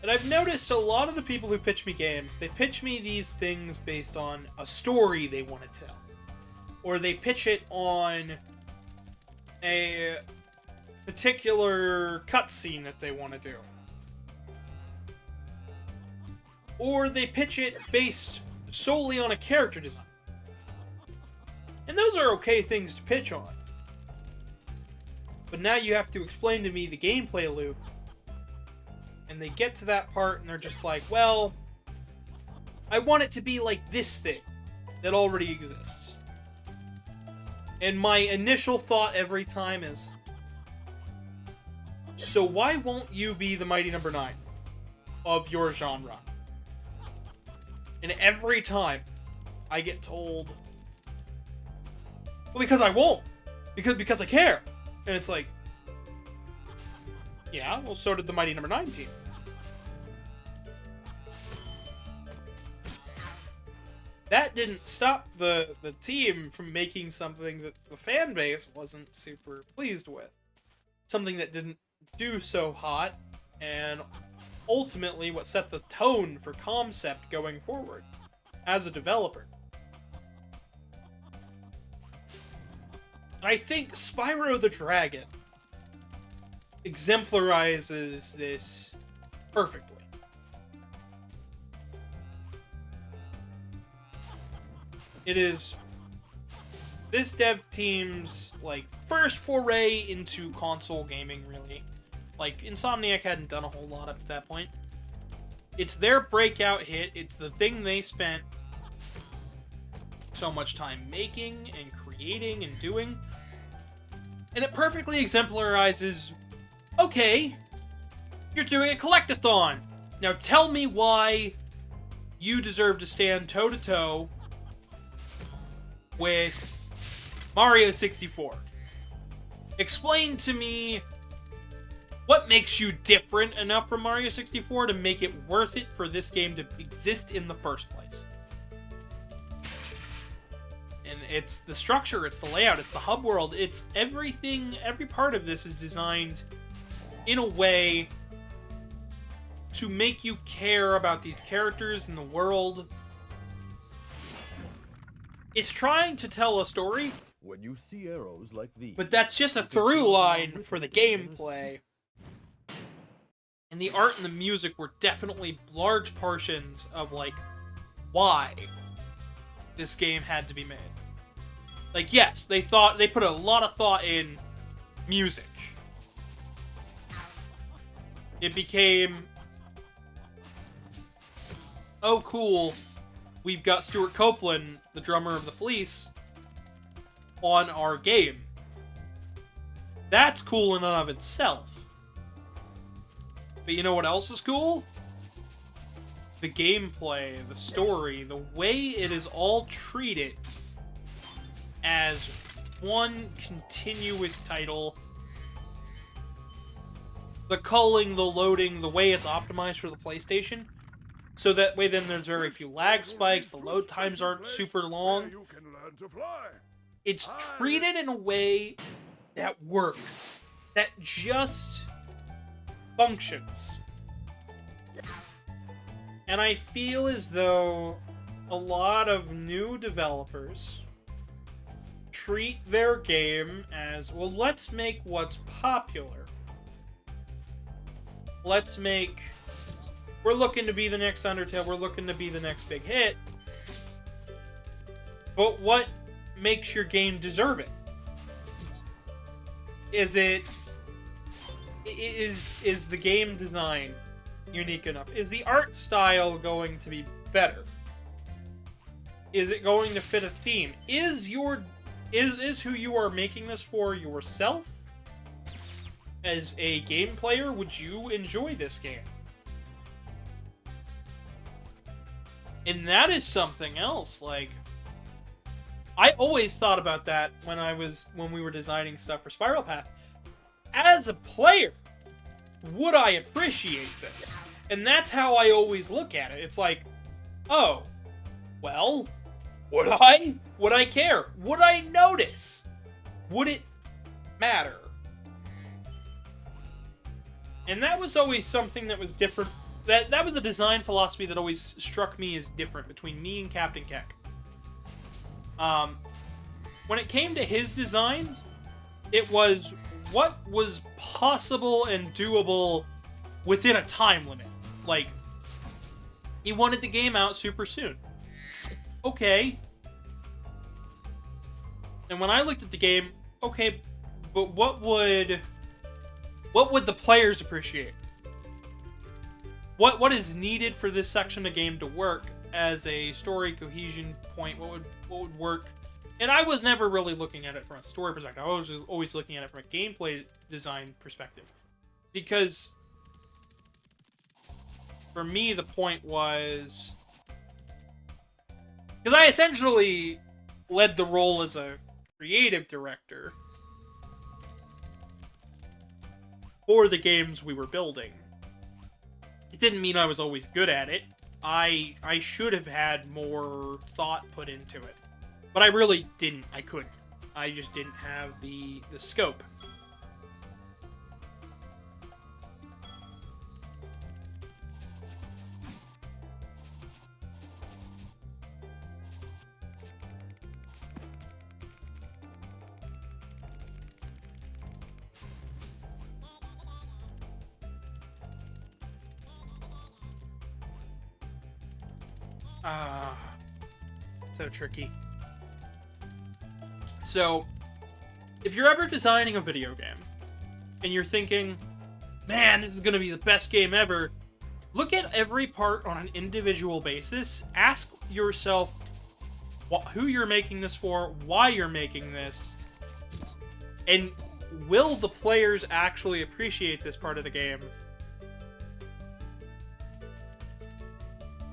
And I've noticed a lot of the people who pitch me games, they pitch me these things based on a story they want to tell. Or they pitch it on a particular cutscene that they want to do. Or they pitch it based solely on a character design. And those are okay things to pitch on. But now you have to explain to me the gameplay loop. And they get to that part and they're just like, well, I want it to be like this thing that already exists. And my initial thought every time is, so why won't you be the Mighty Number 9 of your genre? And every time I get told, well, because I won't. Because I care. And it's like, yeah, well, so did the Mighty Number 9 team. That didn't stop the team from making something that the fan base wasn't super pleased with. Something that didn't do so hot, and ultimately what set the tone for concept going forward as a developer. I think Spyro the Dragon exemplarizes this perfectly. It is this dev team's, like, first foray into console gaming, really. Like, Insomniac hadn't done a whole lot up to that point. It's their breakout hit. It's the thing they spent so much time making and creating and doing. And it perfectly exemplarizes, okay, you're doing a collectathon. Now tell me why you deserve to stand toe-to-toe with Mario 64. Explain to me what makes you different enough from Mario 64 to make it worth it for this game to exist in the first place. And it's the structure, it's the layout, it's the hub world, it's everything, every part of this is designed in a way to make you care about these characters and the world is trying to tell a story, When you see arrows like these, but that's just a through line for the gameplay. And the art and the music were definitely large portions of, like, why this game had to be made. Like, yes, they put a lot of thought in music. It became, oh cool, we've got Stuart Copeland, the drummer of the Police, on our game. That's cool in and of itself. But you know what else is cool? The gameplay, the story, the way it is all treated as one continuous title. The culling, the loading, the way it's optimized for the PlayStation. So that way then there's very few lag spikes, the load times aren't super long. You can learn to fly. It's treated in a way that works. That just functions. And I feel as though a lot of new developers treat their game as, well, let's make what's popular. Let's make... We're looking to be the next Undertale, we're looking to be the next big hit. But what makes your game deserve it? Is the game design unique enough? Is the art style going to be better? Is it going to fit a theme? Is who you are making this for yourself? As a game player, would you enjoy this game? And that is something else, like, I always thought about that when we were designing stuff for Spiral Path. As a player, would I appreciate this? And that's how I always look at it. It's like, oh, well, would I? Would I care? Would I notice? Would it matter? And that was always something that was different. That was a design philosophy that always struck me as different between me and Captain Keck. When it came to his design, it was what was possible and doable within a time limit. Like, he wanted the game out super soon. Okay. And when I looked at the game, okay, but what would the players appreciate? What is needed for this section of game to work as a story cohesion point? What would work? And I was never really looking at it from a story perspective. I was always looking at it from a gameplay design perspective. Because for me, the point was... Because I essentially led the role as a creative director for the games we were building. It didn't mean I was always good at it. I should have had more thought put into it. But I really didn't. I couldn't. I just didn't have the scope. So tricky. So, if you're ever designing a video game, and you're thinking, man, this is going to be the best game ever, look at every part on an individual basis, ask yourself who you're making this for, why you're making this, and will the players actually appreciate this part of the game?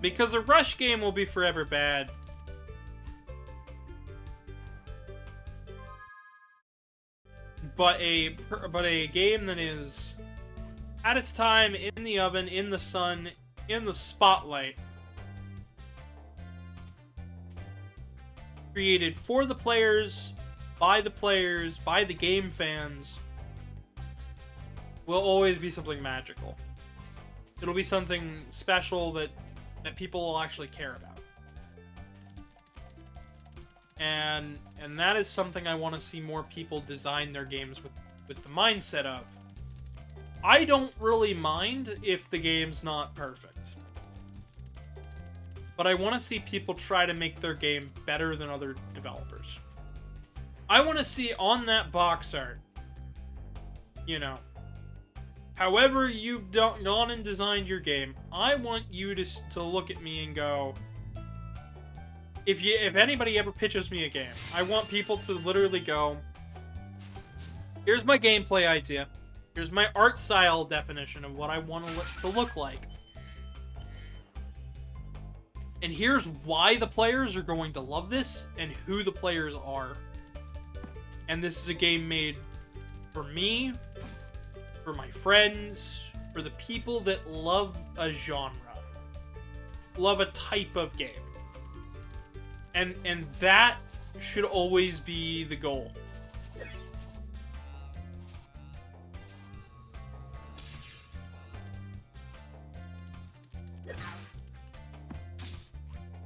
Because a rush game will be forever bad. But a game that is at its time, in the oven, in the sun, in the spotlight, created for the players, by the game fans, will always be something magical. It'll be something special that people will actually care about. And that is something I want to see more people design their games with the mindset of. I don't really mind if the game's not perfect. But I want to see people try to make their game better than other developers. I want to see on that box art, you know, however you've gone and designed your game, I want you to look at me and go, if anybody ever pitches me a game, I want people to literally go, here's my gameplay idea. Here's my art style definition of what I want to look like. And here's why the players are going to love this and who the players are. And this is a game made for me, for my friends, for the people that love a genre, love a type of game. And that should always be the goal.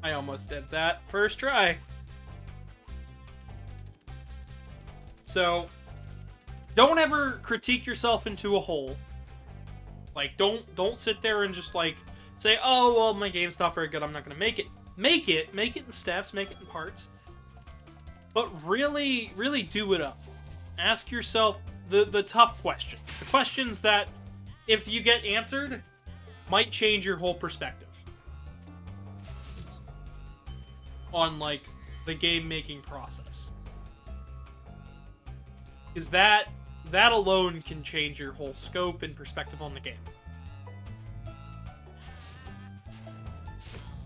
I almost did that first try. So, don't ever critique yourself into a hole. Like, don't sit there and just, like, say, oh, well, my game's not very good, I'm not gonna make it. Make it in steps, make it in parts. But really, really do it up. Ask yourself the tough questions. The questions that, if you get answered, might change your whole perspective on, like, the game-making process. Because that alone can change your whole scope and perspective on the game.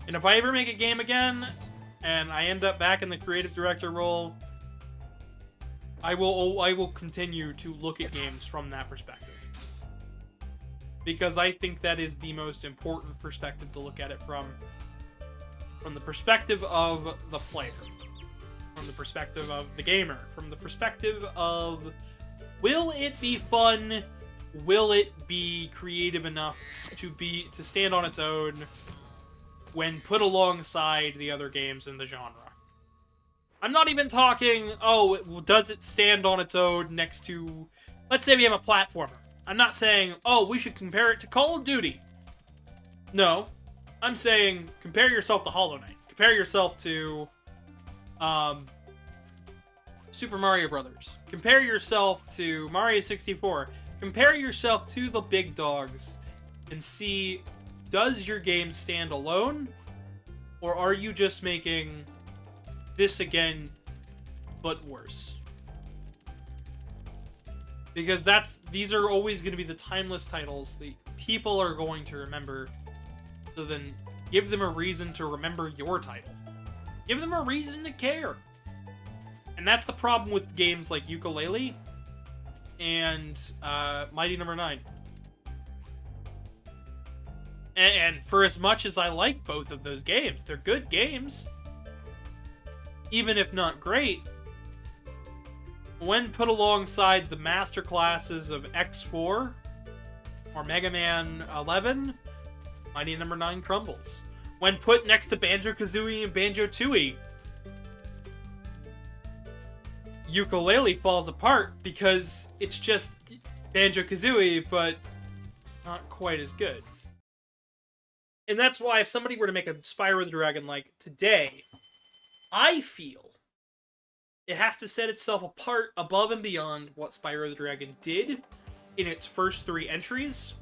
And if I ever make a game again, and I end up back in the creative director role, I will continue to look at games from that perspective. Because I think that is the most important perspective to look at it from the perspective of the player, from the perspective of the gamer, from the perspective of, will it be fun? Will it be creative enough to stand on its own when put alongside the other games in the genre? I'm not even talking, oh, does it stand on its own next to, let's say we have a platformer. I'm not saying, oh, we should compare it to Call of Duty. No. I'm saying, compare yourself to Hollow Knight. Compare yourself to Super Mario Brothers. Compare yourself to Mario 64. Compare yourself to the big dogs and see, does your game stand alone? Or are you just making this again, but worse? Because these are always going to be the timeless titles that people are going to remember. So then, give them a reason to remember your title. Give them a reason to care. And that's the problem with games like Yooka-Laylee and Mighty No. 9. And for as much as I like both of those games, they're good games. Even if not great, when put alongside the masterclasses of X4 or Mega Man 11, Mighty No. 9 crumbles. When put next to Banjo-Kazooie and Banjo-Tooie, Yooka-Laylee falls apart because it's just Banjo-Kazooie, but not quite as good. And that's why if somebody were to make a Spyro the Dragon like today, I feel it has to set itself apart above and beyond what Spyro the Dragon did in its first 3 entries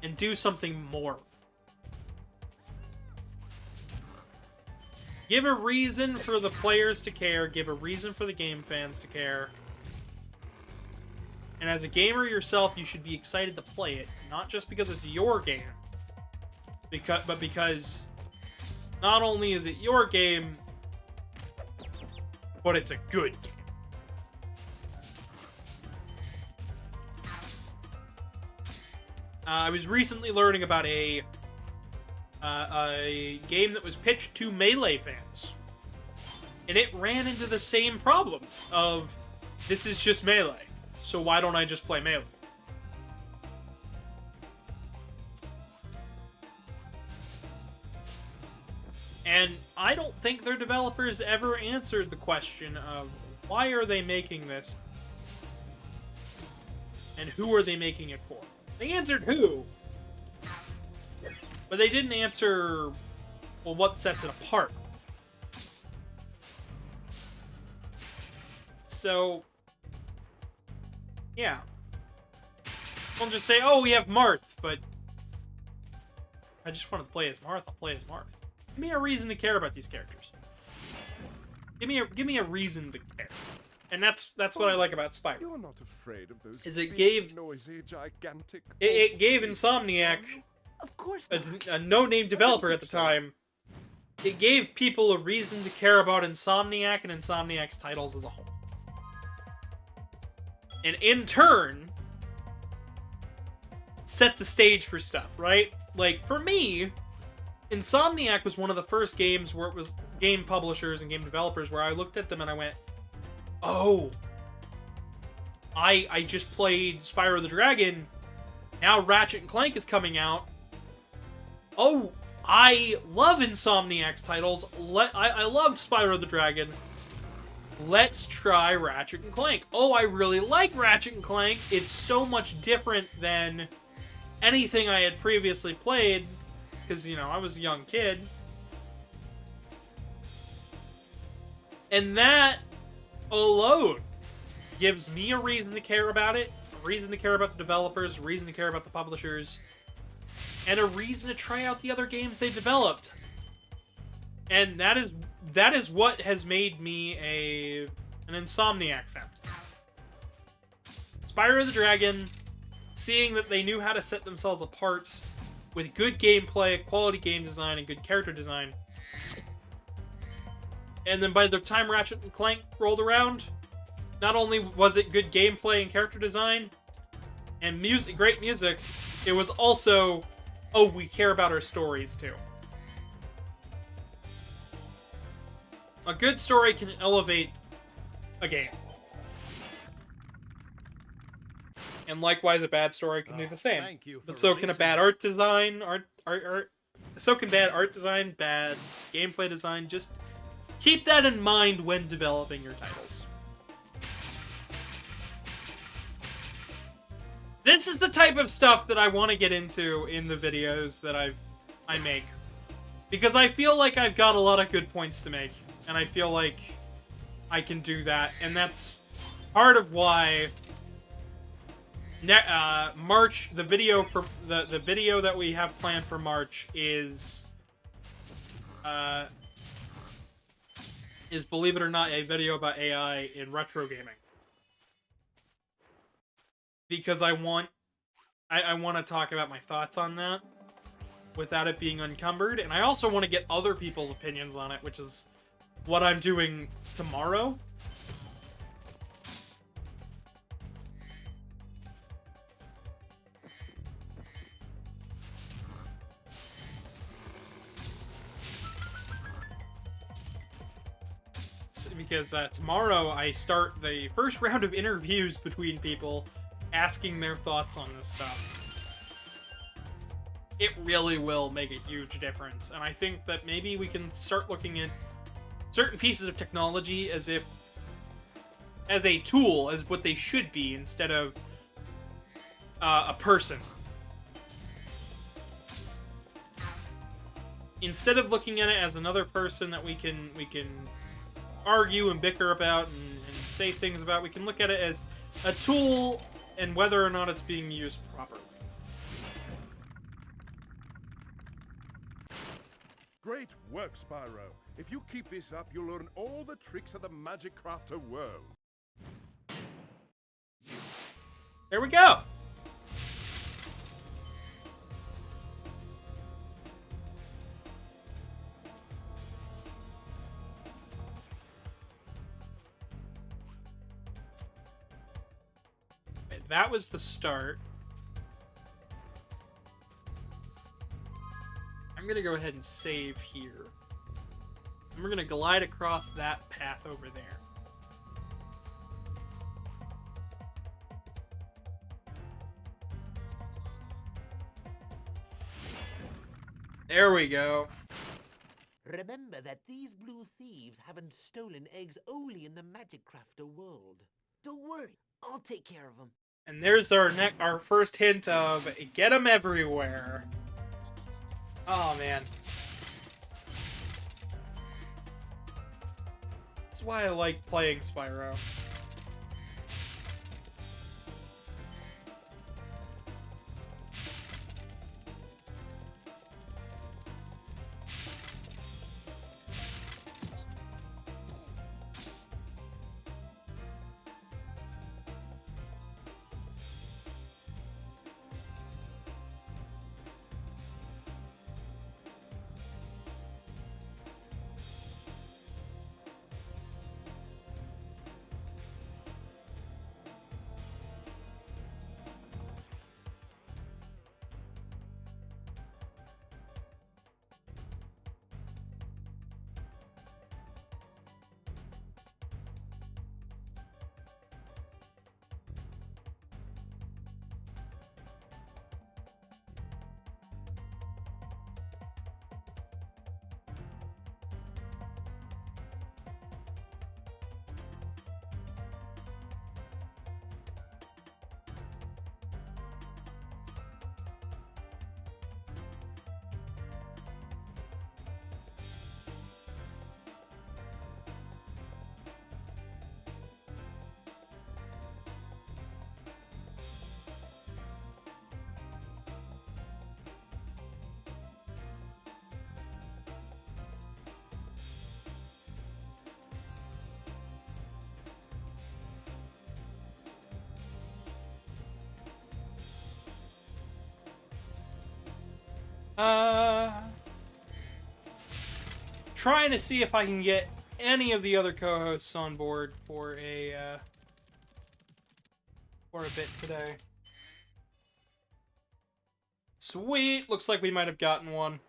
and do something more. Give a reason for the players to care, give a reason for the game fans to care. And as a gamer yourself, you should be excited to play it, not just because it's your game, but because not only is it your game, but it's a good game. I was recently learning about a game that was pitched to Melee fans. And it ran into the same problems of, this is just Melee, so why don't I just play Melee? And I don't think their developers ever answered the question of why are they making this and who are they making it for. They answered who, but they didn't answer, well, what sets it apart. So, yeah. Don't just say, oh, we have Marth, but I just want to play as Marth, I'll play as Marth. Give me a reason to care about these characters. Give me a reason to care. And that's what I like about Spyro. You're not afraid of those Is it big, gave noisy, gigantic... it gave Insomniac, Of course not. a no-name developer at the time, it gave people a reason to care about Insomniac and Insomniac's titles as a whole. And in turn, set the stage for stuff, right? Like, for me, Insomniac was one of the first games where it was game publishers and game developers where I looked at them and I went, oh, I just played Spyro the Dragon. Now Ratchet & Clank is coming out. Oh, I love Insomniac's titles. I loved Spyro the Dragon. Let's try Ratchet & Clank. Oh, I really like Ratchet & Clank. It's so much different than anything I had previously played. Because, you know, I was a young kid. And that alone gives me a reason to care about it, a reason to care about the developers, a reason to care about the publishers, and a reason to try out the other games they developed. And that is what has made me an Insomniac fan. Spyro the Dragon, seeing that they knew how to set themselves apart with good gameplay, quality game design, and good character design. And then by the time Ratchet & Clank rolled around, not only was it good gameplay and character design, and music, great music, it was also, oh, we care about our stories too. A good story can elevate a game. And likewise, a bad story can do the same. Thank you But for so can a bad releasing art design, so can bad art design, bad gameplay design. Just keep that in mind when developing your titles. This is the type of stuff that I want to get into in the videos that I make. Because I feel like I've got a lot of good points to make. And I feel like I can do that. And that's part of why March, the video for the video that we have planned for March is believe it or not, a video about AI in retro gaming. Because I want to talk about my thoughts on that without it being encumbered, and I also want to get other people's opinions on it, which is what I'm doing tomorrow. Because tomorrow I start the first round of interviews between people asking their thoughts on this stuff. It really will make a huge difference, and I think that maybe we can start looking at certain pieces of technology as a tool, as what they should be, instead of a person. Instead of looking at it as another person that we can argue and bicker about and say things about, we can look at it as a tool and whether or not it's being used properly. Great work, Spyro. If you keep this up, you'll learn all the tricks of the Magic Crafter world. There we go. Okay, that was the start. I'm gonna go ahead and save here. And we're gonna glide across that path over there. There we go. Remember that these blue thieves haven't stolen eggs only in the Magic Crafter world. Don't worry, I'll take care of them. And there's our first hint of get them everywhere. Oh man. That's why I like playing Spyro. Trying to see if I can get any of the other co-hosts on board for a bit today. Sweet! Looks like we might have gotten one.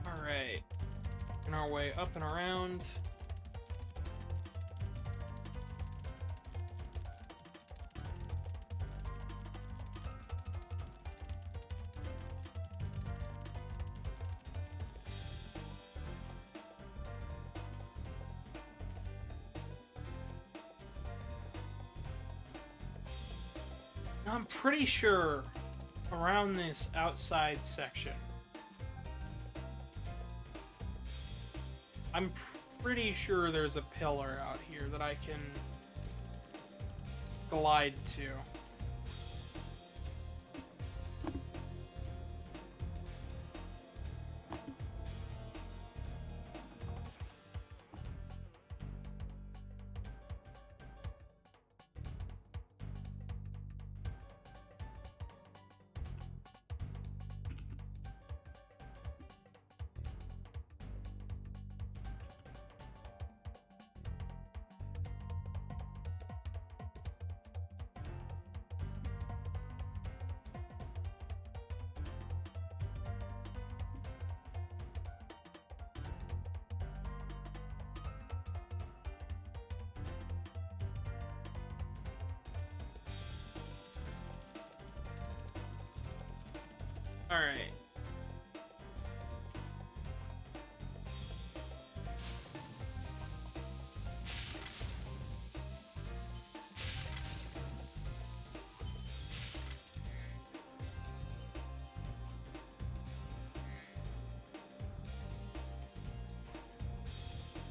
Alright. Working our way up and around. I'm pretty sure around this outside section, I'm pretty sure there's a pillar out here that I can glide to. Alright.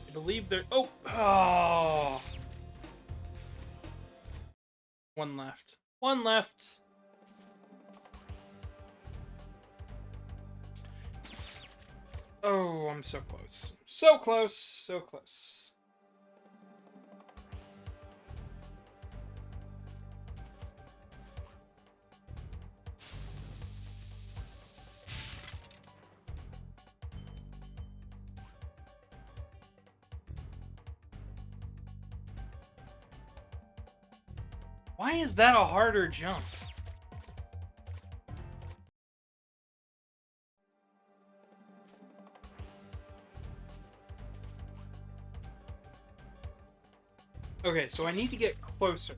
I believe there... Oh! One left. One left! Oh, I'm so close. So close, so close. Why is that a harder jump? Okay, so I need to get closer.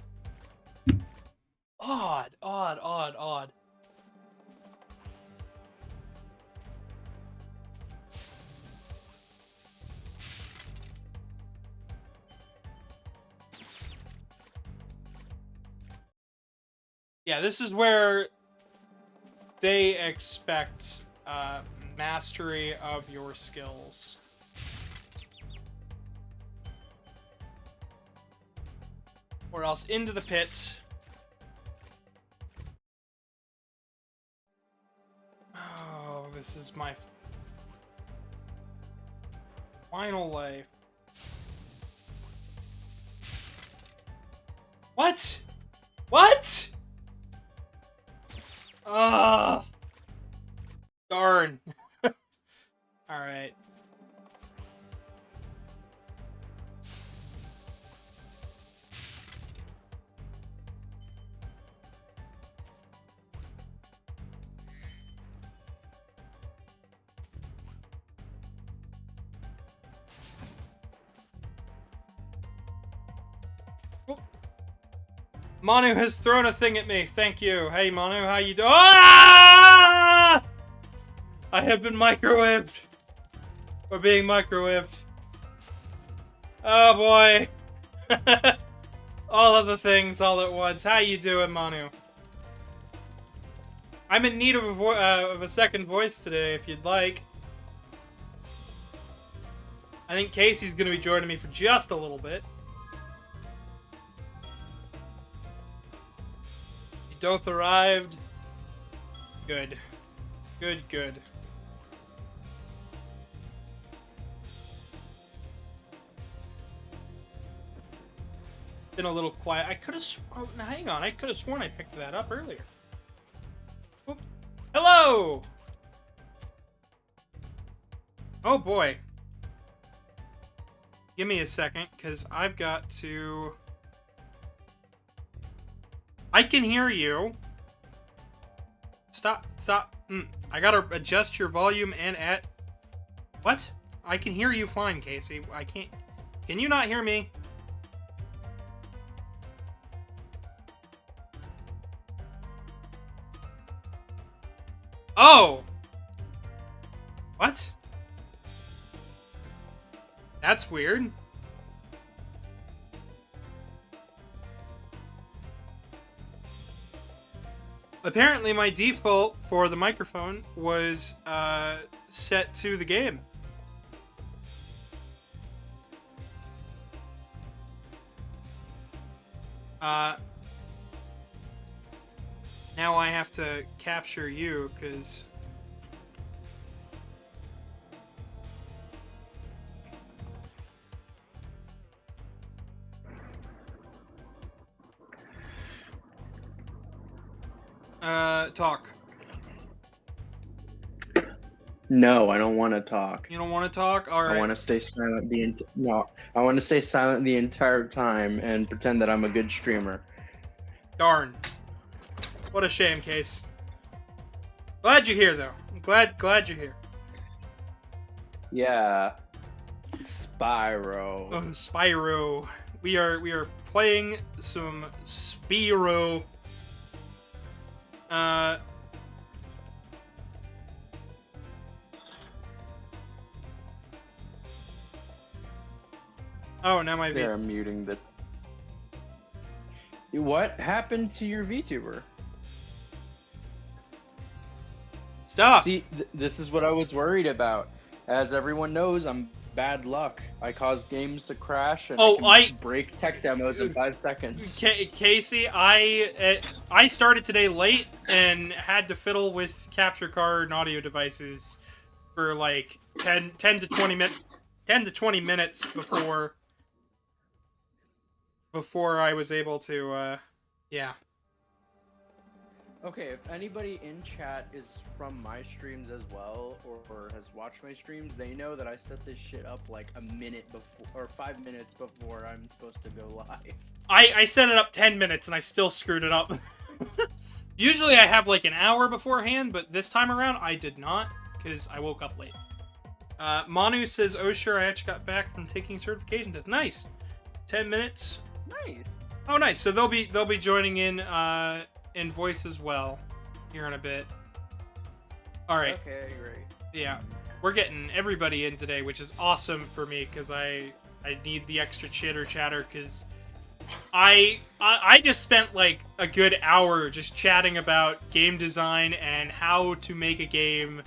Odd, odd, odd, odd. Yeah, this is where they expect mastery of your skills. Or else into the pit. Oh, this is my final life. What? What? Ah, darn. All right. Manu has thrown a thing at me. Thank you. Hey, Manu, how you doing? Ah! I have been microwaved. Or being microwaved. Oh, boy. All of the things all at once. How you doing, Manu? I'm in need of a second voice today, if you'd like. I think Casey's going to be joining me for just a little bit. Doth arrived. Good. Good, good. Been a little quiet. I could have sworn... Oh, hang on. I could have sworn I picked that up earlier. Oop. Hello! Oh, boy. Give me a second, because I've got to... I can hear you. Stop, stop. I gotta adjust your volume and at... What? I can hear you fine, Casey. I can't... Can you not hear me? Oh! What? That's weird. Apparently, my default for the microphone was set to the game. Now I have to capture you, because... talk. No, I don't want to talk. You don't want to talk? All right. I want to stay silent I want to stay silent the entire time and pretend that I'm a good streamer. Darn. What a shame, Case. Glad you're here, though. I'm glad you're here. Yeah. Spyro. Spyro. We are playing some Spyro. Oh, now my They're muting the... What happened to your VTuber? Stop! See, this is what I was worried about. As everyone knows, I'm bad luck. I cause games to crash and I can break tech demos in 5 seconds. Casey, I started today late and had to fiddle with capture card and audio devices for like 10 to 20 minutes before I was able to yeah. Okay, if anybody in chat is from my streams as well, or has watched my streams, they know that I set this shit up like a minute before, or 5 minutes before I'm supposed to go live. I set it up 10 minutes and I still screwed it up. Usually I have like an hour beforehand, but this time around I did not, because I woke up late. Manu says, oh sure, I actually got back from taking certification test. Nice! 10 minutes. Nice! Oh nice, so they'll be joining in voice as well here in a bit. Alright. Okay, great. Yeah. We're getting everybody in today, which is awesome for me, because I need the extra chitter chatter, because I just spent like a good hour just chatting about game design and how to make a game,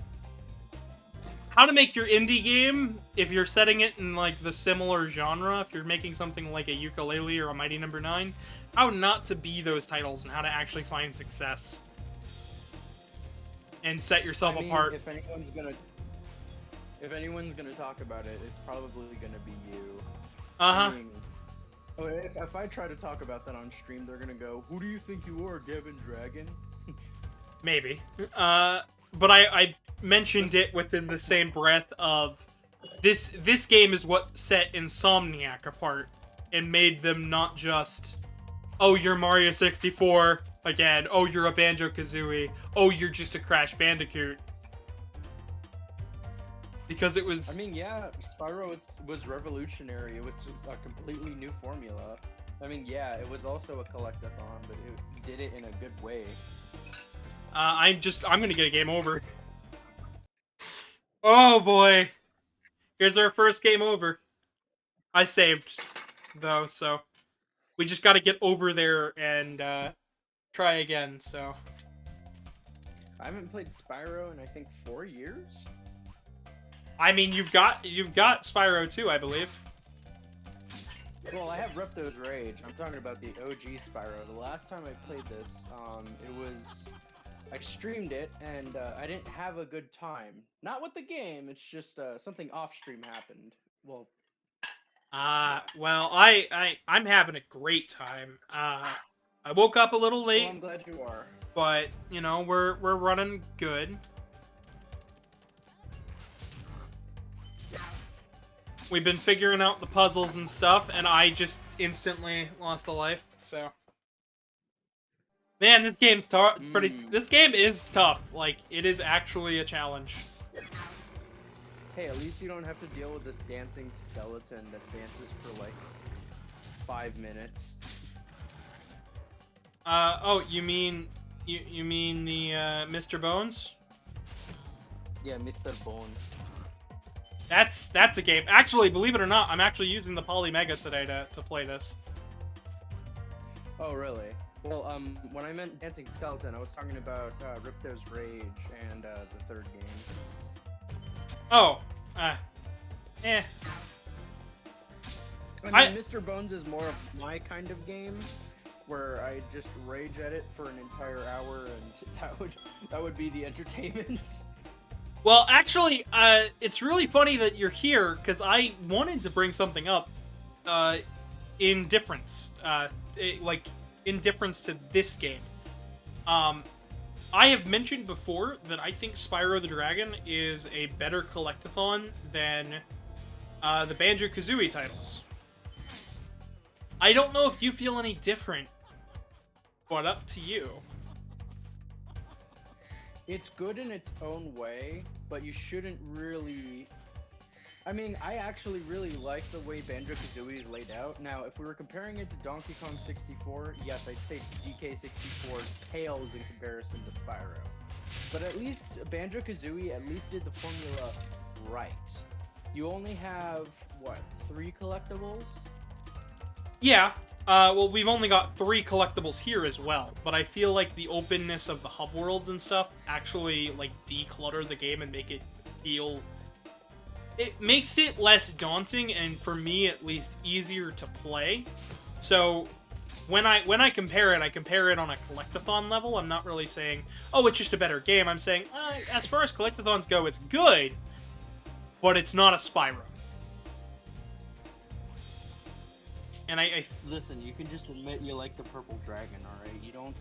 how to make your indie game if you're setting it in like the similar genre, if you're making something like a Yooka-Laylee or a Mighty No. 9, how not to be those titles and how to actually find success and set yourself apart. If anyone's gonna talk about it, it's probably gonna be you. Uh-huh. If I try to talk about that on stream, they're gonna go, who do you think you are, Gavin Dragon? Maybe. But I mentioned it within the same breath of this game is what set Insomniac apart and made them not just, oh, you're Mario 64 again, oh, you're a Banjo-Kazooie, oh, you're just a Crash Bandicoot. Because it was... I mean, yeah, Spyro was revolutionary. It was just a completely new formula. I mean, yeah, it was also a collectathon, but it did it in a good way. I'm gonna get a game over. Oh boy. Here's our first game over. I saved, though, so... We just gotta get over there and, try again, so... I haven't played Spyro in, I think, 4 years? I mean, you've got Spyro too, I believe. Well, I have Ripto's Rage. I'm talking about the OG Spyro. The last time I played this, I streamed it, and I didn't have a good time. Not with the game, it's just something off-stream happened. Well, well, I'm having a great time. I woke up a little late. well, I'm glad you are. But, you know, we're running good. We've been figuring out the puzzles and stuff, and I just instantly lost a life, so... Man, this game's This game is tough. Like, it is actually a challenge. Hey, at least you don't have to deal with this dancing skeleton that dances for, like, 5 minutes. Oh, you mean... You mean the, Mr. Bones? Yeah, Mr. Bones. That's a game. Actually, believe it or not, I'm actually using the Polymega today to play this. Oh, really? Well, when I meant Dancing Skeleton, I was talking about Ripto's Rage and the third game. Oh, I mean, Mr. Bones is more of my kind of game, where I just rage at it for an entire hour, and that would be the entertainment. Well, actually, it's really funny that you're here, because I wanted to bring something up, in difference, in difference to this game. I have mentioned before that I think Spyro the Dragon is a better collectathon than, the Banjo-Kazooie titles. I don't know if you feel any different, but up to you. It's good in its own way, but you shouldn't really... I mean, I actually really like the way Banjo-Kazooie is laid out. Now, if we were comparing it to Donkey Kong 64, yes, I'd say DK64 pales in comparison to Spyro. But at least Banjo-Kazooie at least did the formula right. You only have, what, 3 collectibles? Yeah. Well, we've only got 3 collectibles here as well, but I feel like the openness of the hub worlds and stuff actually, like, declutter the game and make it feel... It makes it less daunting, and for me, at least, easier to play. So, when I compare it, I compare it on a collectathon level. I'm not really saying, oh, it's just a better game. I'm saying, as far as collectathons go, it's good, but it's not a Spyro. And I Listen, you can just admit you like the purple dragon, alright?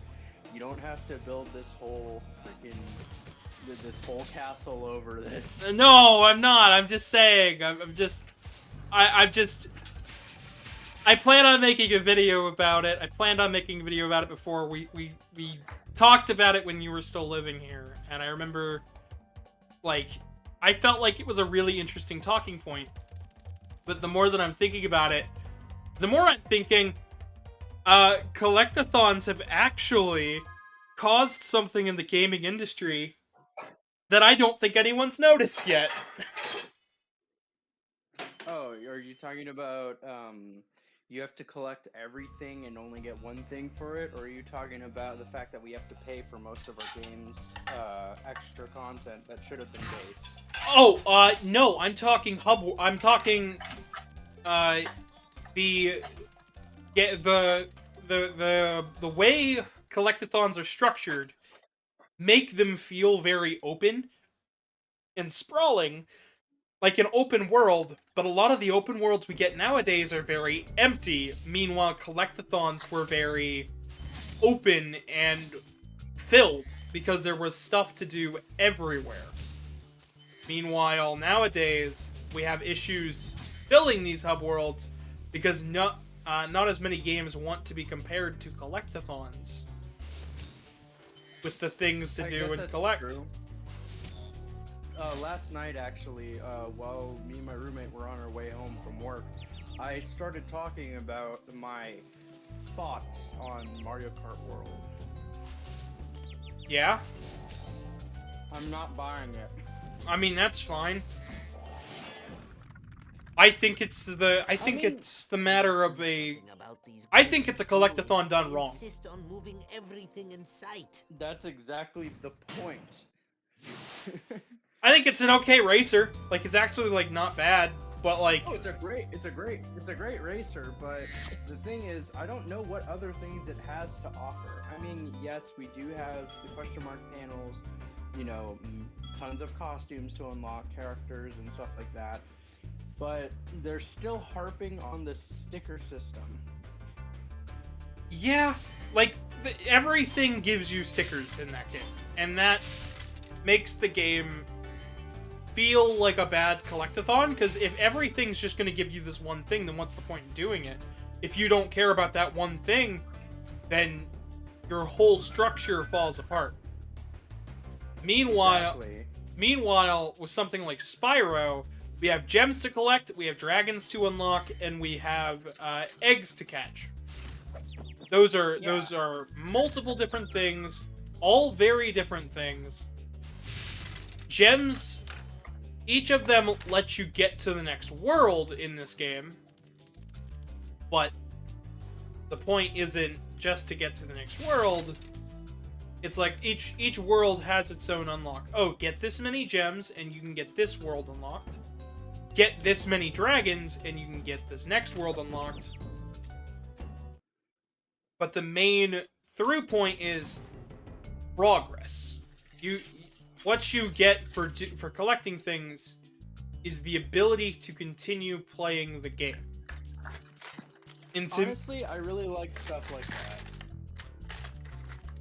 You don't have to build this whole freaking this whole castle over this. No, I'm not. I'm just saying. I plan on making a video about it. I planned on making a video about it before we talked about it when you were still living here, and I remember, like, I felt like it was a really interesting talking point. But the more that I'm thinking about it, the more I'm thinking, collectathons have actually caused something in the gaming industry that I don't think anyone's noticed yet. Oh, are you talking about you have to collect everything and only get one thing for it, or are you talking about the fact that we have to pay for most of our games extra content that should have been base? Oh, no, I'm talking I'm talking the way collectathons are structured make them feel very open and sprawling, like an open world, but a lot of the open worlds we get nowadays are very empty. Meanwhile, collectathons were very open and filled because there was stuff to do everywhere. Meanwhile, nowadays, we have issues filling these hub worlds because not as many games want to be compared to collectathons with the things to do and collect. True. Last night, actually, while me and my roommate were on our way home from work, I started talking about my thoughts on Mario Kart World. Yeah? I'm not buying it. I mean, that's fine. I think it's the matter of a... I think it's a collectathon done wrong. Insist on moving everything in sight. That's exactly the point. I think it's an okay racer. Like, it's actually, like, not bad, but, like... Oh, it's a great racer, but the thing is, I don't know what other things it has to offer. I mean, yes, we do have the question mark panels, you know, tons of costumes to unlock characters and stuff like that, but they're still harping on the sticker system. Yeah, like, everything gives you stickers in that game, and that makes the game feel like a bad collectathon, because if everything's just going to give you this one thing, then what's the point in doing it? If you don't care about that one thing, then your whole structure falls apart. Meanwhile, with something like Spyro, we have gems to collect, we have dragons to unlock, and we have eggs to catch. Those are multiple different things, all very different things. Gems, each of them lets you get to the next world in this game, but the point isn't just to get to the next world. It's like each world has its own unlock. Oh, get this many gems and you can get this world unlocked. Get this many dragons and you can get this next world unlocked. But the main through point is progress. What you get for collecting things is the ability to continue playing the game. Honestly, I really like stuff like that.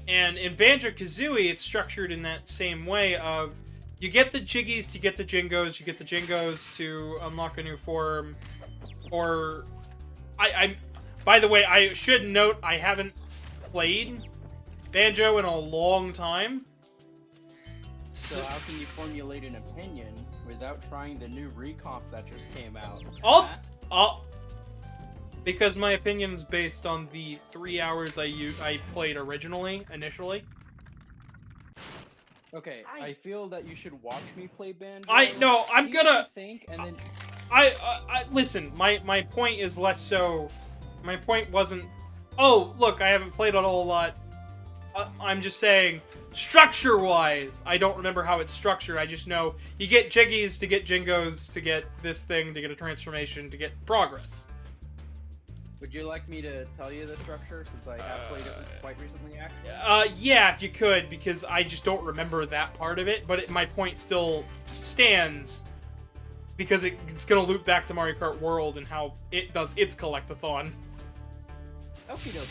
And in Banjo-Kazooie, it's structured in that same way of, you get the Jiggies to get the Jingos, you get the Jingos to unlock a new form, or... By the way, I should note, I haven't played Banjo in a long time. So how can you formulate an opinion without trying the new recomp that just came out? Because my opinion is based on the 3 hours I played initially. Okay, I feel that you should watch me play Banjo. I'm gonna think, and then listen. My point is less so. My point wasn't. Oh, look, I haven't played it a whole lot. I'm just saying, structure-wise, I don't remember how it's structured. I just know you get Jiggies to get Jingos to get this thing to get a transformation to get progress. Would you like me to tell you the structure, since I have played it quite recently, actually? Yeah, if you could, because I just don't remember that part of it, but my point still stands, because it's going to loop back to Mario Kart World and how it does its collectathon. Okie dokie.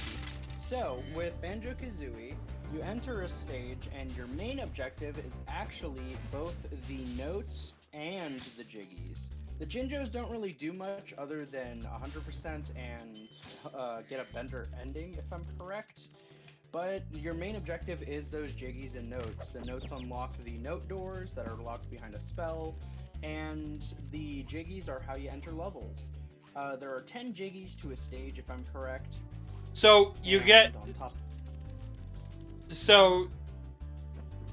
So, with Banjo-Kazooie, you enter a stage, and your main objective is actually both the notes and the jiggies. The Jinjos don't really do much other than 100% and get a Bender ending, if I'm correct. But your main objective is those jiggies and notes. The notes unlock the note doors that are locked behind a spell, and the jiggies are how you enter levels. There are 10 jiggies to a stage, if I'm correct. So you And get... on top. So,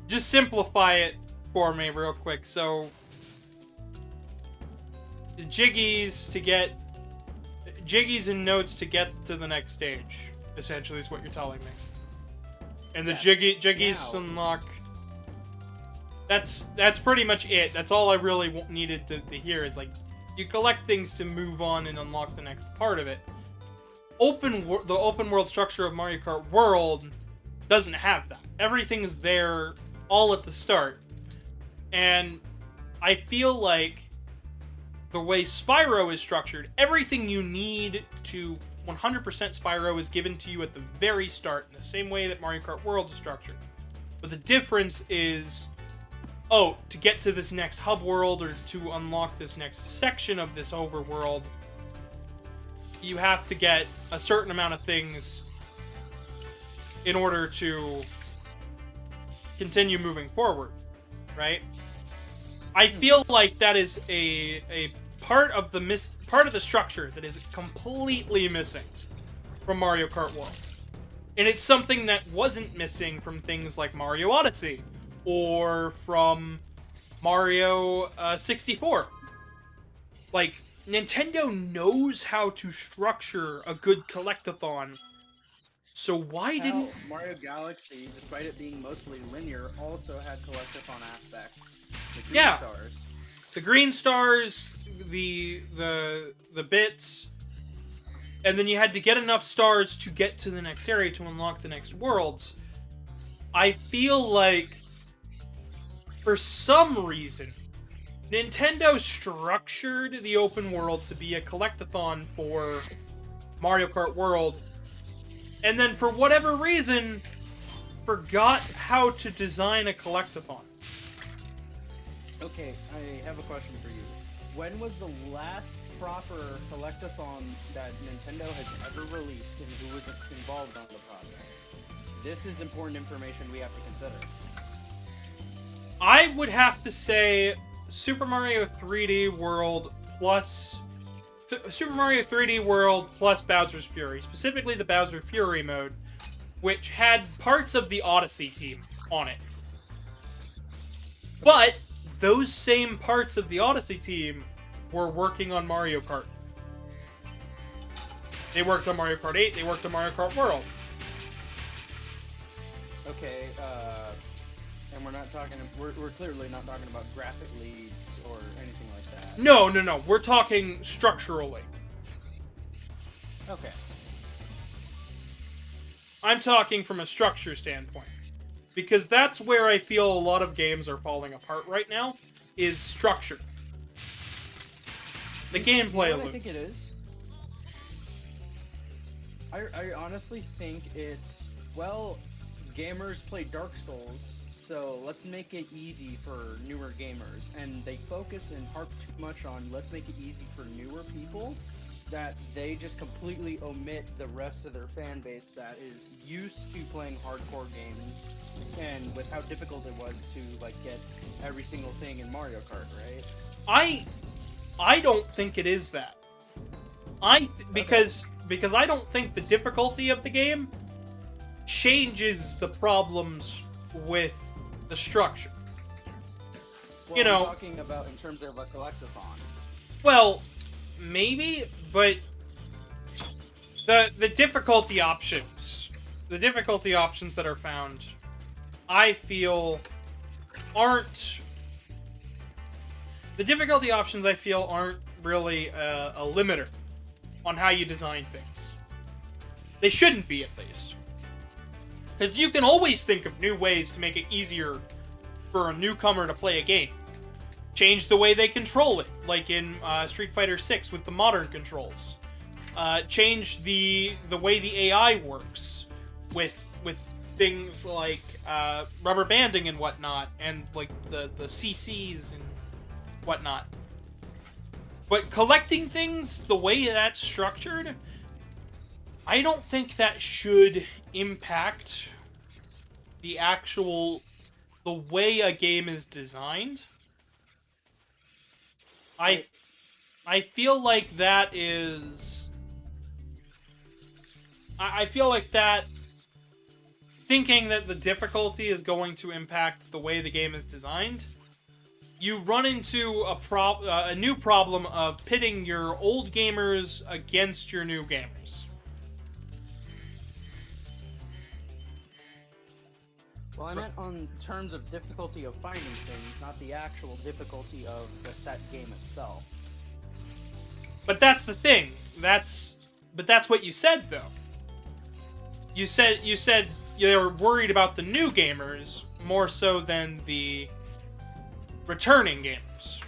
just simplify it for me real quick. So, jiggies and notes to get to the next stage, essentially, is what you're telling me. And the Yes. jiggies Now- unlock... That's pretty much it. That's all I really needed to hear, is like, you collect things to move on and unlock the next part of it. The open world structure of Mario Kart World doesn't have that. Everything's there all at the start. And I feel like the way Spyro is structured, everything you need to 100% Spyro is given to you at the very start, in the same way that Mario Kart World is structured. But the difference is, to get to this next hub world or to unlock this next section of this overworld, you have to get a certain amount of things in order to continue moving forward, right? I feel like that is a part of the structure that is completely missing from Mario Kart World. And it's something that wasn't missing from things like Mario Odyssey or from Mario 64. Like, Nintendo knows how to structure a good collectathon. So why didn't... Hell, Mario Galaxy, despite it being mostly linear, also had collectathon aspects. The green Yeah. stars. The green stars, the bits, and then you had to get enough stars to get to the next area to unlock the next worlds. I feel like, for some reason, Nintendo structured the open world to be a collectathon for Mario Kart World, and then for whatever reason, forgot how to design a collectathon. Okay, I have a question for you. When was the last proper collectathon that Nintendo has ever released, and who was involved on the project? This is important information we have to consider. I would have to say Super Mario 3D World plus Super Mario 3D World plus Bowser's Fury, specifically the Bowser Fury mode, which had parts of the Odyssey team on it. But those same parts of the Odyssey team were working on Mario Kart. They worked on Mario Kart 8, they worked on Mario Kart World. Okay, and we're not talking, we're clearly not talking about graphic leads or anything like that. No, we're talking structurally. Okay. I'm talking from a structure standpoint. Because that's where I feel a lot of games are falling apart right now, is structure. The gameplay You know what I loop. think it is? I honestly think it's, well, gamers play Dark Souls, so let's make it easy for newer gamers. And they focus and harp too much on let's make it easy for newer people, that they just completely omit the rest of their fan base that is used to playing hardcore games, and with how difficult it was to like get every single thing in Mario Kart, right? I don't think it is that. Because I don't think the difficulty of the game changes the problems with the structure. Well, You know- I'm talking about in terms of a collectathon. Well, maybe, but the difficulty options that are found, I feel aren't really a limiter on how you design things. They shouldn't be, at least. Because you can always think of new ways to make it easier for a newcomer to play a game. Change the way they control it, like in Street Fighter 6 with the modern controls. Change the way the AI works, with things like rubber banding and whatnot, and like the CCs and whatnot. But collecting things, the way that's structured, I don't think that should impact the way a game is designed. I feel like that is... I feel like that... Thinking that the difficulty is going to impact the way the game is designed, you run into a new problem of pitting your old gamers against your new gamers. Well, I meant on terms of difficulty of finding things, not the actual difficulty of the set game itself. But that's the thing. That's what you said, though. You said you're worried about the new gamers more so than the returning gamers,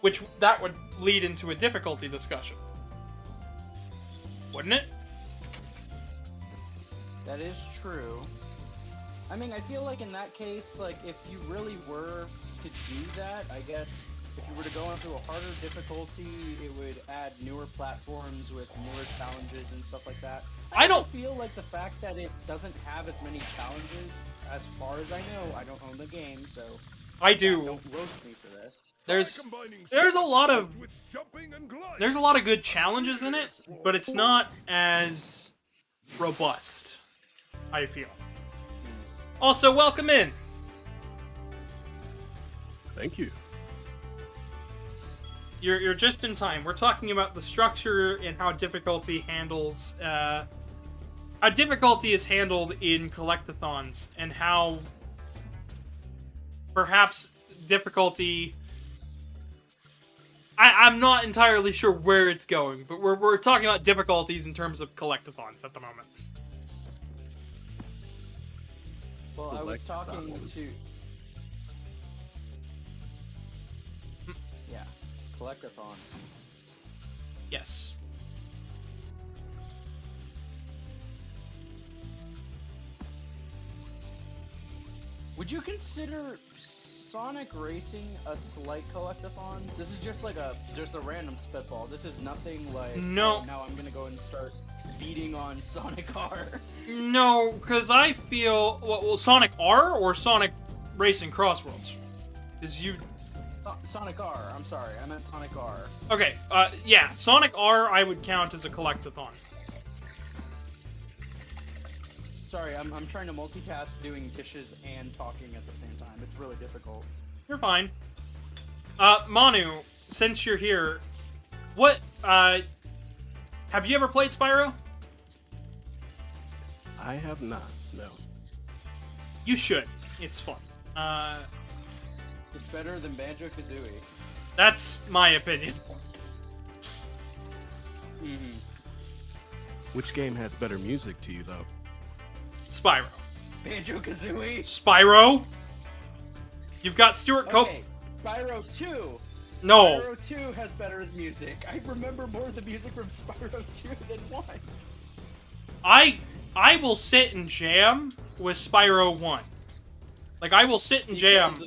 which that would lead into a difficulty discussion, wouldn't it? That is true. I mean, I feel like in that case, like, if you really were to do that, I guess if you were to go into a harder difficulty, it would add newer platforms with newer challenges and stuff like that. I don't feel like the fact that it doesn't have as many challenges, as far as I know, I don't own the game, so I do. don't roast me for this. There's a lot of good challenges in it, but it's not as robust, I feel. Also, welcome in. Thank you. You're just in time. We're talking about the structure and how difficulty handles how difficulty is handled in collectathons, and how perhaps difficulty... I'm not entirely sure where it's going, but we're talking about difficulties in terms of collectathons at the moment. Well, I was talking to... Yeah, collectathons. Yes. Would you consider Sonic Racing a slight collectathon? This is just like just a random spitball. This is nothing like, no. Oh, now I'm gonna go and start beating on Sonic R. No, because I feel... Well, Sonic R or Sonic Racing Crossworlds? Is you... Sonic R, I'm sorry, I meant Sonic R. Okay, yeah, Sonic R I would count as a collectathon. Sorry, I'm trying to multitask doing dishes and talking at the same time. It's really difficult. You're fine. Manu, since you're here, what, have you ever played Spyro? I have not, no. You should. It's fun. It's better than Banjo-Kazooie. That's my opinion. Mm-hmm. Which game has better music to you, though? Spyro. Banjo-Kazooie? Spyro? You've got Stuart Okay, Spyro 2. No. Spyro 2 has better music. I remember more of the music from Spyro 2 than 1. I will sit and jam with Spyro 1. Like, I will sit and jam.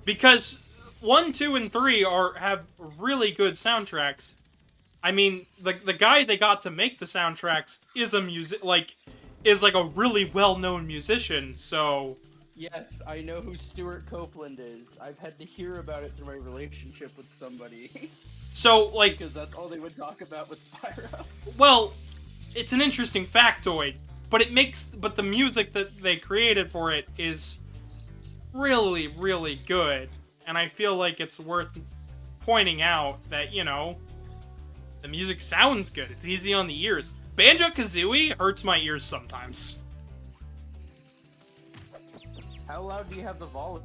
Because 1, 2, and 3 have really good soundtracks. I mean, the guy they got to make the soundtracks is a really well-known musician, so... Yes, I know who Stuart Copeland is. I've had to hear about it through my relationship with somebody. So, like... Because that's all they would talk about with Spyro. Well, it's an interesting factoid, but the music that they created for it is really, really good. And I feel like it's worth pointing out that, you know, the music sounds good. It's easy on the ears. Banjo-Kazooie hurts my ears sometimes. How loud do you have the volume?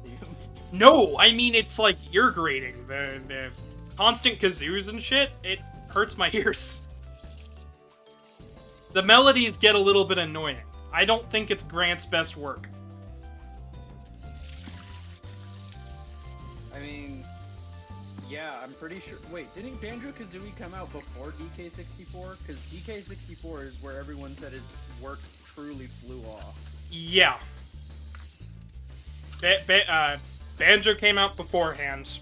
No, I mean, it's like ear grating. The constant kazoos and shit, it hurts my ears. The melodies get a little bit annoying. I don't think it's Grant's best work. I mean, yeah, I'm pretty sure... Wait, didn't Banjo-Kazooie come out before DK64? Because DK64 is where everyone said his work truly flew off. Yeah. Banjo came out beforehand.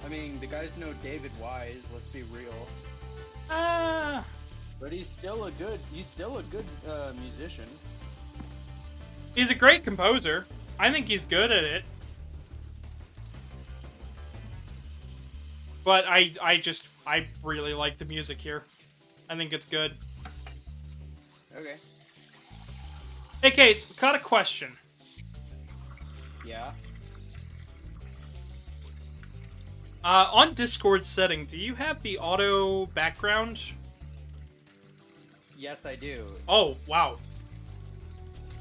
I mean, the guys know David Wise. Let's be real. But he's still a good musician. He's a great composer. I think he's good at it. But I really like the music here. I think it's good. Okay. Hey, Case, got a question. Yeah. On Discord setting, do you have the auto background? Yes, I do. Oh, wow.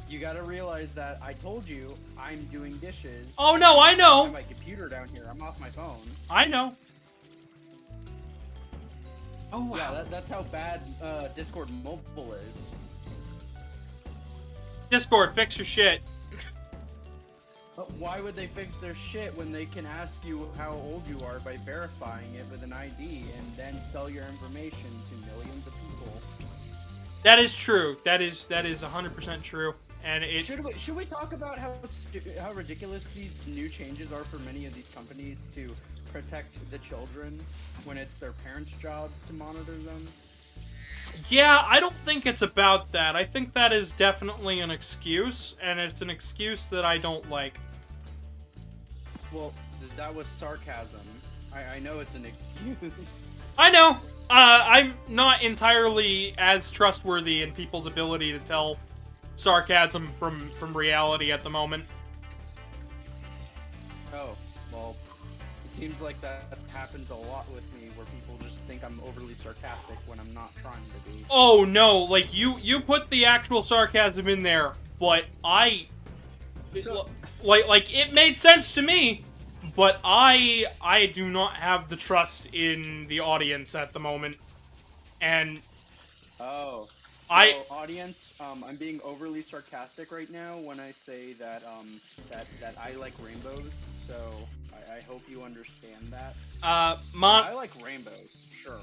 You gotta realize that I told you I'm doing dishes. Oh, no, I I know. have my computer down here. I'm off my phone. I know. Oh, wow. Yeah, that's how bad Discord mobile is. Discord, fix your shit. But why would they fix their shit when they can ask you how old you are by verifying it with an ID and then sell your information to millions of people? That is true. That is 100% true. And it Should we talk about how ridiculous these new changes are for many of these companies to protect the children when it's their parents' jobs to monitor them? Yeah, I don't think it's about that. I think that is definitely an excuse, and it's an excuse that I don't like. Well, that was sarcasm. I know it's an excuse. I know. I'm not entirely as trustworthy in people's ability to tell sarcasm from reality at the moment. Oh, well, it seems like that happens a lot with me, where people just think I'm overly sarcastic when I'm not trying to be. Oh no, like you put the actual sarcasm in there, but like it made sense to me, but I do not have the trust in the audience at the moment. And oh, audience, I'm being overly sarcastic right now when I say that that I like rainbows. So I hope you understand that. I like rainbows, sure.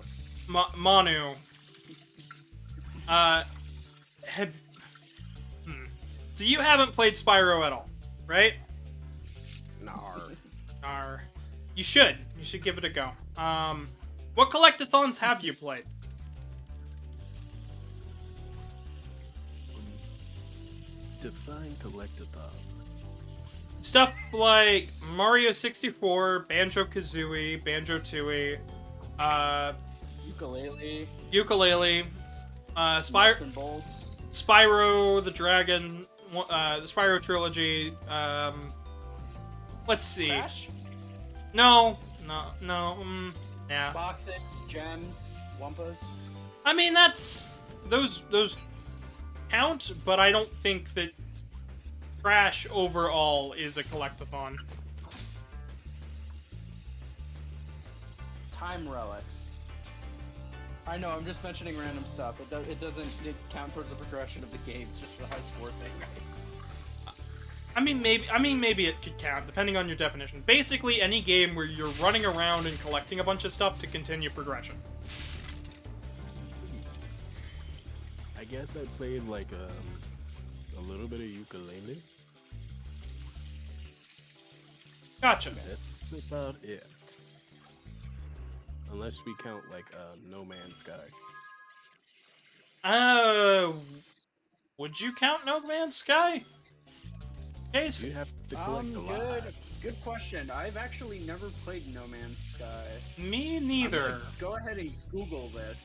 Manu. So you haven't played Spyro at all, right? Nar. You should. You should give it a go. What collectathons have you played? Define collectathon. Stuff like Mario 64, Banjo-Kazooie, Banjo-Tooie, Ukulele, Spyro the Dragon, the Spyro trilogy. Let's see. Crash? No. Yeah. Boxes, gems, wumpas. I mean, that's those count, but I don't think that Crash overall is a collectathon. Time relics. I know, I'm just mentioning random stuff. It doesn't count towards the progression of the game. It's just a high score thing. I mean, maybe it could count, depending on your definition. Basically, any game where you're running around and collecting a bunch of stuff to continue progression. I guess I played like a little bit of ukulele. Gotcha. That's about it. Unless we count like No Man's Sky. Would you count No Man's Sky? Case? You have to collect a lot. Good question. I've actually never played No Man's Sky. Me neither. Go ahead and Google this.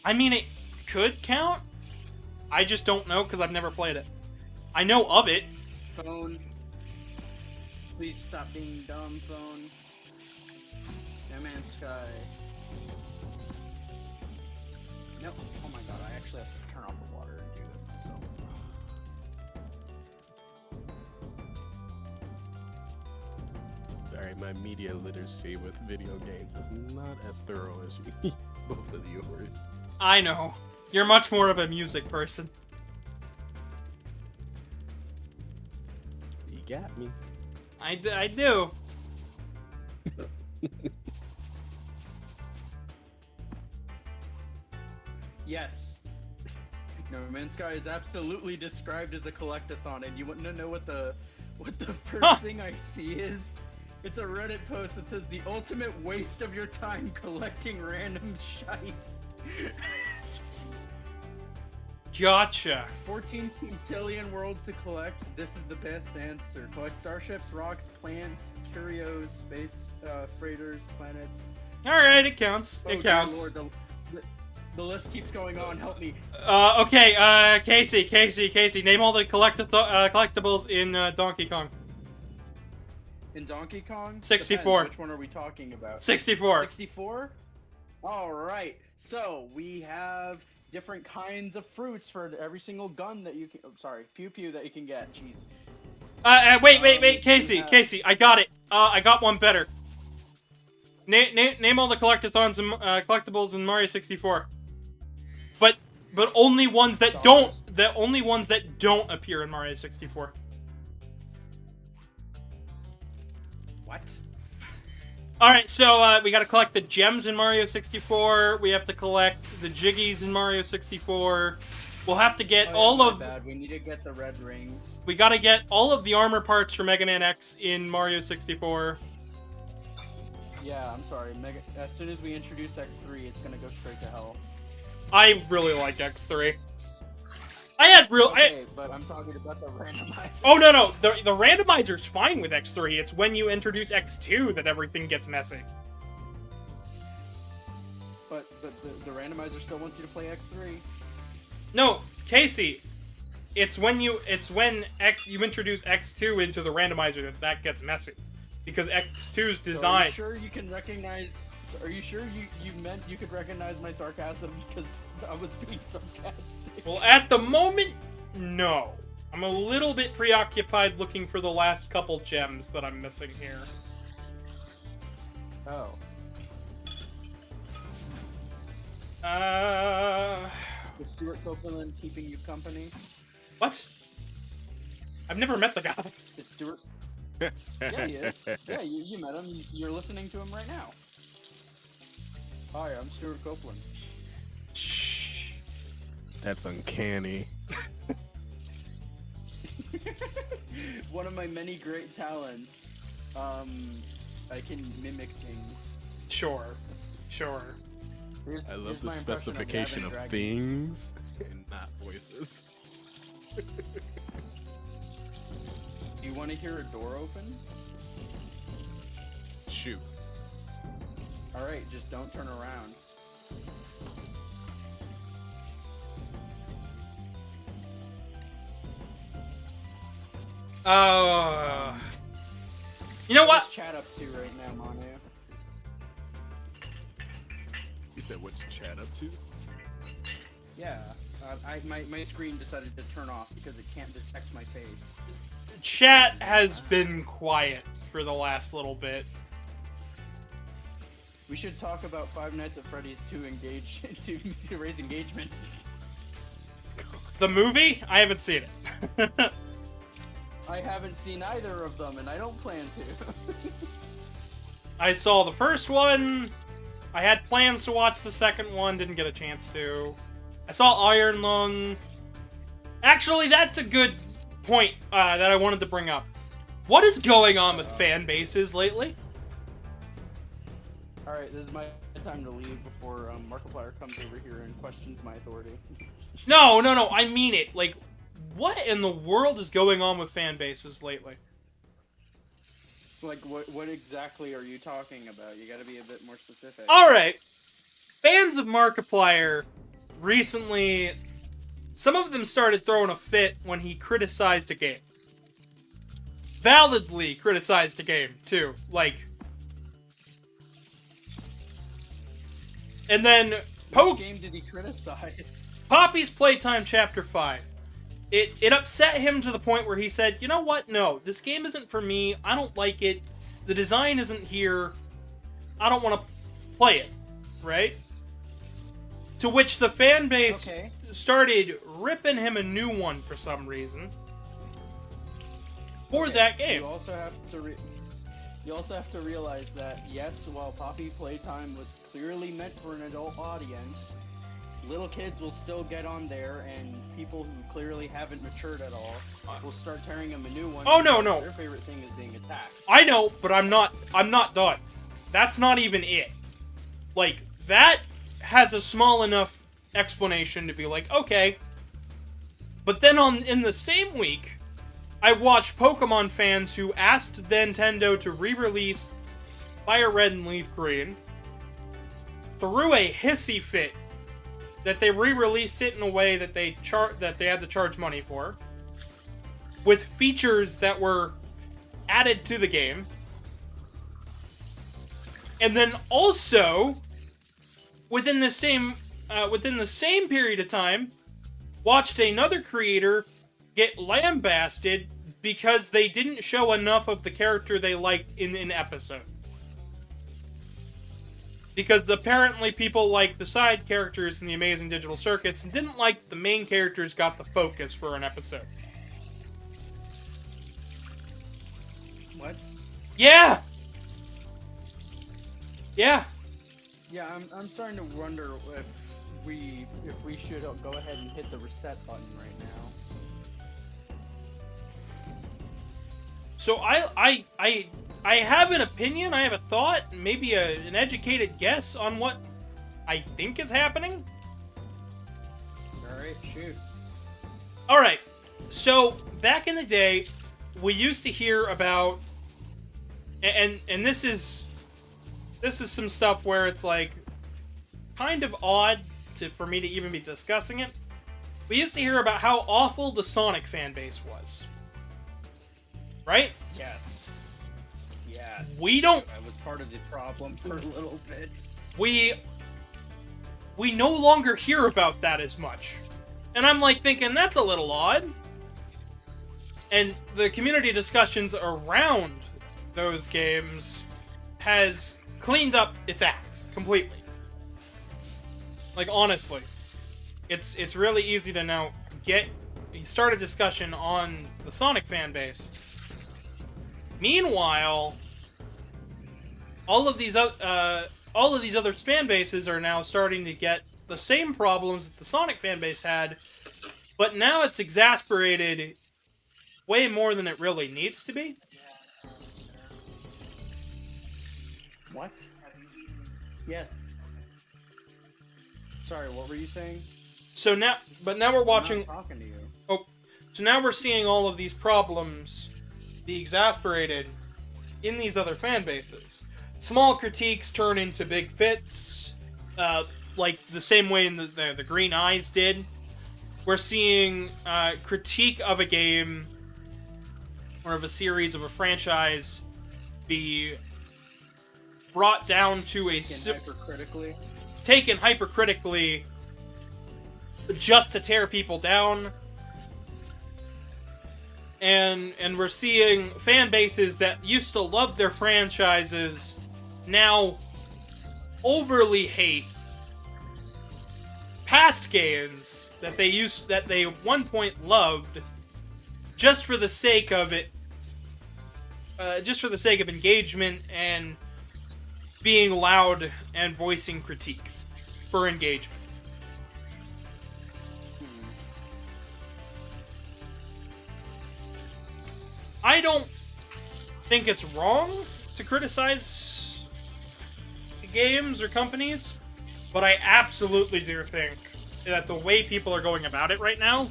I mean, it could count. I just don't know because I've never played it. I know of it. Phone. Please stop being dumb, phone. No Man's Sky. Nope. Oh my god, I actually have to turn off the water and do this myself. Sorry, my media literacy with video games is not as thorough as you, both of yours. I know. You're much more of a music person. You got me. I do. Yes. No Man's Sky is absolutely described as a collectathon, and you want to know what the first thing I see is? It's a Reddit post that says the ultimate waste of your time collecting random shites. Gotcha. 14 quintillion worlds to collect. This is the best answer. Collect starships, rocks, plants, curios, space freighters, planets. Alright, it counts. Oh, It dear counts. Lord, the list keeps going on. Help me. Okay, Casey, name all the collectibles in Donkey Kong. In Donkey Kong? 64. Depends. Which one are we talking about? 64. 64? Alright, so we have different kinds of fruits for every single gun that you can. Oh, sorry, pew that you can get. Jeez. Wait, Casey, I got it. I got one better. Name all the collectathons and collectibles in Mario 64. But only ones that don't appear in Mario 64. What? Alright, so we gotta collect the gems in Mario 64. We have to collect the jiggies in Mario 64. We'll have to get We need to get the red rings. We gotta get all of the armor parts for Megaman.exe in Mario 64. Yeah, I'm sorry. As soon as we introduce X3, it's gonna go straight to hell. I really like X3. I had real. Okay, but I'm talking about the randomizer. Oh no, the randomizer's fine with X3. It's when you introduce X2 that everything gets messy. But the randomizer still wants you to play X3. No, Casey, it's when you introduce X2 into the randomizer that gets messy, because X2's design. So are you sure you can recognize? Are you sure you meant you could recognize my sarcasm because I was being sarcastic? Well, at the moment, no. I'm a little bit preoccupied looking for the last couple gems that I'm missing here. Oh. Is Stuart Copeland keeping you company? What? I've never met the guy. Is Stuart? Yeah, he is. Yeah, you met him. You're listening to him right now. Hi, I'm Stuart Copeland. Shh. That's uncanny. One of my many great talents. I can mimic things. Sure. I love the specification of things and not voices. Do you want to hear a door open? Shoot. Alright, just don't turn around. You know what? What's chat up to right now, Manu? You said what's chat up to? Yeah, my screen decided to turn off because it can't detect my face. Chat has been quiet for the last little bit. We should talk about Five Nights at Freddy's to raise engagement. The movie? I haven't seen it. I haven't seen either of them, and I don't plan to. I saw the first one. I had plans to watch the second one, didn't get a chance to. I saw Iron Lung. Actually, that's a good point that I wanted to bring up. What is going on with fan bases lately? Alright, this is my time to leave before Markiplier comes over here and questions my authority. No, I mean it. Like, what in the world is going on with fan bases lately? Like, what exactly are you talking about? You gotta be a bit more specific. Alright. Fans of Markiplier recently, some of them started throwing a fit when he criticized a game. Validly criticized a game, too. Like, and then What game did he criticize? Poppy's Playtime Chapter 5. It upset him to the point where he said, you know what, no, this game isn't for me, I don't like it, the design isn't here, I don't want to play it, right? To which the fan base started ripping him a new one for some reason. For that game. You also have to realize that, yes, while Poppy Playtime was clearly meant for an adult audience, little kids will still get on there, and people who clearly haven't matured at all will start tearing them a new one. Oh, no. Their favorite thing is being attacked. I know, but I'm not done. That's not even it. Like, that has a small enough explanation to be like, okay. But then in the same week, I watched Pokemon fans who asked Nintendo to re-release Fire Red and Leaf Green, threw a hissy fit that they re-released it in a way that they had to charge money for, with features that were added to the game, and then also within the same period of time, watched another creator get lambasted because they didn't show enough of the character they liked in an episode. Because apparently people liked the side characters in the Amazing Digital Circuits and didn't like that the main characters got the focus for an episode. What? Yeah! Yeah. Yeah, I'm starting to wonder if we should go ahead and hit the reset button right now. So I have an opinion, I have a thought, maybe an educated guess on what I think is happening. Alright, shoot. Alright, so back in the day, we used to hear about, and this is some stuff where it's like kind of odd for me to even be discussing it. We used to hear about how awful the Sonic fan base was. Right? Yes. Yes. We don't... I was part of the problem for a little bit. We no longer hear about that as much. And I'm like thinking, that's a little odd. And the community discussions around those games has cleaned up its act completely. Like, honestly. It's really easy to now start a discussion on the Sonic fan base. Meanwhile, all of these other fan bases are now starting to get the same problems that the Sonic fan base had, but now it's exasperated way more than it really needs to be. What? Yes. Sorry, what were you saying? So now we're watching. I'm not talking to you. Oh, so now we're seeing all of these problems be exasperated in these other fan bases. Small critiques turn into big fits, like the same way the Green Eyes did. We're seeing critique of a game or of a series of a franchise be brought down to taken hypercritically just to tear people down. And we're seeing fan bases that used to love their franchises now overly hate past games that they at one point loved just for the sake of it, just for the sake of engagement and being loud and voicing critique for engagement. I don't think it's wrong to criticize games or companies, but I absolutely do think that the way people are going about it right now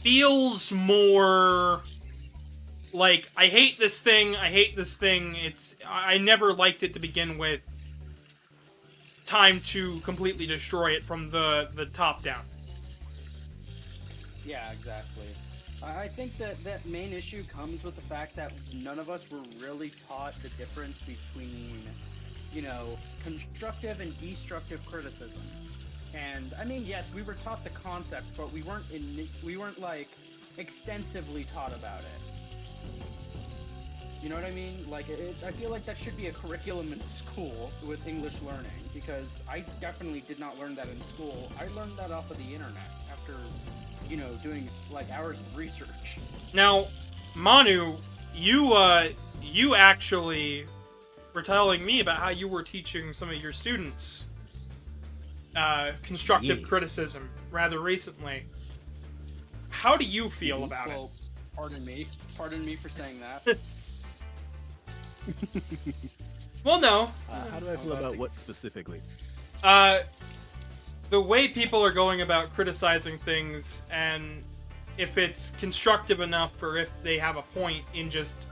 feels more like, I hate this thing, I never liked it to begin with, time to completely destroy it from the top down. Yeah, exactly. I think that main issue comes with the fact that none of us were really taught the difference between, constructive and destructive criticism. And I mean, yes, we were taught the concept, but we weren't like extensively taught about it. You know what I mean? Like, I feel like that should be a curriculum in school with English learning, because I definitely did not learn that in school. I learned that off of the internet after, doing like hours of research. Now, Manu, you actually were telling me about how you were teaching some of your students constructive criticism rather recently. How do you feel about it? Pardon me for saying that. Well, no. How do I feel about what specifically? The way people are going about criticizing things, and if it's constructive enough, or if they have a point in just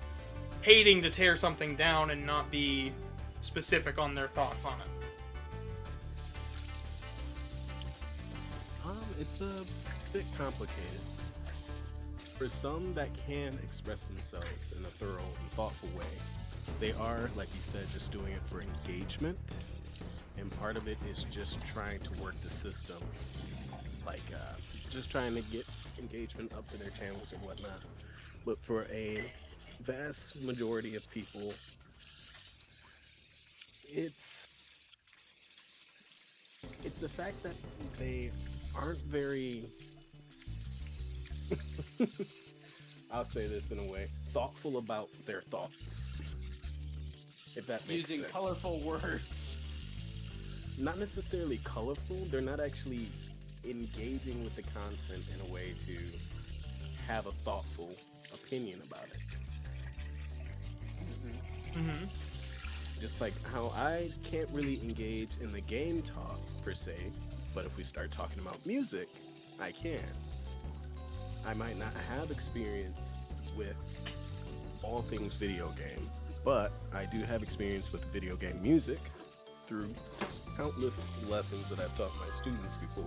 hating to tear something down and not be specific on their thoughts on it. It's a bit complicated. For some that can express themselves in a thorough and thoughtful way, they are, like you said, just doing it for engagement, and part of it is just trying to work the system, like just trying to get engagement up for their channels and whatnot. But for a vast majority of people, it's the fact that they aren't very I'll say this in a way, thoughtful about their thoughts. If that makes Using sense. colorful words. Not necessarily colorful, they're not actually engaging with the content in a way to have a thoughtful opinion about it. Mm-hmm. Just like how I can't really engage in the game talk per se, but if we start talking about music, I can. I might not have experience with all things video game, but I do have experience with video game music through countless lessons that I've taught my students before.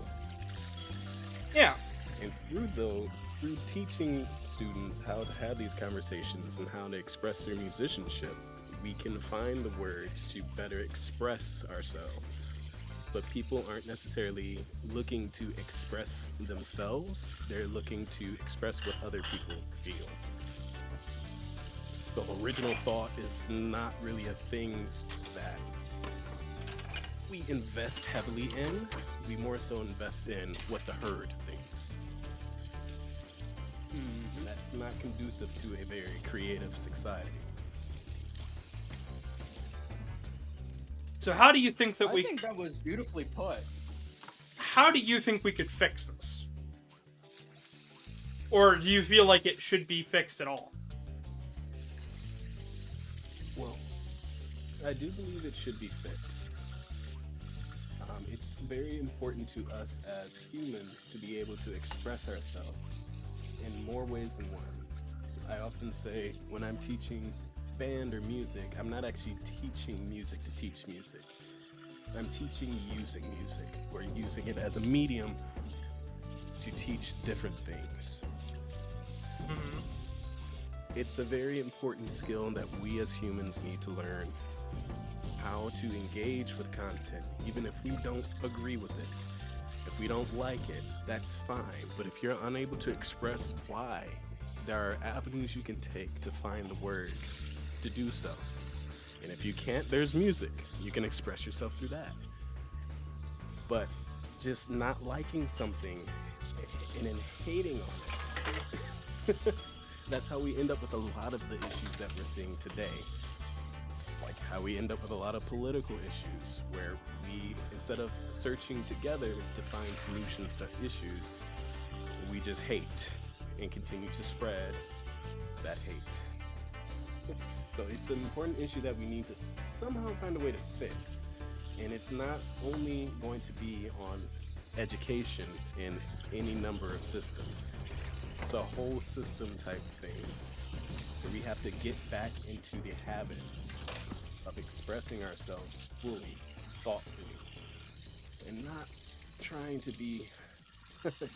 Yeah. And through teaching students how to have these conversations and how to express their musicianship, we can find the words to better express ourselves. But people aren't necessarily looking to express themselves, they're looking to express what other people feel. So original thought is not really a thing that we invest heavily in. We more so invest in what the herd thinks. And that's not conducive to a very creative society. So how do you think that I think that was beautifully put. How do you think we could fix this? Or do you feel like it should be fixed at all? Well, I do believe it should be fixed. It's very important to us as humans to be able to express ourselves in more ways than one. I often say when I'm teaching band or music, I'm not actually teaching music to teach music. I'm teaching using music, or using it as a medium to teach different things. Mm-hmm. It's a very important skill that we as humans need to learn. How to engage with content, even if we don't agree with it. If we don't like it, that's fine. But if you're unable to express why, there are avenues you can take to find the words to do so. And if you can't, there's music. You can express yourself through that. But just not liking something and then hating on it, that's how we end up with a lot of the issues that we're seeing today. It's like how we end up with a lot of political issues, where we, instead of searching together to find solutions to issues, we just hate and continue to spread that hate. So it's an important issue that we need to somehow find a way to fix. And it's not only going to be on education in any number of systems. It's a whole system type thing where we have to get back into the habit of expressing ourselves fully, thoughtfully, and not trying to be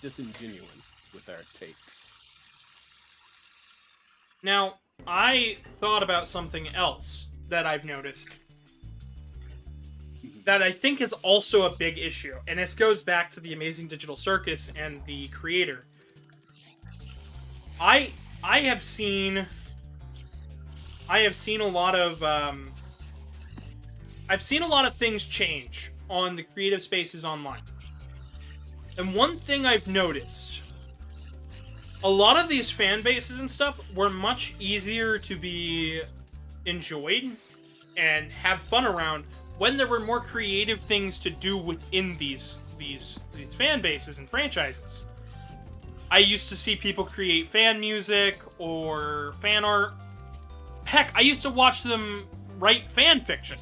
disingenuous with our takes. Now, I thought about something else that I've noticed that I think is also a big issue, and this goes back to the Amazing Digital Circus and the creator. I have seen a lot of I've seen a lot of things change on the creative spaces online. And one thing I've noticed, a lot of these fan bases and stuff were much easier to be enjoyed and have fun around when there were more creative things to do within these fan bases and franchises. I used to see people create fan music or fan art. Heck, I used to watch them write fan fiction.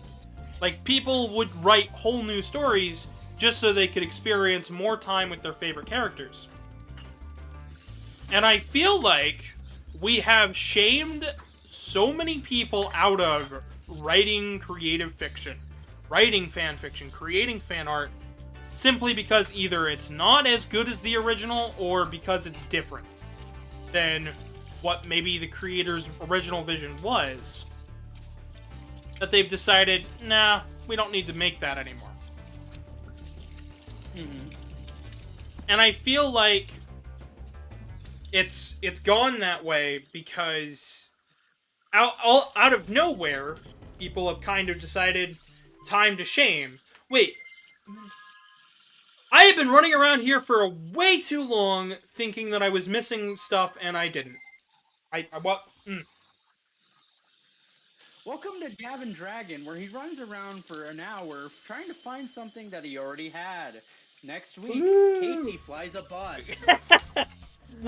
Like, people would write whole new stories just so they could experience more time with their favorite characters. And I feel like we have shamed so many people out of writing creative fiction, writing fan fiction, creating fan art, simply because either it's not as good as the original or because it's different than what maybe the creator's original vision was. That they've decided, nah, we don't need to make that anymore. Mm-hmm. And I feel like it's gone that way because out of nowhere, people have kind of decided, time to shame. Wait, I have been running around here for way too long thinking that I was missing stuff, and I didn't. What? Welcome to Gavin Dragon, where he runs around for an hour trying to find something that he already had. Next week, Casey flies a bus.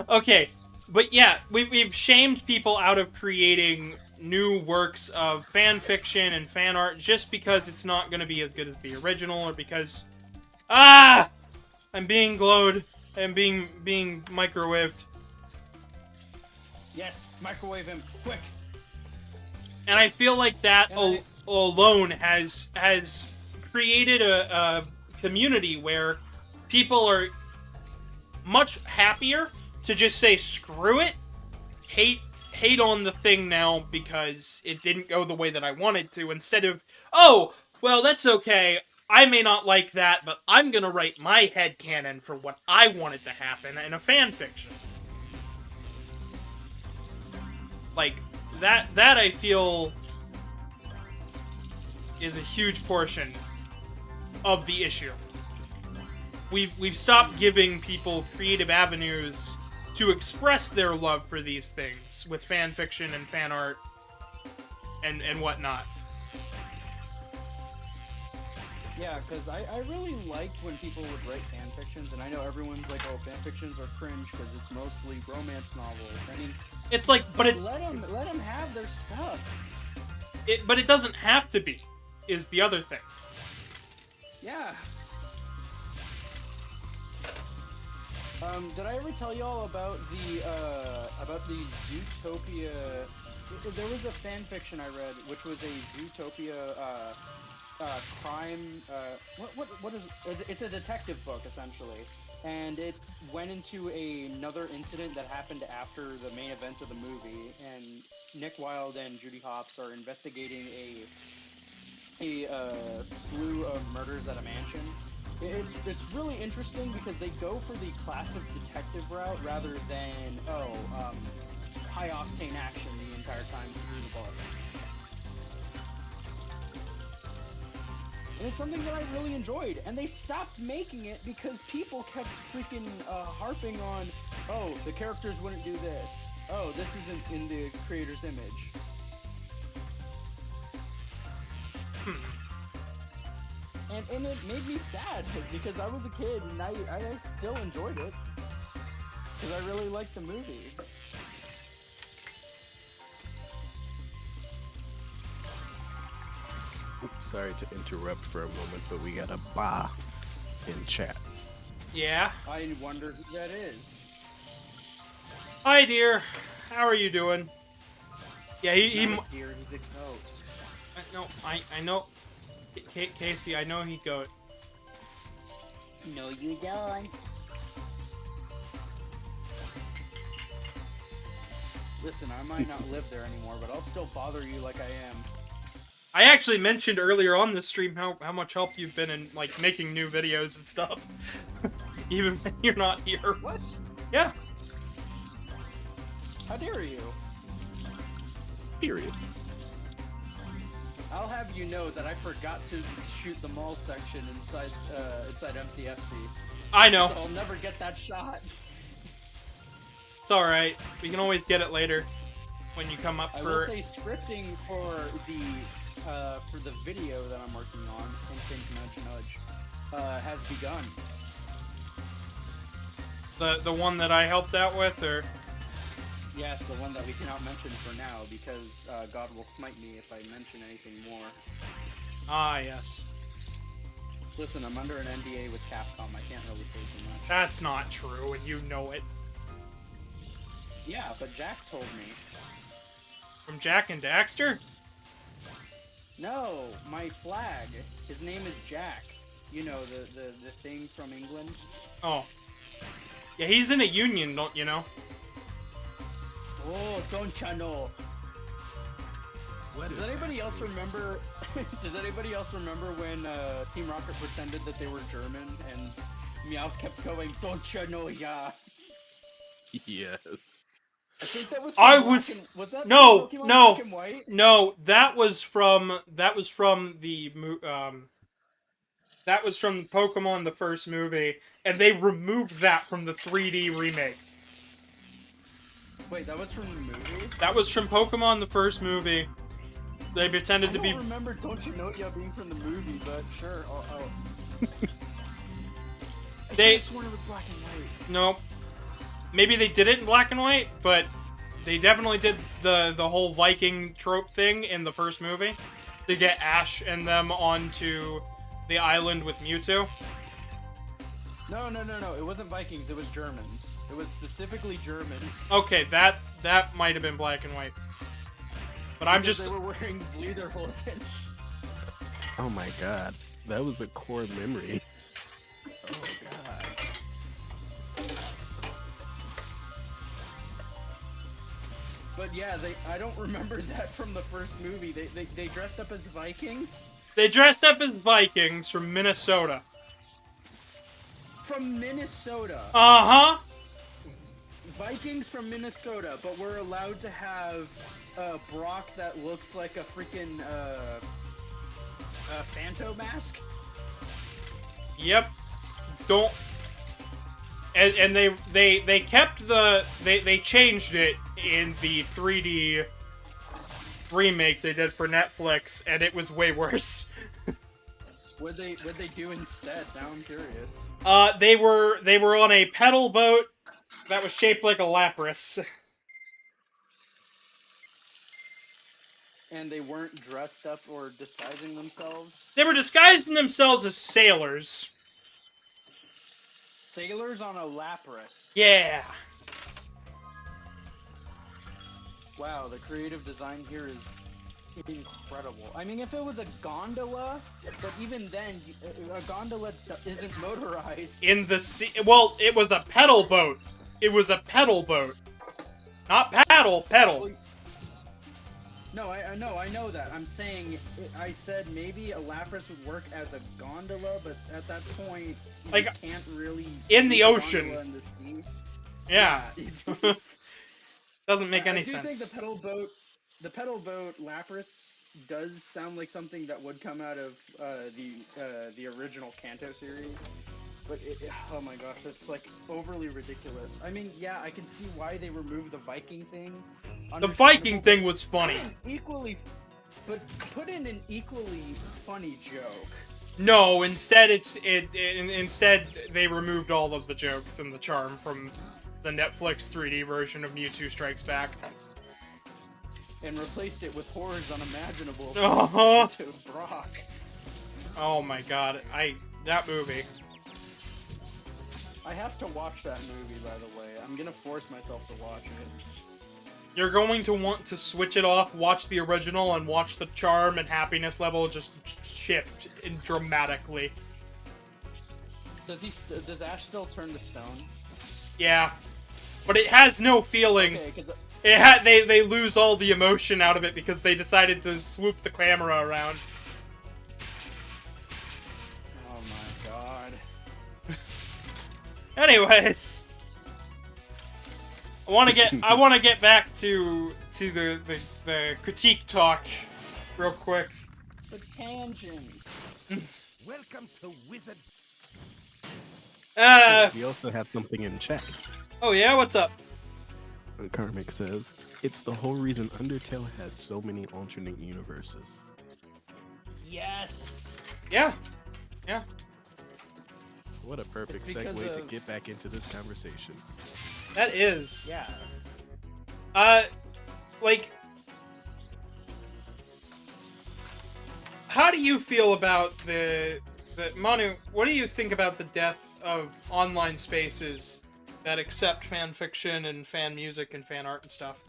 Okay, but yeah, we've shamed people out of creating new works of fan fiction and fan art just because it's not going to be as good as the original, or because... Ah! I'm being glowed. I'm being microwaved. Yes, microwave him, quick! And I feel like that alone has created a community where people are much happier to just say screw it, hate on the thing now because it didn't go the way that I wanted to, instead of, oh, well, that's okay, I may not like that, but I'm gonna write my headcanon for what I wanted to happen in a fan fiction. Like, that I feel is a huge portion of the issue. We've stopped giving people creative avenues to express their love for these things with fan fiction and fan art and whatnot. Yeah, because I really liked when people would write fan fictions, and I know everyone's like, oh, fan fictions are cringe because it's mostly romance novels. I mean, it's like, but it... Let them have their stuff. But it doesn't have to be, is the other thing. Yeah. Did I ever tell y'all about the Zootopia? There was a fan fiction I read, which was a Zootopia crime. What is? It's a detective book essentially, and it went into another incident that happened after the main events of the movie. And Nick Wilde and Judy Hopps are investigating a slew of murders at a mansion. It's really interesting because they go for the classic detective route rather than high octane action the entire time through the book. And it's something that I really enjoyed, and they stopped making it because people kept freaking harping on, oh, the characters wouldn't do this. Oh, this isn't in the creator's image. And it made me sad because I was a kid and I still enjoyed it because I really liked the movie. Oops, sorry to interrupt for a moment, but we got a bah in chat. Yeah? I wonder who that is. Hi, dear. How are you doing? Yeah, he Deer, he's a goat. no, I know. Casey, I know he goat. No, you don't. Listen, I might not live there anymore, but I'll still bother you like I am. I actually mentioned earlier on this stream how much help you've been in, like, making new videos and stuff. Even when you're not here. What? Yeah. How dare you? Period. I'll have you know that I forgot to shoot the mall section inside MCFC. I know. So I'll never get that shot. It's alright. We can always get it later. When you come up I for... will say scripting for the for the video that I'm working on, Nudge Nudge, has begun. The one that I helped out with, or? Yes, the one that we cannot mention for now, because God will smite me if I mention anything more. Ah, yes. Listen, I'm under an NDA with Capcom. I can't really say too much. That's not true, and you know it. Yeah, but Jack told me. From Jack and Daxter? No, my flag. His name is Jack. You know, the thing from England. Oh. Yeah, he's in a union, don't you know? Oh, don't ya know? Does anybody else remember? Does anybody else remember when Team Rocket pretended that they were German and Meowth kept going, "Don't you know, ya"? Yes. I think that was. Was that no, Pokemon no, Black and White? no. That was from the that was from Pokemon the first movie, and they removed that from the 3D remake. Wait, that was from the movie? That was from Pokemon the first movie. They pretended to be. I don't remember Don't You Know Ya being from the movie, but sure. They. I sworn it was black and white. Nope. Maybe they did it in black and white, but they definitely did the whole Viking trope thing in the first movie to get Ash and them onto the island with Mewtwo. No. It wasn't Vikings. It was Germans. It was specifically Germans. Okay, that might have been black and white. But I'm just. They were wearing lederhosen. Oh my god, that was a core memory. Oh god. But yeah, I don't remember that from the first movie. They dressed up as Vikings. They dressed up as Vikings from Minnesota. From Minnesota. Uh-huh. Vikings from Minnesota, but we're allowed to have Brock that looks like a freaking Phantom mask. Yep. Don't. And they kept they changed it in the 3D remake they did for Netflix, and it was way worse. What'd they do instead? Now I'm curious. They were on a pedal boat that was shaped like a Lapras. And they weren't dressed up or disguising themselves? They were disguising themselves as sailors. Sailors on a Lapras. Yeah. Wow, the creative design here is incredible. I mean, if it was a gondola, but even then, a gondola isn't motorized. In the sea, well, it was a pedal boat. It was a pedal boat, not pedal. Well, no, I know that. I'm saying, I said maybe a Lapras would work as a gondola, but at that point, like, you can't really in the ocean. In the sea. Yeah. Doesn't make any I sense. think the pedal boat Lapras does sound like something that would come out of the original Kanto series. But oh my gosh, that's like overly ridiculous. I mean, yeah, I can see why they removed the Viking thing. The Viking thing was funny. But put in an equally funny joke. No, instead instead they removed all of the jokes and the charm from the Netflix 3D version of Mewtwo Strikes Back. And replaced it with horrors unimaginable Uh-huh. to Brock. Oh my god, that movie. I have to watch that movie, by the way. I'm gonna force myself to watch it. You're going to want to switch it off, watch the original, and watch the charm and happiness level just shift dramatically. Does Ash still turn to stone? Yeah, but it has no feeling. Okay, They lose all the emotion out of it because they decided to swoop the camera around. Oh my god. Anyways, I want to get back to the critique talk real quick. The tangents. Welcome to Wizard. We also have something in chat. Oh yeah, what's up? Karmic says, it's the whole reason Undertale has so many alternate universes. Yes. Yeah. Yeah. What a perfect It's because segue to of- get back into this conversation. That is. Yeah. Like, how do you feel about the Manu? What do you think about the death of online spaces that accept fan fiction and fan music and fan art and stuff?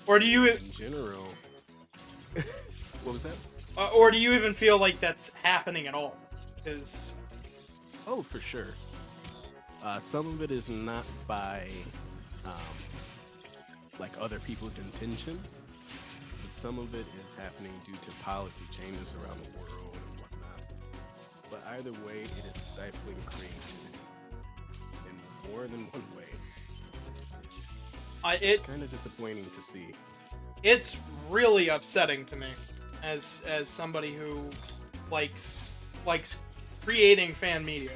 Or do you, In general, what was that? or do you even feel like that's happening at all? Because Oh, for sure. Some of it is not by like other people's intention, but some of it is happening due to policy changes around the world and whatnot. But either way, it is stifling creativity in more than one way. it Kind of disappointing to see. it's really upsetting to me as somebody who likes creating fan media.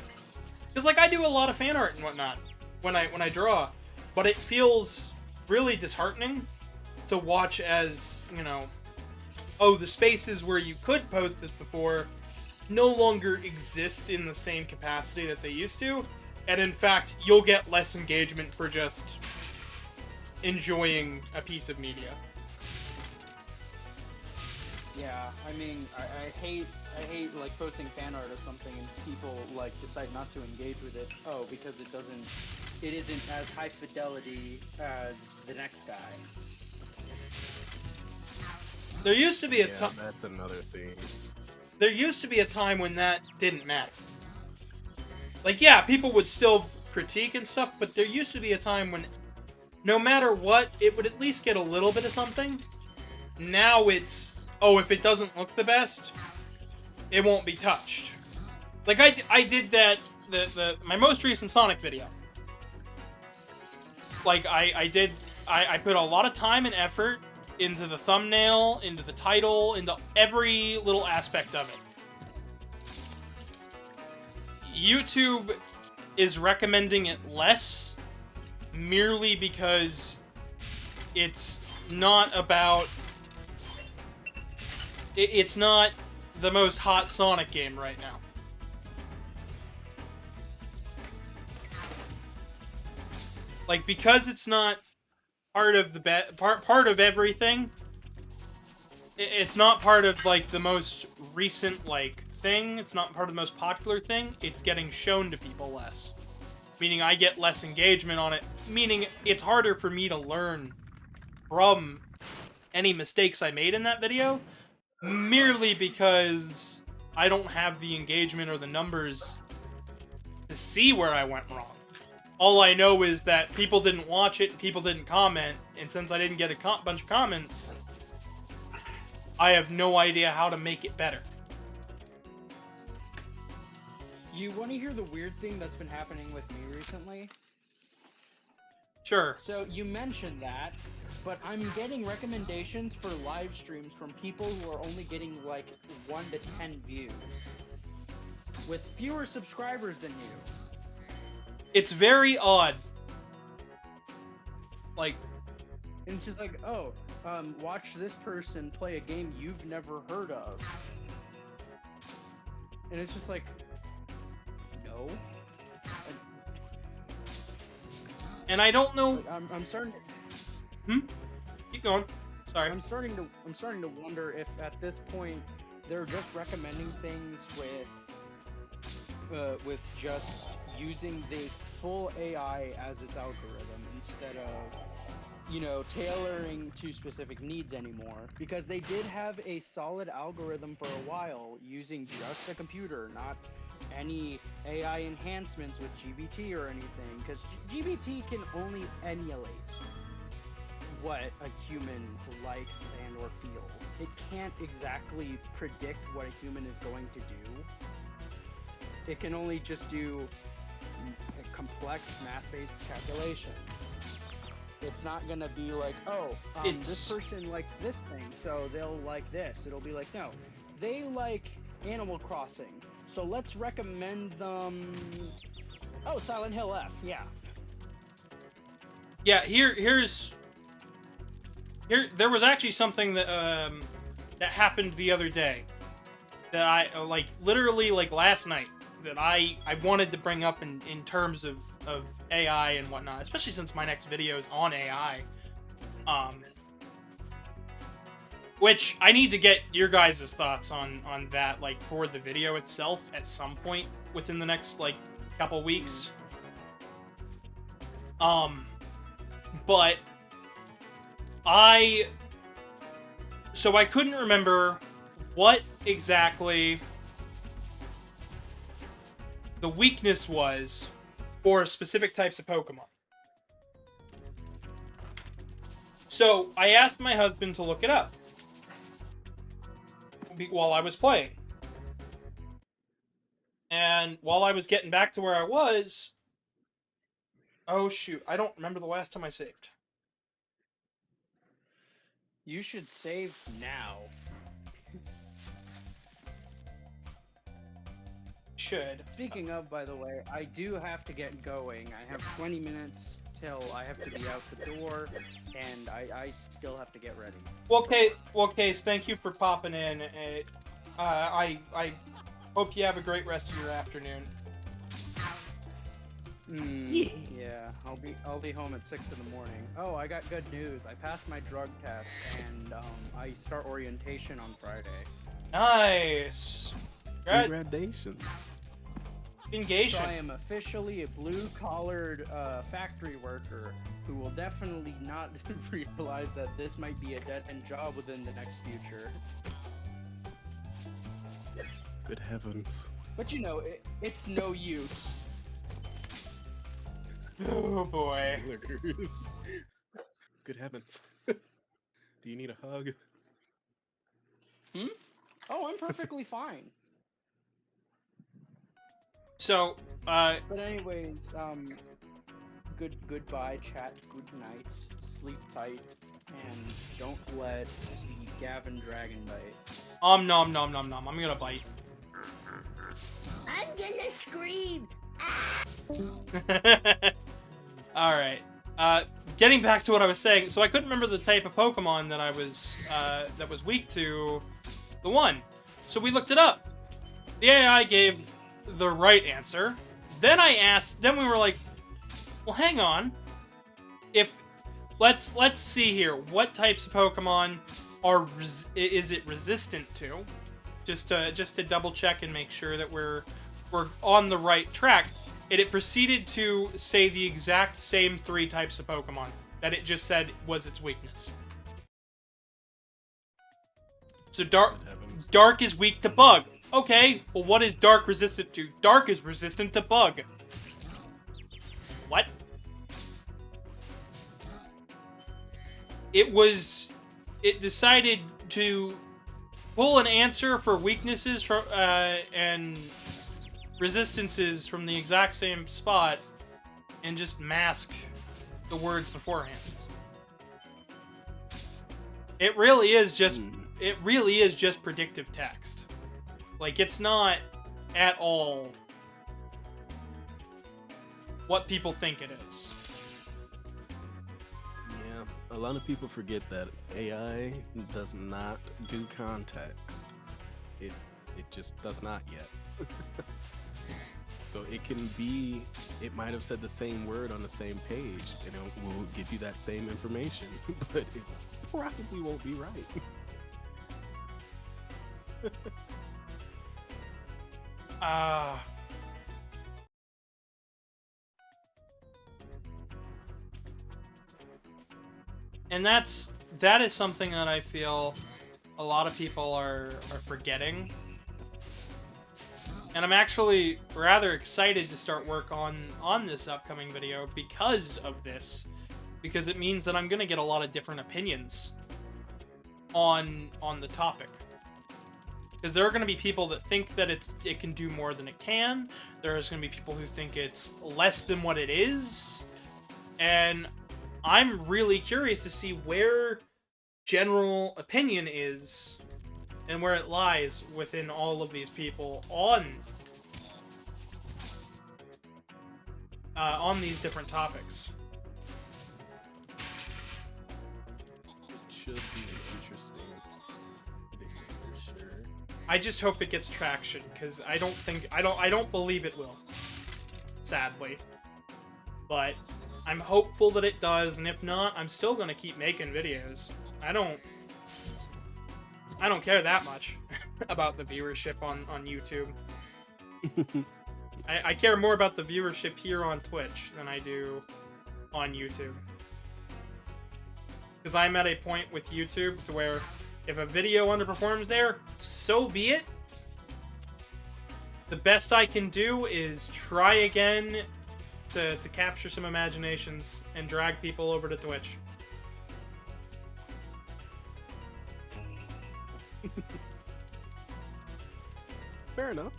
Because like I do a lot of fan art and whatnot when I draw, but it feels really disheartening to watch as, you know, oh, the spaces where you could post this before no longer exist in the same capacity that they used to, and in fact you'll get less engagement for just enjoying a piece of media. Yeah, I mean, I hate like posting fan art or something and people like decide not to engage with it. Oh, because it isn't as high fidelity as the next guy. There used to be a Yeah, time. that's another thing. There used to be a time when that didn't matter. Like, yeah, people would still critique and stuff, but there used to be a time when no matter what, it would at least get a little bit of something. Now it's, oh, if it doesn't look the best, it won't be touched. Like, I did that, my most recent Sonic video. Like, I put a lot of time and effort into the thumbnail, into the title, into every little aspect of it. YouTube is recommending it less merely because it's not about... It's not the most hot Sonic game right now. Like, because it's not part of the part of everything. It's not part of like the most recent like thing. It's not part of the most popular thing. It's getting shown to people less, meaning I get less engagement on it. Meaning it's harder for me to learn from any mistakes I made in that video, merely because I don't have the engagement or the numbers to see where I went wrong. All I know is that people didn't watch it, people didn't comment, and since I didn't get a bunch of comments, I have no idea how to make it better. You want to hear the weird thing that's been happening with me recently? Sure. So you mentioned that, but I'm getting recommendations for live streams from people who are only getting like 1 to 10 views, with fewer subscribers than you. It's very odd. Like, And it's just like, oh, watch this person play a game you've never heard of. And it's just like, no. and I don't know. Like, I'm starting to, Keep going. Sorry. I'm starting to wonder if at this point they're just recommending things with just using the full AI as its algorithm instead of, you know, tailoring to specific needs anymore. Because they did have a solid algorithm for a while using just a computer, not any AI enhancements with GBT or anything. Because GBT can only emulate what a human likes and or feels. It can't exactly predict what a human is going to do. It can only just do complex math-based calculations. It's not gonna be like, oh, this person liked this thing, so they'll like this. It'll be like, no, they like Animal Crossing, so let's recommend them. Oh, Silent Hill F, yeah. Yeah, here's there was actually something that that happened the other day that I like literally like last night that I wanted to bring up in terms of AI and whatnot, especially since my next video is on AI. Which I need to get your guys' thoughts on that, like, for the video itself at some point within the next, like, couple weeks. But so I couldn't remember what exactly the weakness was for specific types of Pokemon. So I asked my husband to look it up while I was playing. And while I was getting back to where I was... Oh, shoot. I don't remember the last time I saved. You should save now. Should. Speaking of, by the way, I do have to get going. I have 20 minutes till I have to be out the door, and I still have to get ready. Well, Case, thank you for popping in. I hope you have a great rest of your afternoon. Yeah, I'll be home at 6 in the morning. Oh, I got good news. I passed my drug test, and I start orientation on Friday. Nice. Congratulations. Engagement. So I am officially a blue-collared factory worker who will definitely not realize that this might be a dead-end job within the next future. Good heavens. But you know, it's no use. Oh boy. Good heavens. Do you need a hug? Oh, I'm perfectly fine. So, But anyways, goodbye, chat, good night, sleep tight, and don't let the Gavin dragon bite. nom nom nom nom. I'm gonna bite. I'm gonna scream! Alright. Getting back to what I was saying, so I couldn't remember the type of Pokemon that I was, that was weak to the one. So we looked it up. The AI gave the right answer. Then we were like, well, hang on. Let's see here. What types of Pokemon is it resistant to? Just to double check and make sure that we're on the right track. And it proceeded to say the exact same 3 types of Pokemon that it just said was its weakness. So Dark is weak to Bug. Okay, well what is Dark resistant to? Dark is resistant to Bug. What? It decided to pull an answer for weaknesses from, and resistances from the exact same spot and just mask the words beforehand. It really is just predictive text. Like, it's not at all what people think it is. Yeah, a lot of people forget that AI does not do context. It just does not yet. So it might have said the same word on the same page, and it will give you that same information, but it probably won't be right. And that is something that I feel a lot of people are forgetting. And I'm actually rather excited to start work on this upcoming video because of this. Because it means that I'm going to get a lot of different opinions on the topic. Because there are going to be people that think that it can do more than it can. There's going to be people who think it's less than what it is. And I'm really curious to see where general opinion is and where it lies within all of these people on these different topics. It should be an interesting video for sure. I just hope it gets traction, because I don't believe it will. Sadly. But I'm hopeful that it does, and if not, I'm still gonna keep making videos. I don't care that much about the viewership on YouTube. I care more about the viewership here on Twitch than I do on YouTube. Because I'm at a point with YouTube to where if a video underperforms there, so be it. The best I can do is try again to capture some imaginations and drag people over to Twitch. Fair enough.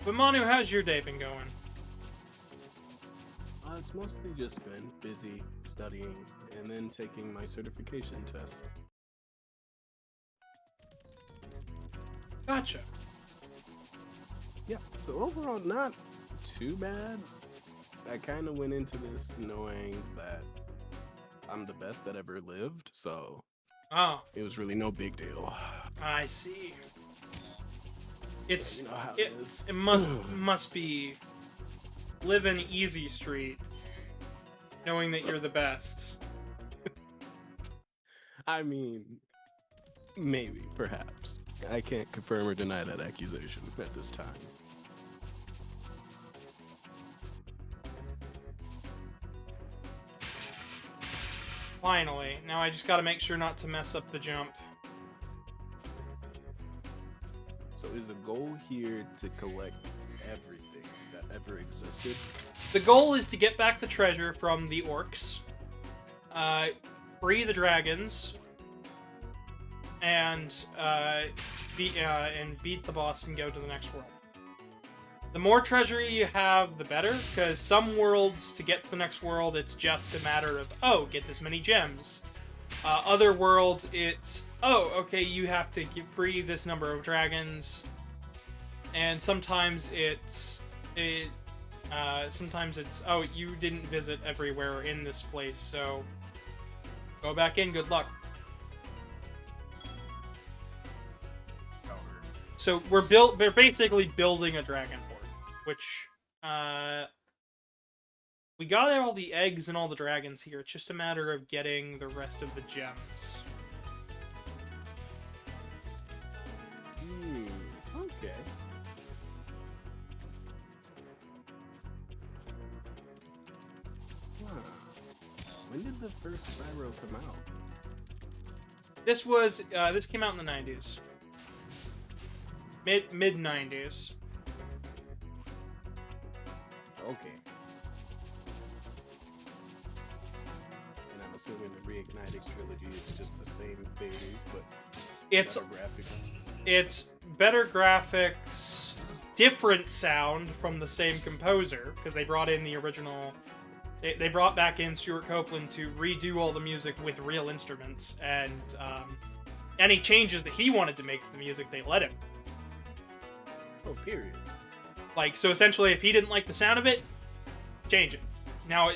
But Manu, how's your day been going? It's mostly just been busy studying and then taking my certification test. Gotcha. Yeah, so overall, not too bad. I kind of went into this knowing that I'm the best that ever lived, so it was really no big deal. I see. It's you know how it must be living easy street, knowing that you're the best. I mean, maybe, perhaps. I can't confirm or deny that accusation at this time. Finally. Now I just gotta make sure not to mess up the jump. So is the goal here to collect everything that ever existed? The goal is to get back the treasure from the orcs, free the dragons, and beat the boss and go to the next world. The more treasure you have, the better, because some worlds, to get to the next world, it's just a matter of, oh, get this many gems. Other worlds, it's, oh, okay, you have to free this number of dragons. And sometimes it's, oh, you didn't visit everywhere in this place, so go back in, good luck. So we're basically building a dragon port, which, we got all the eggs and all the dragons here. It's just a matter of getting the rest of the gems. Okay. Huh. When did the first Spyro come out? This was, this came out in the 90s. Mid-90s. Okay. And I'm assuming the Reignited trilogy is just the same thing, but It's better graphics. It's better graphics, different sound from the same composer, because they brought in the original... They brought back in Stuart Copeland to redo all the music with real instruments, and any changes that he wanted to make to the music, they let him. Oh, period. Like, so essentially, if he didn't like the sound of it, change it. Now,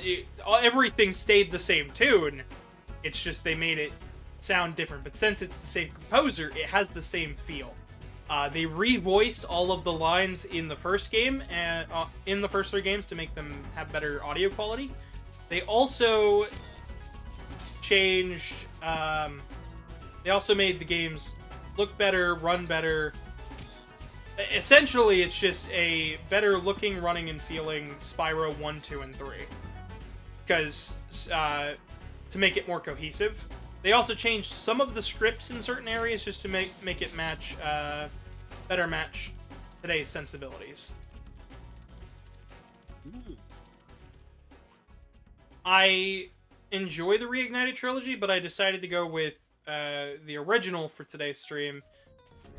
everything stayed the same tune, it's just they made it sound different, but since it's the same composer, it has the same feel. They revoiced all of the lines in the first game, and in the first 3 games to make them have better audio quality. They also changed, they also made the games look better, run better. Essentially, it's just a better looking, running, and feeling Spyro 1, 2, and 3. Because, to make it more cohesive. They also changed some of the scripts in certain areas just to make it match, better match today's sensibilities. I enjoy the Reignited trilogy, but I decided to go with the original for today's stream.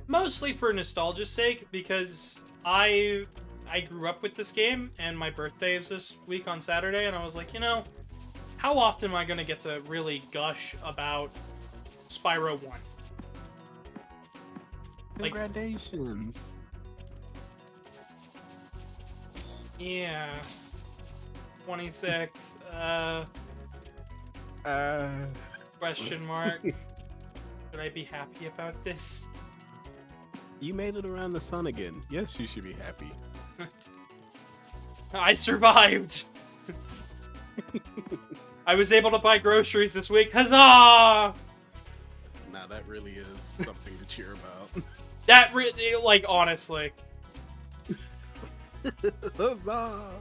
Mostly for nostalgia's sake, because I grew up with this game, and my birthday is this week on Saturday, and I was like, you know, how often am I going to get to really gush about Spyro 1? Congratulations. Yeah. 26. Question mark. Should I be happy about this? You made it around the sun again. Yes, you should be happy. I survived! I was able to buy groceries this week. Huzzah! Now that really is something to cheer about. That really, like, honestly. Huzzah!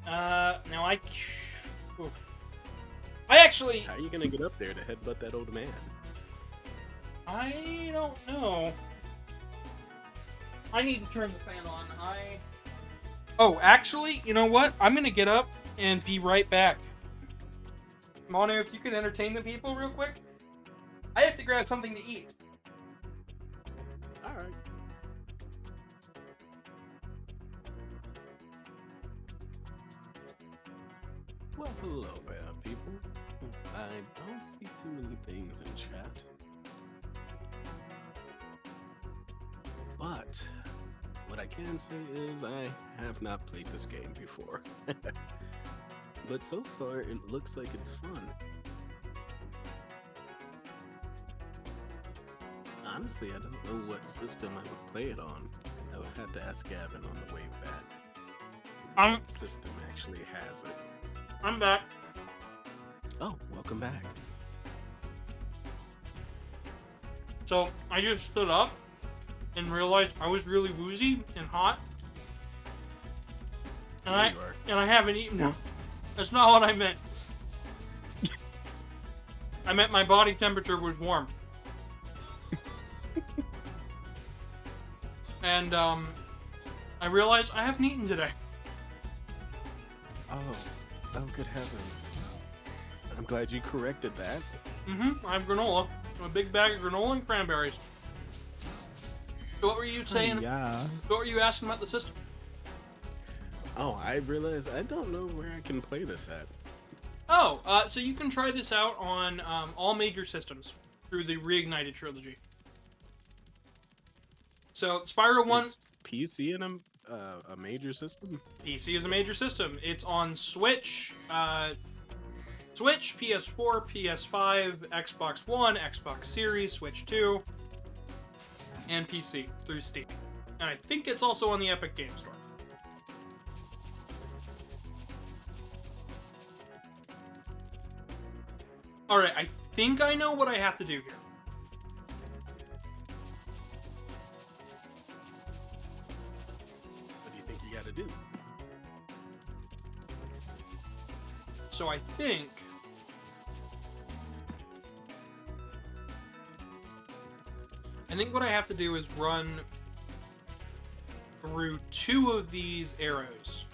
Now oof. I actually... How are you gonna get up there to headbutt that old man? I don't know. I need to turn the fan on. Oh, actually, you know what? I'm gonna get up and be right back. Manu, if you could entertain the people real quick. I have to grab something to eat. Alright. Well, hello there, people. I don't see too many things in chat. But what I can say is I have not played this game before. But so far, it looks like it's fun. Honestly, I don't know what system I would play it on. I would have to ask Gavin on the way back. What system actually has it? I'm back. Oh, welcome back. So, I just stood up and realized I was really woozy and hot. And I haven't eaten. No, that's not what I meant. I meant my body temperature was warm. And, I realized I haven't eaten today. Oh, good heavens. I'm glad you corrected that. I have granola. A big bag of granola and cranberries. So what were you saying? Yeah. What were you asking about the system? Oh, I realized I don't know where I can play this at. Oh, so you can try this out on all major systems through the Reignited trilogy. So Spyro 1... Is PC in a major system? PC is a major system. It's on Switch, Switch, PS4, PS5, Xbox One, Xbox Series, Switch 2, and PC through Steam. And I think it's also on the Epic Game Store. Alright, I think I know what I have to do here. What do you think you gotta do? So I think... what I have to do is run through 2 of these arrows.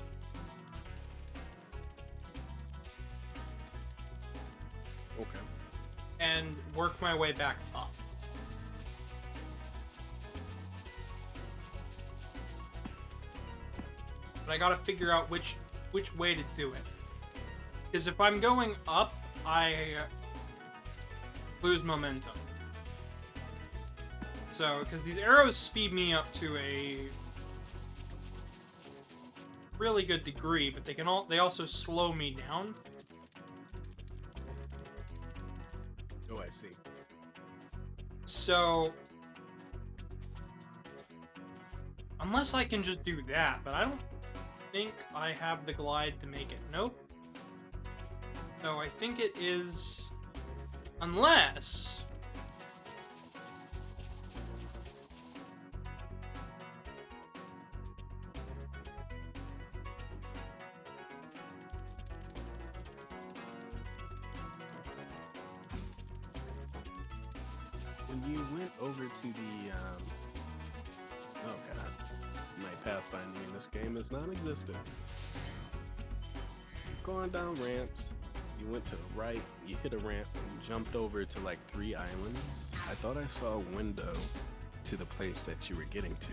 Okay. And work my way back up. But I gotta figure out which way to do it. Because if I'm going up, I lose momentum. So, because these arrows speed me up to a really good degree, but they also slow me down. Oh, I see. So, unless I can just do that, but I don't think I have the glide to make it. Nope. So I think it is, unless... When you went over to the, oh god, my pathfinding in this game is non-existent. Going down ramps, you went to the right, you hit a ramp, and jumped over to like 3 islands. I thought I saw a window to the place that you were getting to.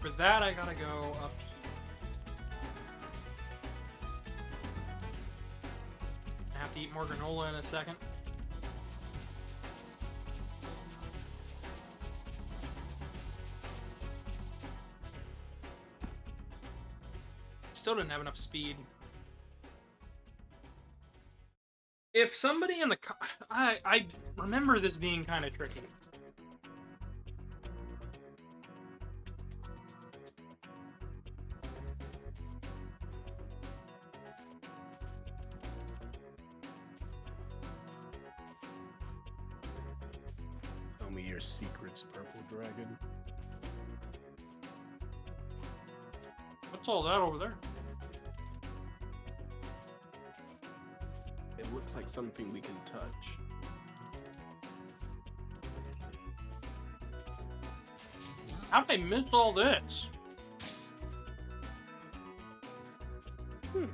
for that, I gotta go up here. I have to eat more granola in a second. Still didn't have enough speed. If somebody in the I remember this being kind of tricky. Tell me your secrets, purple dragon. What's all that over there? It looks like something we can touch. How did I miss all this? I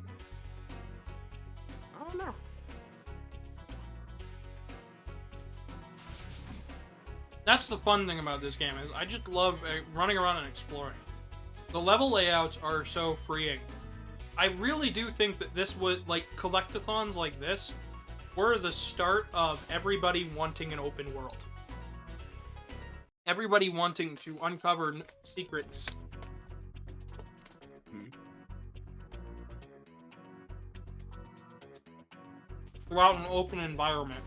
don't know. That's the fun thing about this game, is I just love running around and exploring. The level layouts are so freeing. I really do think that this would, like, collectathons like this were the start of everybody wanting an open world. Everybody wanting to uncover secrets. Throughout an open environment.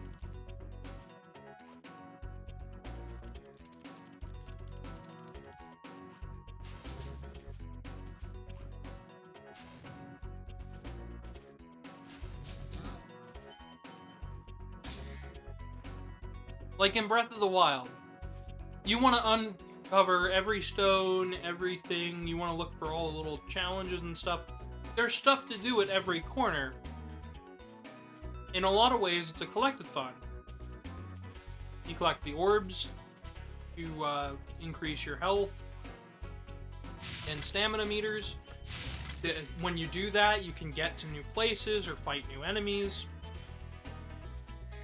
Like in Breath of the Wild, you want to uncover every stone, everything, you want to look for all the little challenges and stuff. There's stuff to do at every corner. In a lot of ways, it's a collectathon. You collect the orbs to increase your health and stamina meters. When you do that, you can get to new places or fight new enemies.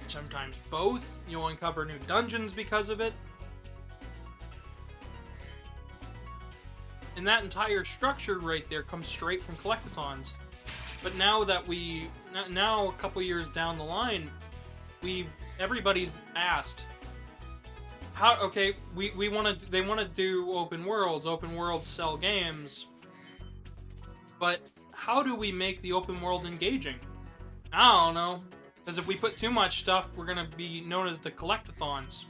Sometimes both. You'll uncover new dungeons because of it. And that entire structure right there comes straight from collectathons. But now that now a couple years down the line, everybody's asked, how, okay, they want to do open worlds sell games, but how do we make the open world engaging? I don't know. Because if we put too much stuff, we're going to be known as the collectathons.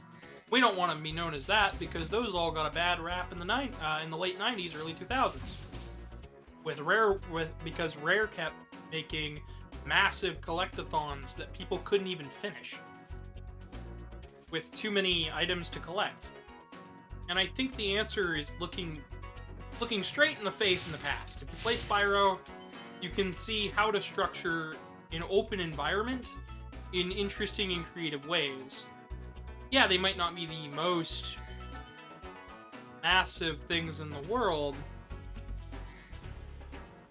We don't want to be known as that, because those all got a bad rap in the late 90s, early 2000s. Because Rare kept making massive collectathons that people couldn't even finish. With too many items to collect. And I think the answer is looking straight in the face in the past. If you play Spyro, you can see how to structure an open environment in interesting and creative ways. Yeah, they might not be the most massive things in the world,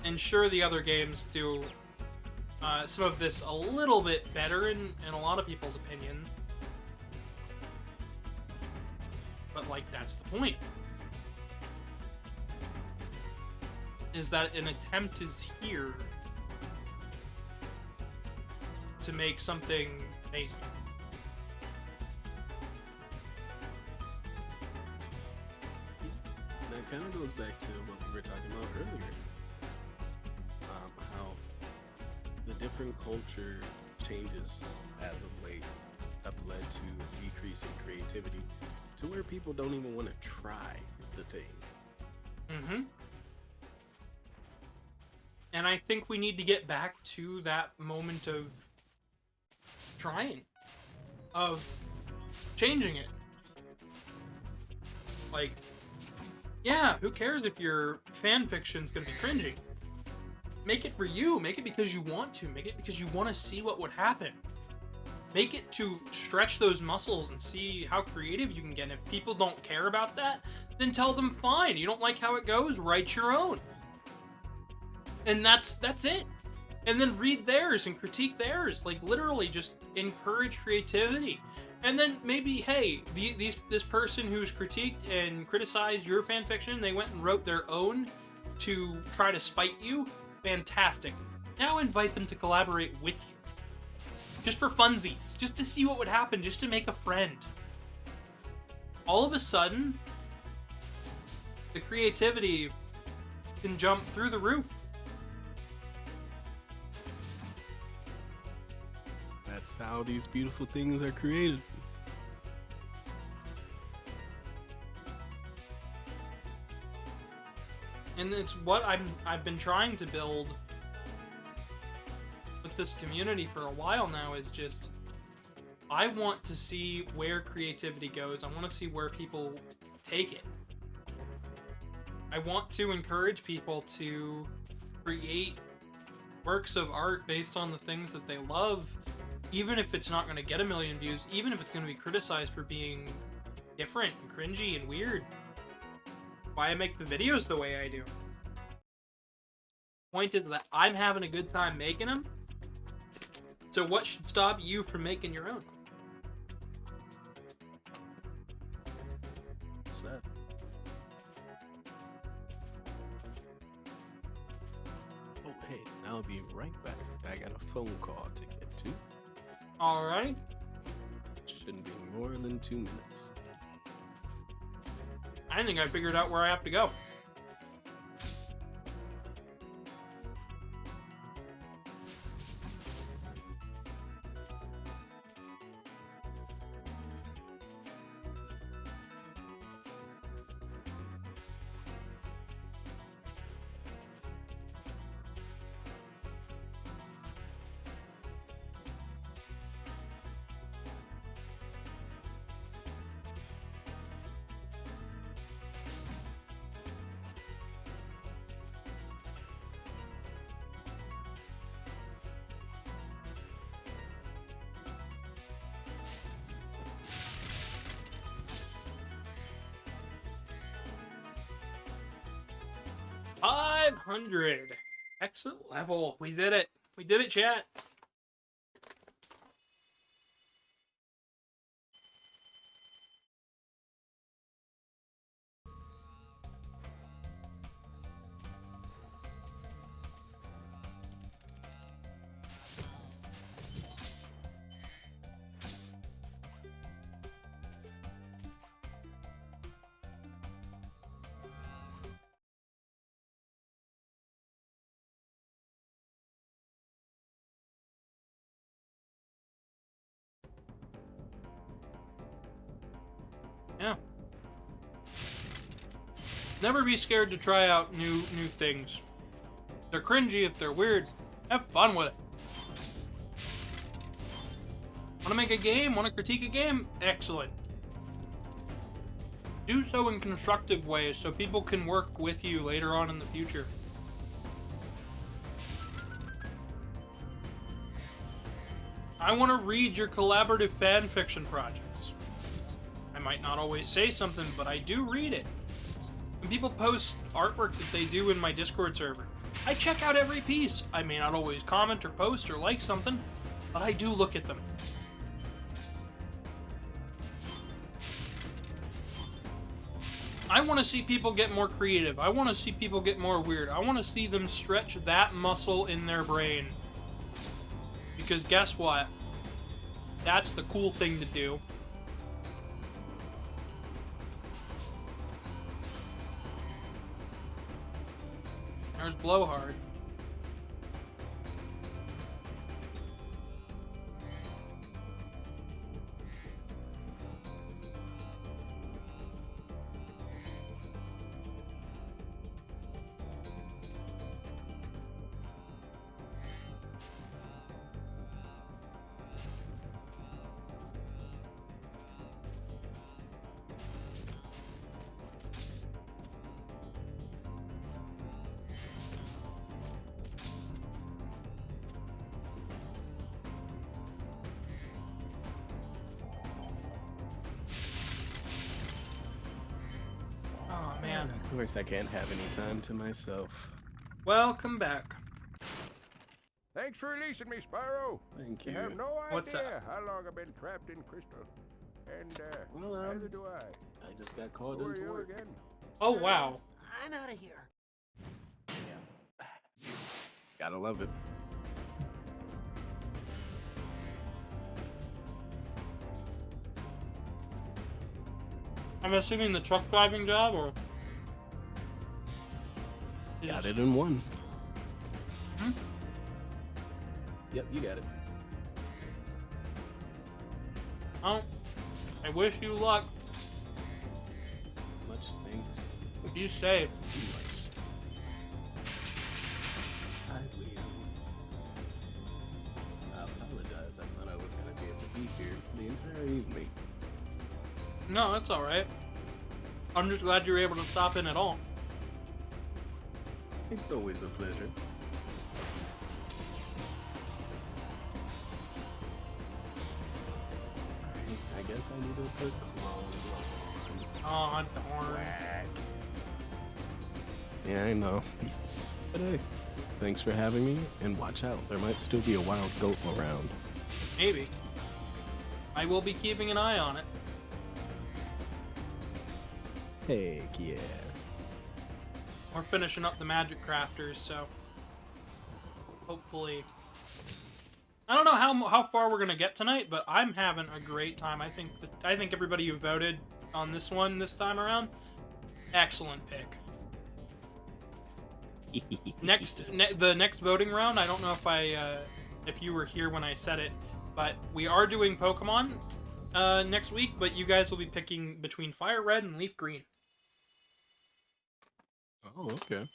and sure, the other games do some of this a little bit better in a lot of people's opinion, but, like, that's the point. Is that an attempt is here to make something amazing. That kind of goes back to what we were talking about earlier. How the different culture changes as of late have led to a decrease in creativity to where people don't even want to try the thing. Mm-hmm. And I think we need to get back to that moment of trying, of changing it. Like, yeah, who cares if your fan fiction's gonna be cringy? Make it for you. Make it because you want to. Make it because you want to see what would happen. Make it to stretch those muscles and see how creative you can get. And if people don't care about that, then tell them, fine. You don't like how it goes? Write your own. And that's it. and then read theirs and critique theirs. Like, literally just encourage creativity. And then maybe, hey, this person who's critiqued and criticized your fanfiction, they went and wrote their own to try to spite you. Fantastic. Now invite them to collaborate with you. Just for funsies. Just to see what would happen. Just to make a friend. All of a sudden, the creativity can jump through the roof. That's how these beautiful things are created. And it's what I've been trying to build with this community for a while now, is just, I want to see where creativity goes. I want to see where people take it. I want to encourage people to create works of art based on the things that they love, even if it's not going to get 1 million views, even if it's going to be criticized for being different and cringy and weird. Why I make the videos the way I do. Point is that I'm having a good time making them. So what should stop you from making your own? What's that? Oh, hey, I'll be right back. I got a phone call to get to. Alright. Shouldn't be more than 2 minutes. I think I figured out where I have to go. $500. Excellent level. We did it. We did it, chat. Yeah. Never be scared to try out new things. If they're cringy, if they're weird, have fun with it. Want to make a game? Want to critique a game? Excellent. Do so in constructive ways so people can work with you later on in the future. I want to read your collaborative fan fiction projects. I might not always say something, but I do read it. When people post artwork that they do in my Discord server, I check out every piece. I may not always comment or post or like something, but I do look at them. I want to see people get more creative. I want to see people get more weird. I want to see them stretch that muscle in their brain. Because guess what? That's the cool thing to do. There's Blowhard. Man. Of course, I can't have any time to myself. Welcome back. Thanks for releasing me, Spyro. Thank You you. have no What's idea how long I've been trapped in Crystal. And, Well, neither do I. I just got called Who are into you work. again? Oh, wow. I'm out of here. Gotta love it. I'm assuming the truck driving job, or? Got it in one. Hmm? Yep, you got it. Oh, I wish you luck. Much thanks. Be safe. I will. I apologize. I thought I was gonna be able to be here the entire evening. No, that's alright. I'm just glad you were able to stop in at all. It's always a pleasure. I guess I need to put clothes Oh, darn. Yeah, I know. But hey, thanks for having me, and watch out. There might still be a wild goat around. Maybe. I will be keeping an eye on it. Heck yeah. We're finishing up the magic crafters, so hopefully. I don't know how far we're gonna get tonight, but I'm having a great time. I think everybody who voted on this one this time around, excellent pick. The next voting round, I don't know if you were here when I said it, but we are doing Pokemon next week, but you guys will be picking between Fire Red and Leaf Green. Oh, okay.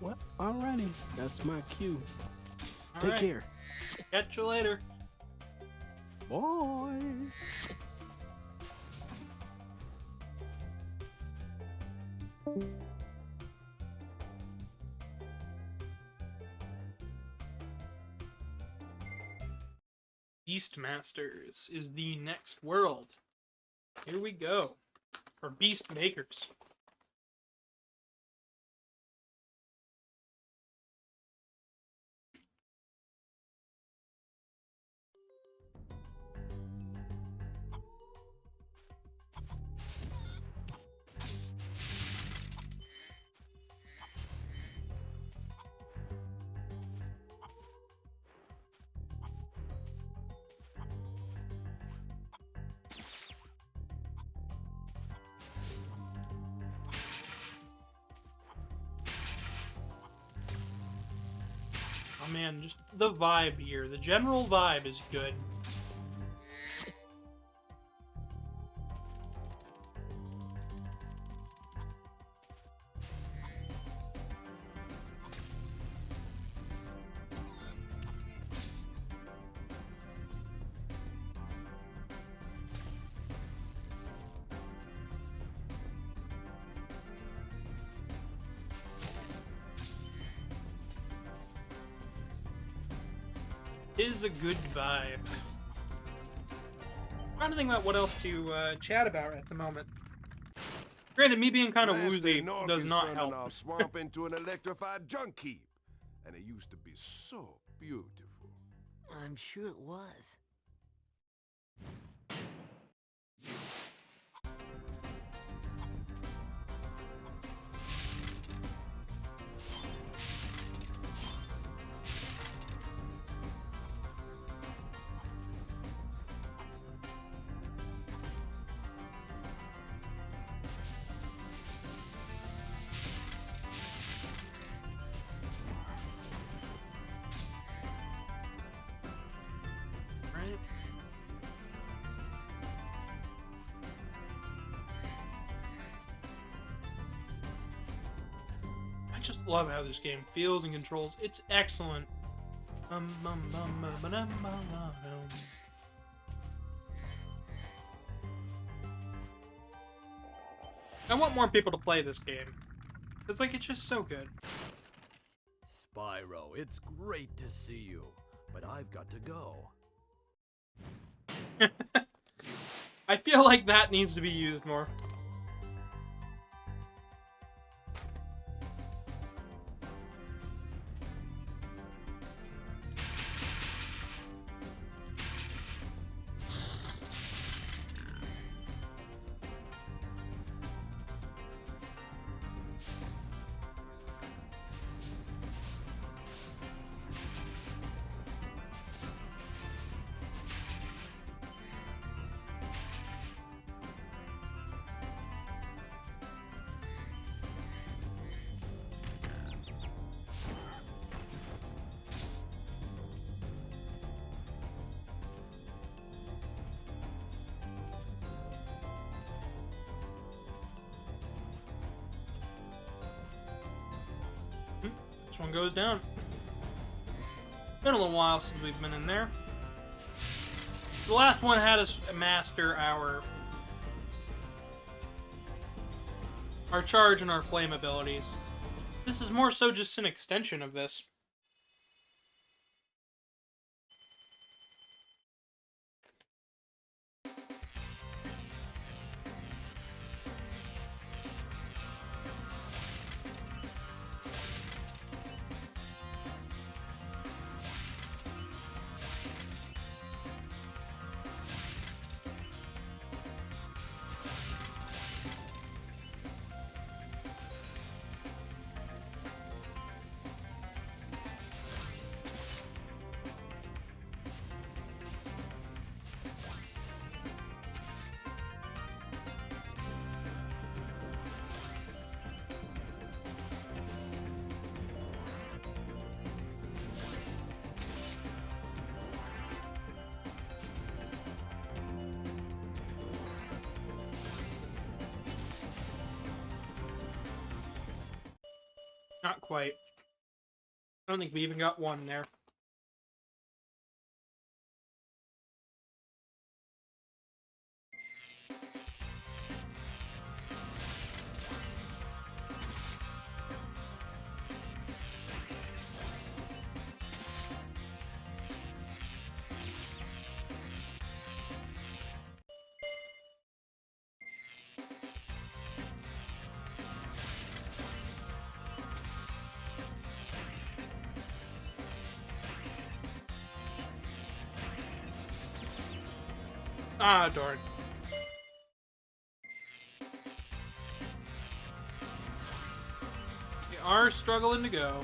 Well, alrighty. That's my cue. All Take right. care. Catch you later. Bye. Beastmasters is the next world. Here we go. Or Beast Makers. Oh man, just the vibe here. The general vibe is good. Is a good vibe. I'm trying to think about what else to chat about at the moment. Granted, me being kind of Last woozy thing, Nork does is not turning help. our swamp into an electrified junk heap. And it used to be so beautiful. I'm sure it was. Right? I just love how this game feels and controls. It's excellent. I want more people to play this game. It's like, it's just so good. Spyro, it's great to see you, but I've got to go. I feel like that needs to be used more. This one goes down. Been a little while since we've been in there. The last one had us master our charge and our flame abilities. This is more so just an extension of this. Not quite. I don't think we even got one there. Ah, darn. We are struggling to go.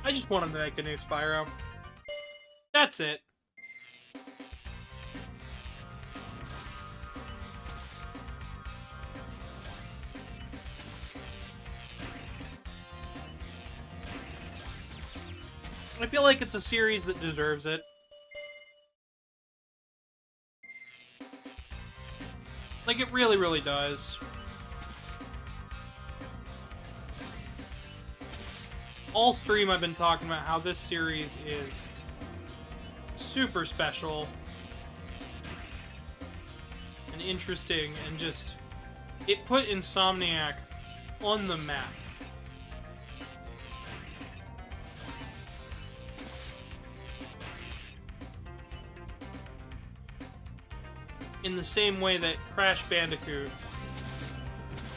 I just want to make a new Spyro. That's it. I feel like it's a series that deserves it. Like, it really, really does. All stream I've been talking about how this series is super special and interesting, and just it put Insomniac on the map. In the same way that Crash Bandicoot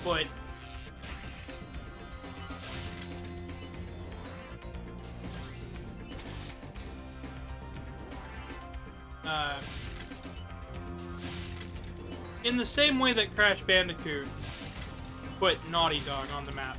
put in the same way that Crash Bandicoot put Naughty Dog on the map.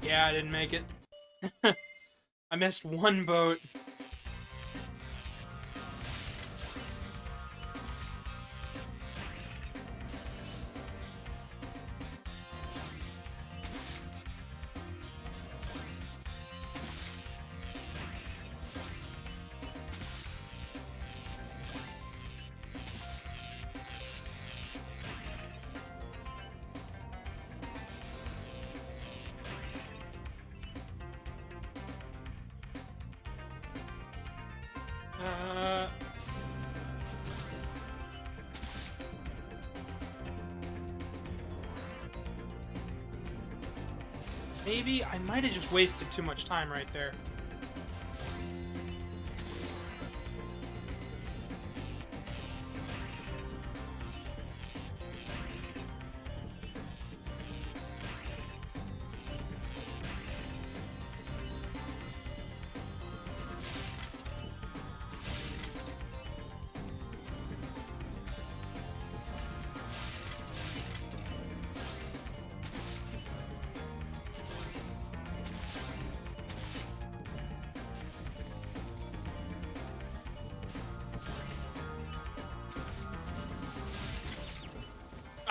Yeah, I didn't make it. I missed one boat. Maybe I might have just wasted too much time right there.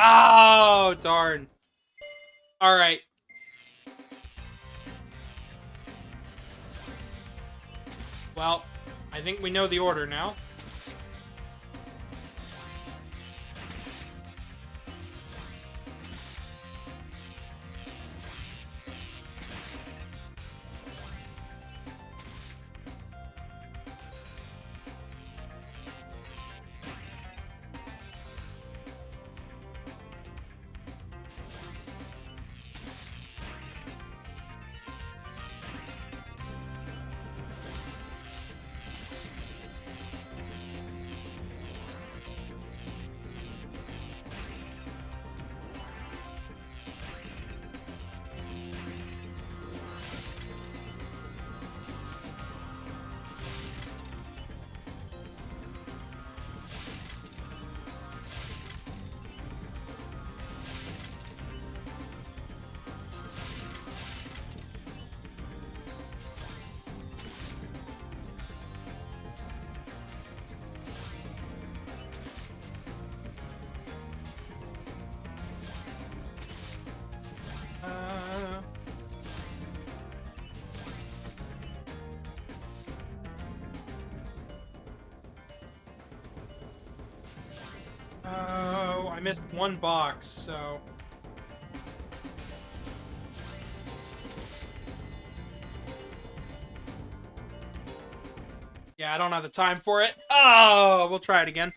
Oh, darn. All right. Well, I think we know the order now. Oh, I missed one box, so... Yeah, I don't have the time for it. Oh, we'll try it again.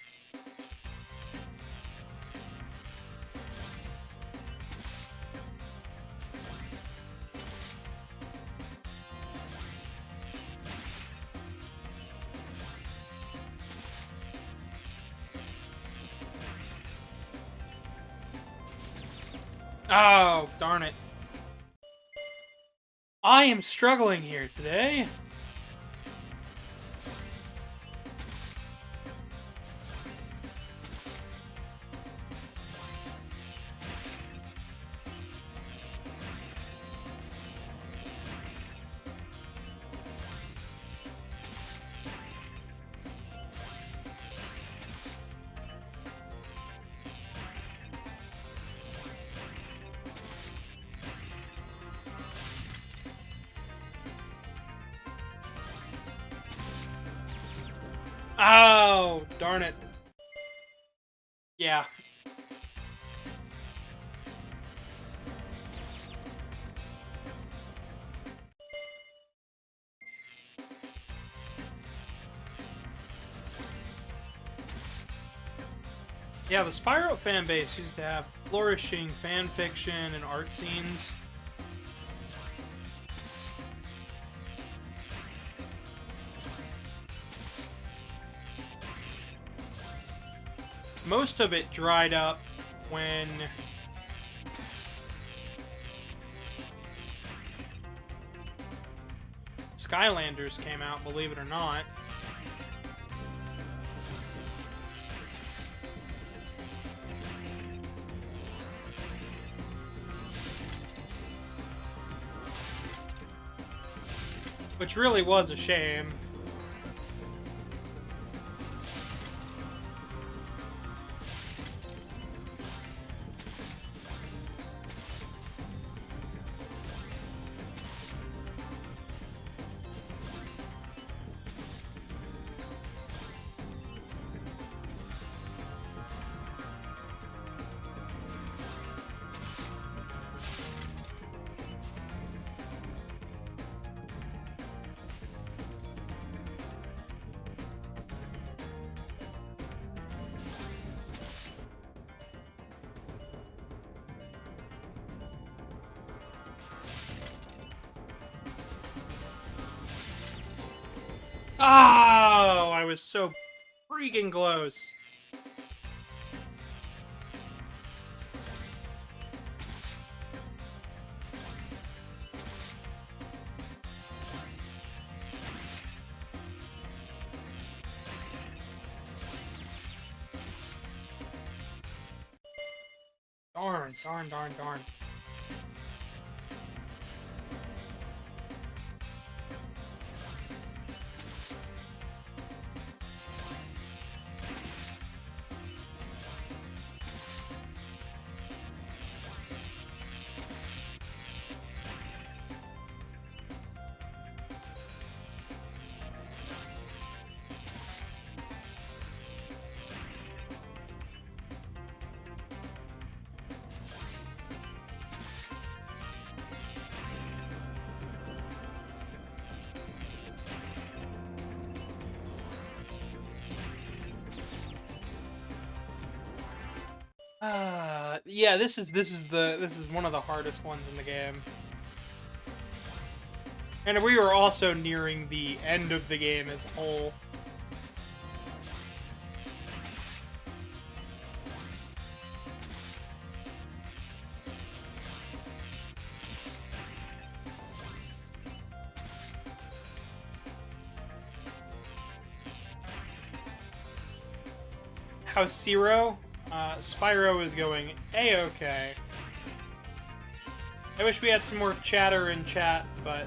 Oh, darn it. I am struggling here today. Oh, darn it. Yeah. Yeah, the Spyro fanbase used to have flourishing fan fiction and art scenes. Most of it dried up when Skylanders came out, believe it or not. Which really was a shame. Oh, I was so freaking close. Darn, darn, darn, darn. Yeah, this is one of the hardest ones in the game. And we were also nearing the end of the game as a whole. How's Zero? Spyro is going A-okay. I wish we had some more chatter in chat, but...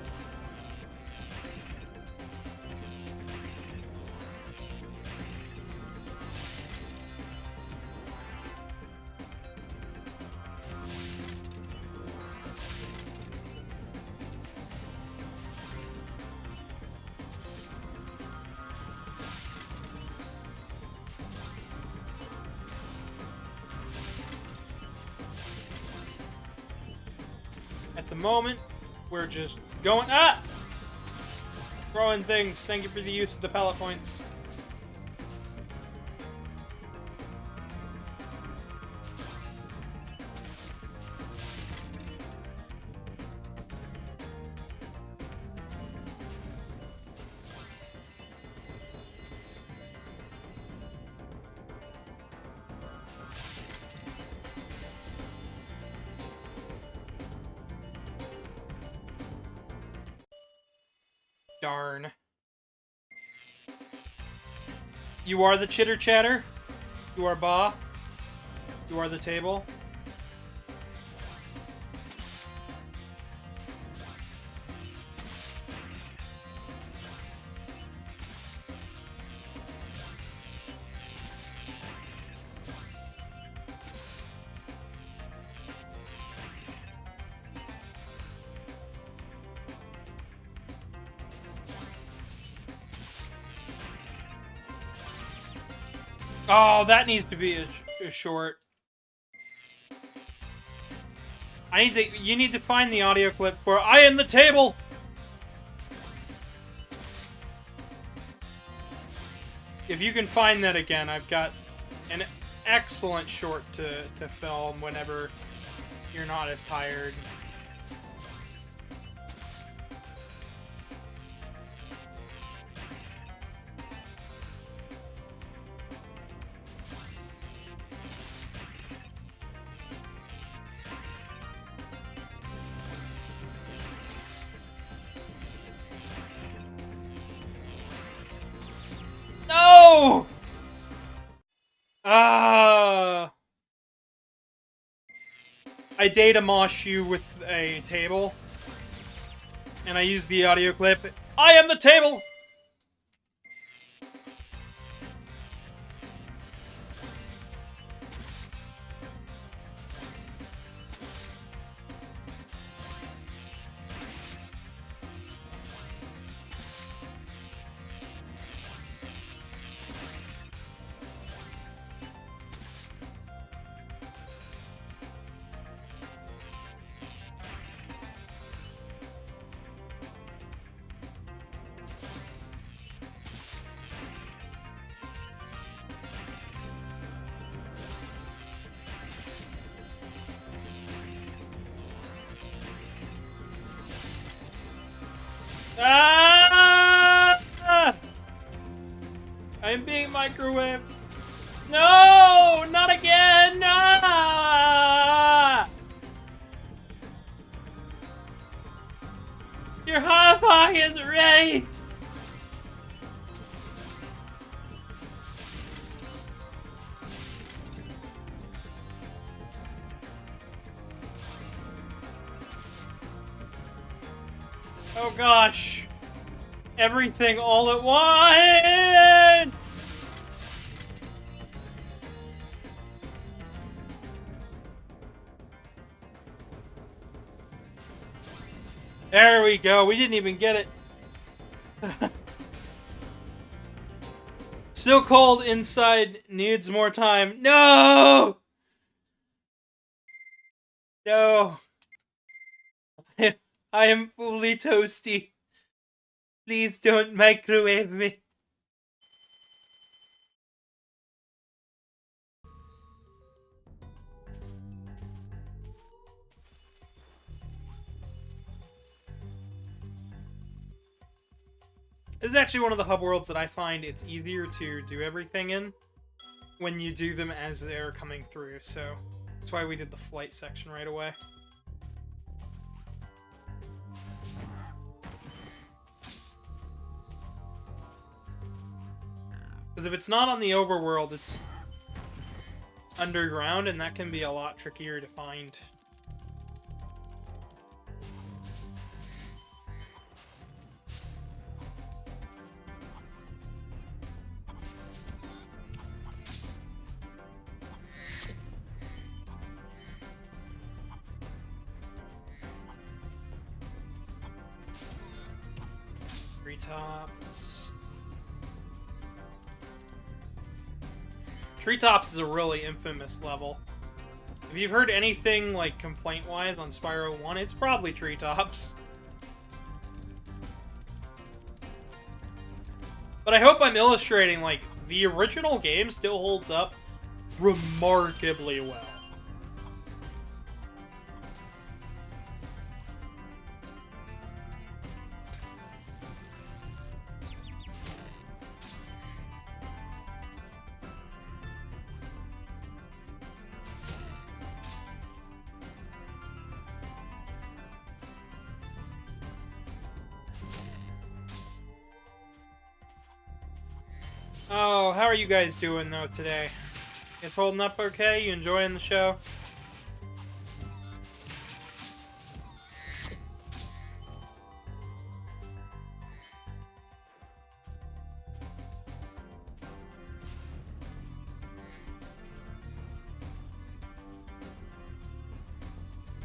At the moment, we're just going... Ah! Throwing things. Thank you for the use of the pellet points. Darn. You are the chitter chatter. You are Ba. You are the table. Oh, that needs to be a short. You need to find the audio clip for I am the table! If you can find that again, I've got an excellent short to film whenever you're not as tired. No! I data mosh you with a table, and I use the audio clip, I am the table! Ah! I'm being microwaved. No! Not again! Ah! Your hot pocket is ready! Oh gosh. Everything all at once! There we go. We didn't even get it. Still cold inside. Needs more time. No! No. I am fully toasty. Please don't microwave me. This is actually one of the hub worlds that I find it's easier to do everything in when you do them as they're coming through, so that's why we did the flight section right away. Because if it's not on the overworld, it's underground, and that can be a lot trickier to find. Treetops. Treetops is a really infamous level. If you've heard anything, like, complaint-wise on Spyro 1, it's probably Treetops. But I hope I'm illustrating, like, the original game still holds up remarkably well. Oh, how are you guys doing, though, today? Guys holding up okay? You enjoying the show?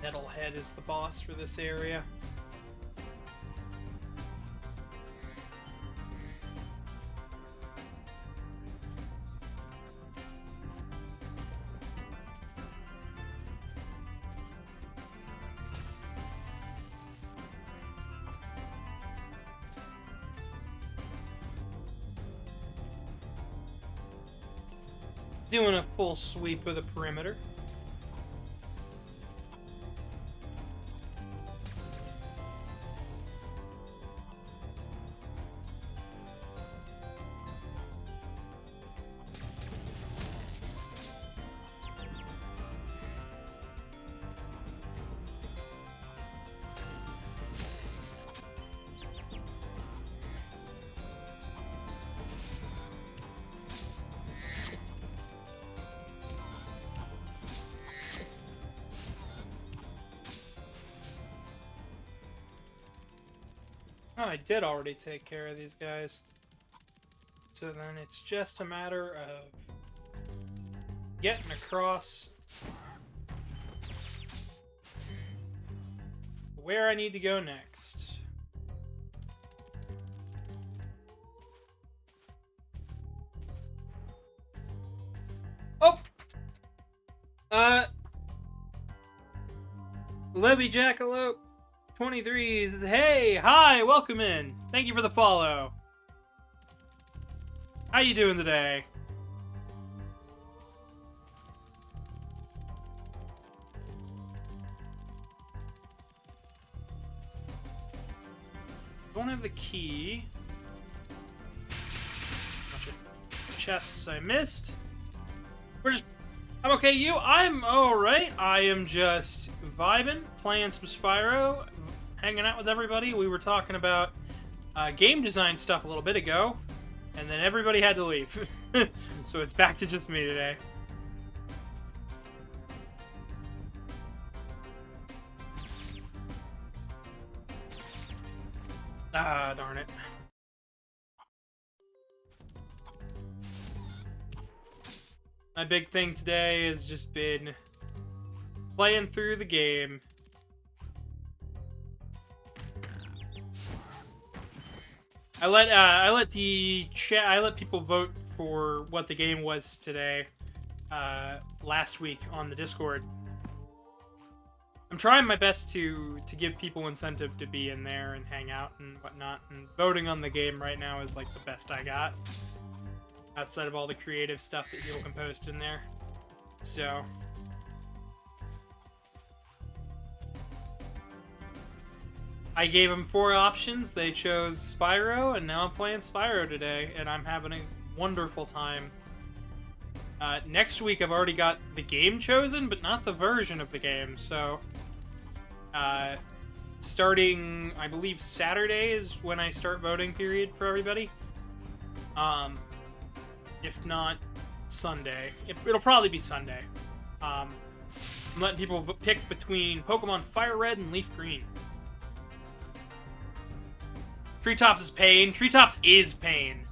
Metalhead is the boss for this area. Doing a full sweep of the perimeter. Oh, I did already take care of these guys. So then it's just a matter of getting across where I need to go next. Oh! Levy Jackalope 23 says, hey, hi, welcome in. Thank you for the follow. How you doing today? Don't have the key. Bunch of chests I missed. I'm okay, you? I'm alright. I am just vibing, playing some Spyro, hanging out with everybody. We were talking about game design stuff a little bit ago, and then everybody had to leave. So it's back to just me today. Ah, darn it. My big thing today has just been playing through the game. I let people vote for what the game was today, last week on the Discord. I'm trying my best to give people incentive to be in there and hang out and whatnot, and voting on the game right now is like the best I got. Outside of all the creative stuff that people can post in there. So. I gave them 4 options. They chose Spyro, and now I'm playing Spyro today, and I'm having a wonderful time. Next week, I've already got the game chosen, but not the version of the game, so. Starting, I believe, Saturday is when I start voting period for everybody. If not Sunday. It'll probably be Sunday. I'm letting people pick between Pokemon Fire Red and Leaf Green. Treetops is pain. Treetops is pain.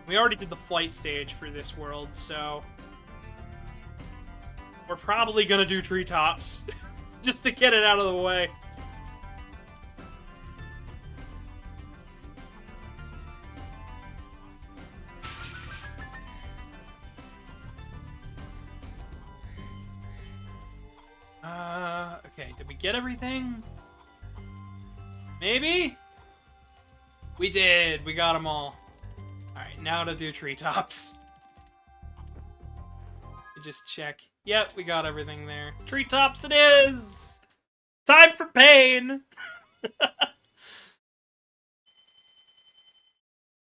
We already did the flight stage for this world, so we're probably gonna do Treetops just to get it out of the way. Okay, did we get everything? Maybe? We did! We got them all. Alright, now to do Treetops. Just check. Yep, we got everything there. Treetops it is! Time for pain!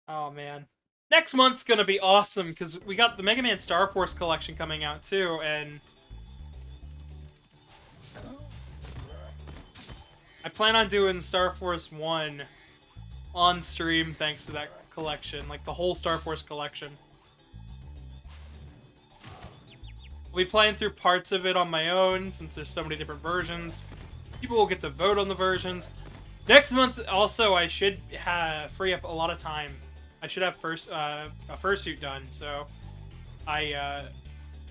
Oh, man. Next month's gonna be awesome, because we got the Mega Man Star Force collection coming out, too, and I plan on doing Star Force 1 on stream thanks to that collection. Like, the whole Star Force collection. I'll be playing through parts of it on my own, since there's so many different versions. People will get to vote on the versions. Next month, also, I should free up a lot of time. I should have a fursuit done, so I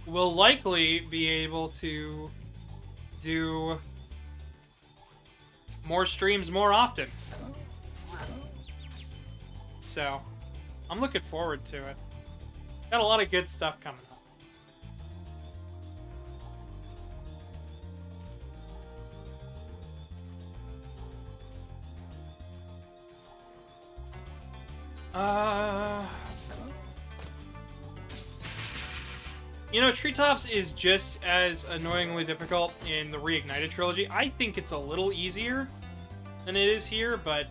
will likely be able to do more streams more often. So, I'm looking forward to it. Got a lot of good stuff coming up. You know, Treetops is just as annoyingly difficult in the Reignited trilogy. I think it's a little easier than it is here, but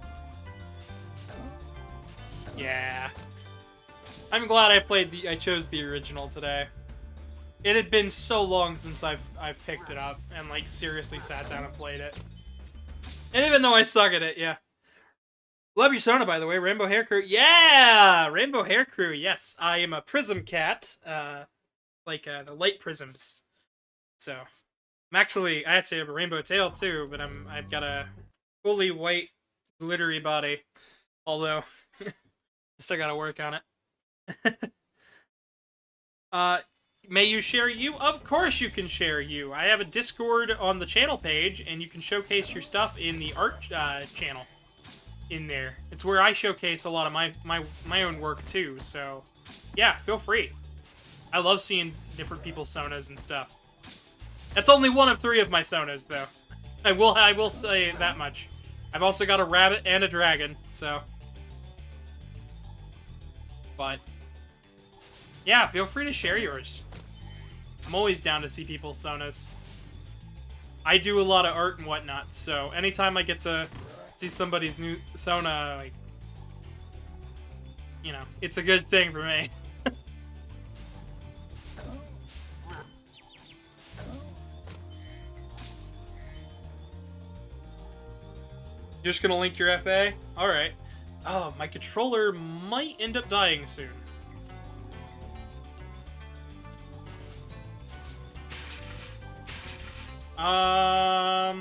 yeah. I'm glad I chose the original today. It had been so long since I've picked it up and like seriously sat down and played it. And even though I suck at it, yeah. Love your Sona, by the way. Rainbow Hair Crew. Yeah! Rainbow Hair Crew, yes. I am a Prism Cat. Like the light prisms. So, I actually have a rainbow tail too, but I've got a fully white, glittery body. Although, still gotta work on it. May you share you? Of course you can share you. I have a Discord on the channel page, and you can showcase your stuff in the art channel in there. It's where I showcase a lot of my own work too, so yeah, feel free. I love seeing different people's sonas and stuff. That's only one of 3 of my sonas, though. I will say that much. I've also got a rabbit and a dragon, so. But yeah, feel free to share yours. I'm always down to see people's sonas. I do a lot of art and whatnot, so anytime I get to see somebody's new sona, like, you know, it's a good thing for me. You're just gonna link your FA? Alright. Oh, my controller might end up dying soon. I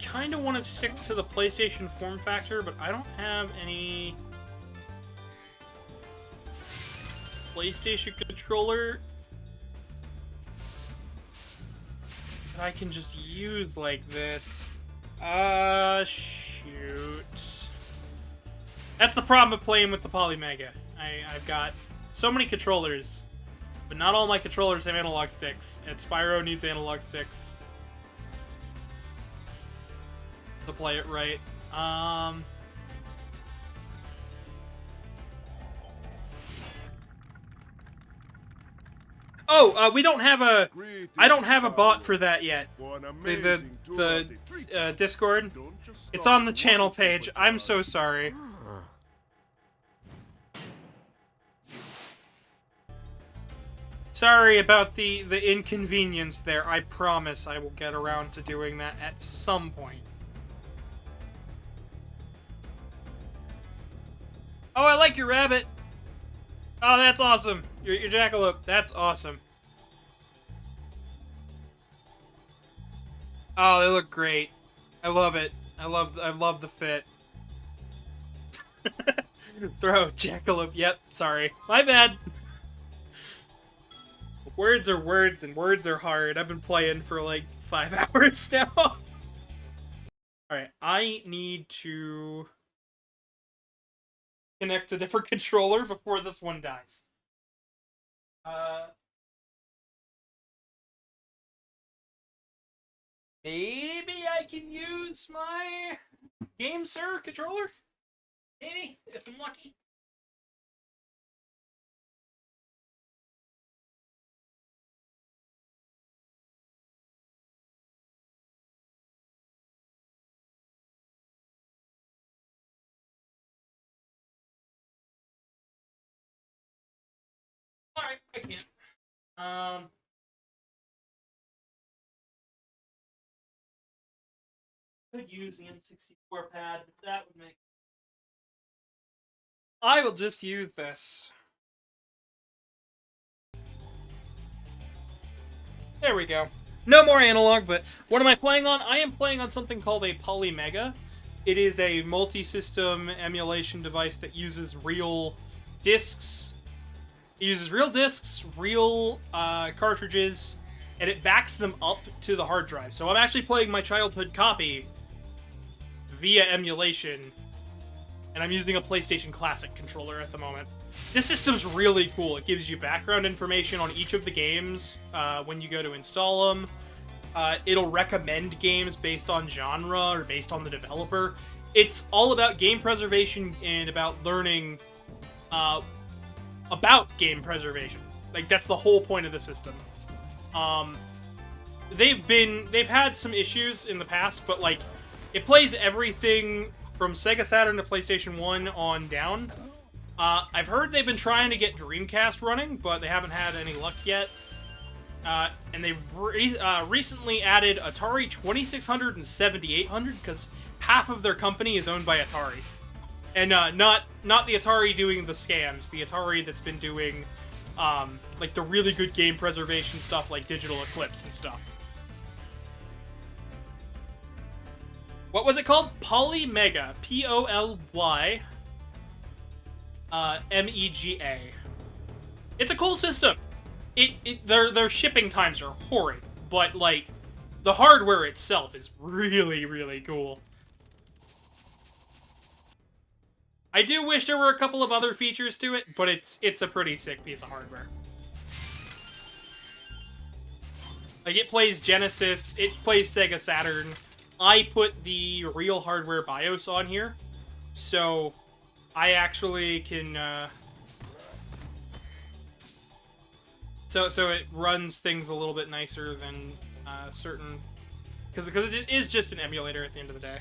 kind of want to stick to the PlayStation form factor, but I don't have any PlayStation controller that I can just use like this. Shoot. That's the problem with playing with the Polymega. I've got so many controllers, but not all my controllers have analog sticks, and Spyro needs analog sticks to play it right. Oh, we don't have a... I don't have a bot for that yet. The Discord. It's on the channel page. I'm so sorry. Sorry about the inconvenience there. I promise I will get around to doing that at some point. Oh, I like your rabbit. Oh, that's awesome. Your jackalope. That's awesome. Oh, they look great. I love it. I love the fit. Throw jackalope. Yep, sorry. My bad. Words are words, and words are hard. I've been playing for like 5 hours now. Alright, I need to connect a different controller before this one dies. Maybe I can use my GameSir controller? Maybe, if I'm lucky. Alright, I can't. Could use the N64 pad, but that would make... I will just use this. There we go. No more analog, but what am I playing on? I am playing on something called a Polymega. It is a multi-system emulation device that uses real discs. It uses real discs, real cartridges, and it backs them up to the hard drive. So I'm actually playing my childhood copy via emulation, and I'm using a PlayStation Classic controller at the moment. This system's really cool. It gives you background information on each of the games when you go to install them. It'll recommend games based on genre or based on the developer. It's all about game preservation and about learning about game preservation. Like, that's the whole point of the system. They've had some issues in the past, but like, it plays everything from Sega Saturn to PlayStation 1 on down. I've heard they've been trying to get Dreamcast running, but they haven't had any luck yet. And they've recently added Atari 2600 and 7800, because half of their company is owned by Atari. And not the Atari doing the scams, the Atari that's been doing like the really good game preservation stuff like Digital Eclipse and stuff. What was it called? Polymega. P-O-L-Y M-E-G-A. It's a cool system. Their shipping times are horrid, but like the hardware itself is really, really cool. I do wish there were a couple of other features to it, but it's a pretty sick piece of hardware. Like, it plays Genesis, it plays Sega Saturn. I put the real hardware BIOS on here, so I actually can, So it runs things a little bit nicer than certain... Because it is just an emulator at the end of the day.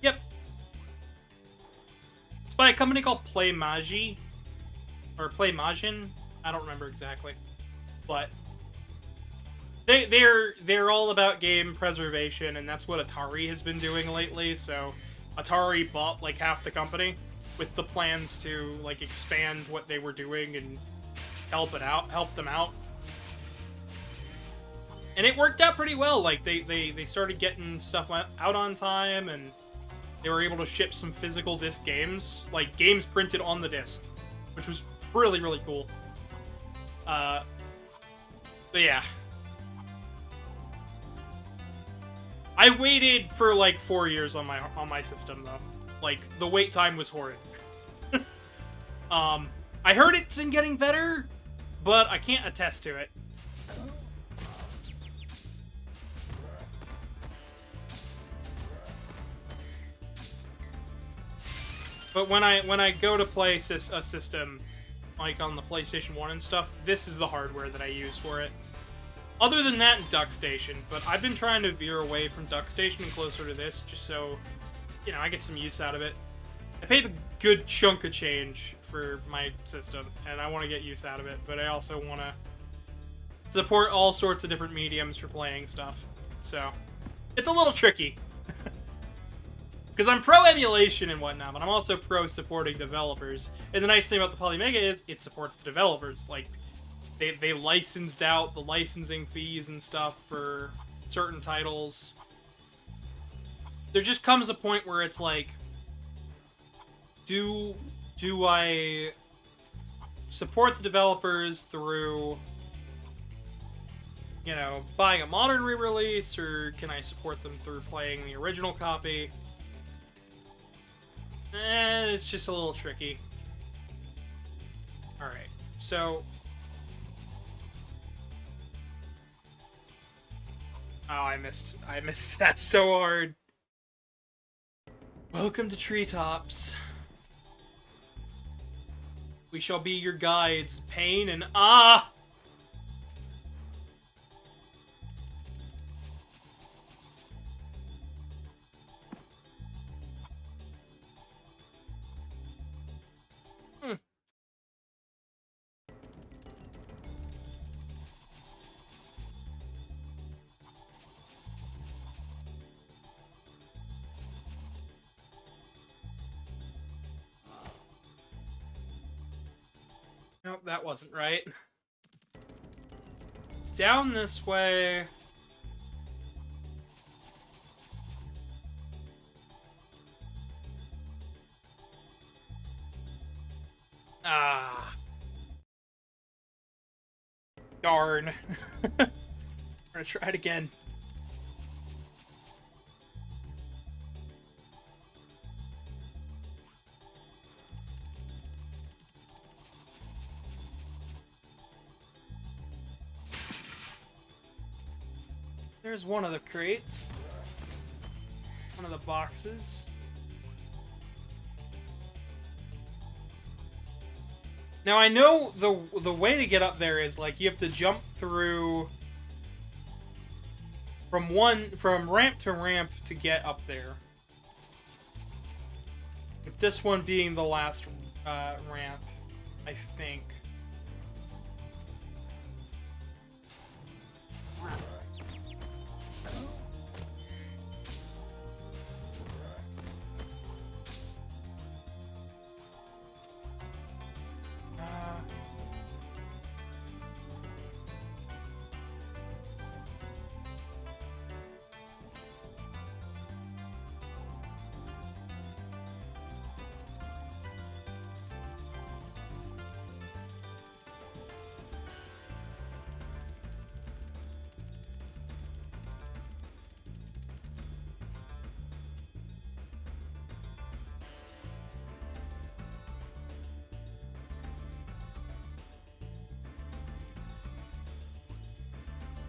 Yep. It's by a company called Playmagi. Or Playmagin. I don't remember exactly. But they're all about game preservation, and that's what Atari has been doing lately, so Atari bought like half the company with the plans to like expand what they were doing and help them out. And it worked out pretty well. Like they started getting stuff out on time, and they were able to ship some physical disc games, like games printed on the disc, which was really, really cool. But yeah. I waited for like 4 years on my system though. Like the wait time was horrid. I heard it's been getting better, but I can't attest to it. But when I go to play a system like on the PlayStation 1 and stuff, this is the hardware that I use for it. Other than that, DuckStation, but I've been trying to veer away from DuckStation and closer to this, just so, you know, I get some use out of it. I paid a good chunk of change for my system, and I want to get use out of it, but I also want to support all sorts of different mediums for playing stuff. So, it's a little tricky. Because I'm pro-emulation and whatnot, but I'm also pro-supporting developers. And the nice thing about the Polymega is, it supports the developers. Like, they licensed out the licensing fees and stuff for certain titles. There just comes a point where it's like, do I support the developers through, you know, buying a modern re-release, or can I support them through playing the original copy? It's just a little tricky. Alright, so... Oh, I missed that so hard. Welcome to Treetops. We shall be your guides, pain and ah! Nope, that wasn't right. It's down this way. Ah. Darn. I'm gonna try it again. There's one of the crates. One of the boxes. Now I know the way to get up there is like you have to jump through from ramp to ramp to get up there. With this one being the last ramp, I think.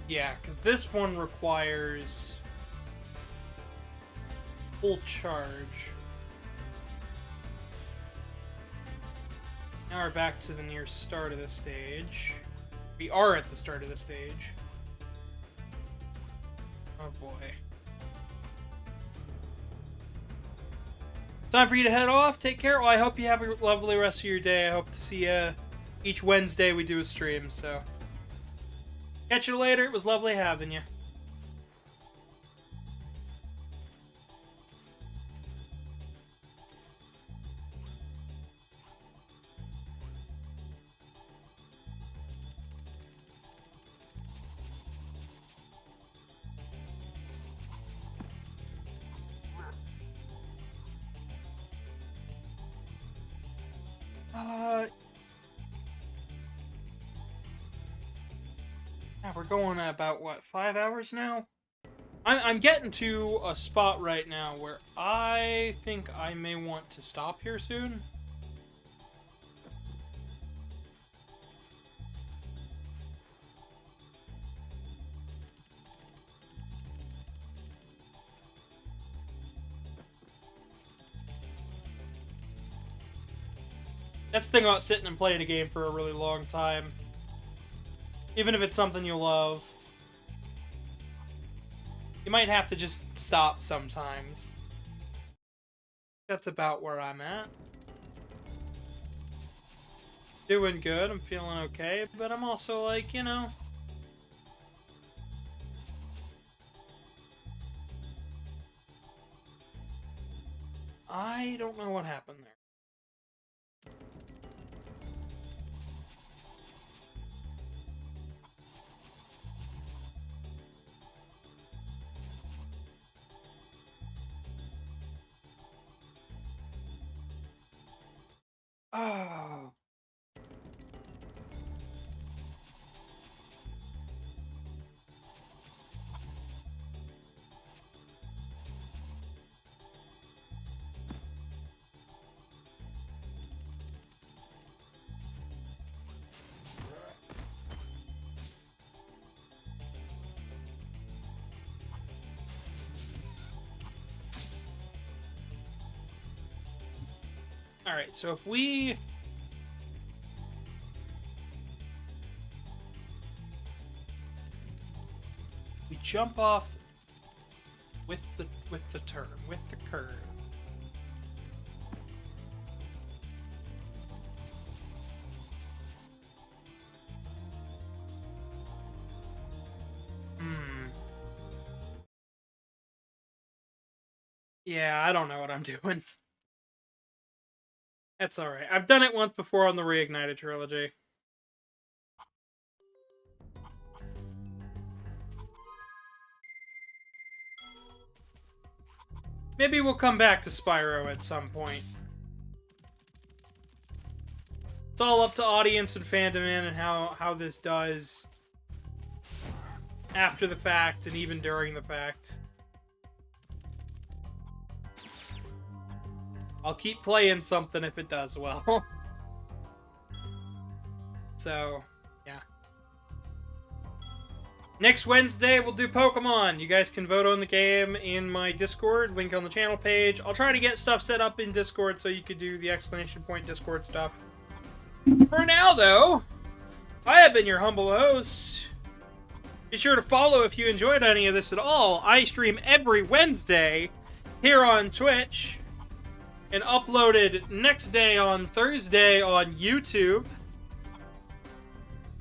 Yeah, because this one requires full charge. Now we're back to the near start of the stage. We are at the start of the stage. Oh boy. Time for you to head off. Take care. Well, I hope you have a lovely rest of your day. I hope to see you each Wednesday we do a stream, so. Catch you later. It was lovely having you. Yeah, we're going about, what, 5 hours now? I'm getting to a spot right now where I think I may want to stop here soon. That's the thing about sitting and playing a game for a really long time. Even if it's something you love. You might have to just stop sometimes. That's about where I'm at. Doing good, I'm feeling okay, but I'm also like, you know... I don't know what happened there. Oh. Alright, so if we jump off with the turn, with the curve. Yeah, I don't know what I'm doing. That's alright. I've done it once before on the Reignited trilogy. Maybe we'll come back to Spyro at some point. It's all up to audience and fandom and how this does after the fact and even during the fact. I'll keep playing something if it does well. So, yeah. Next Wednesday, we'll do Pokemon. You guys can vote on the game in my Discord, link on the channel page. I'll try to get stuff set up in Discord so you could do the exclamation point Discord stuff. For now, though, I have been your humble host. Be sure to follow if you enjoyed any of this at all. I stream every Wednesday here on Twitch and uploaded next day on Thursday on YouTube.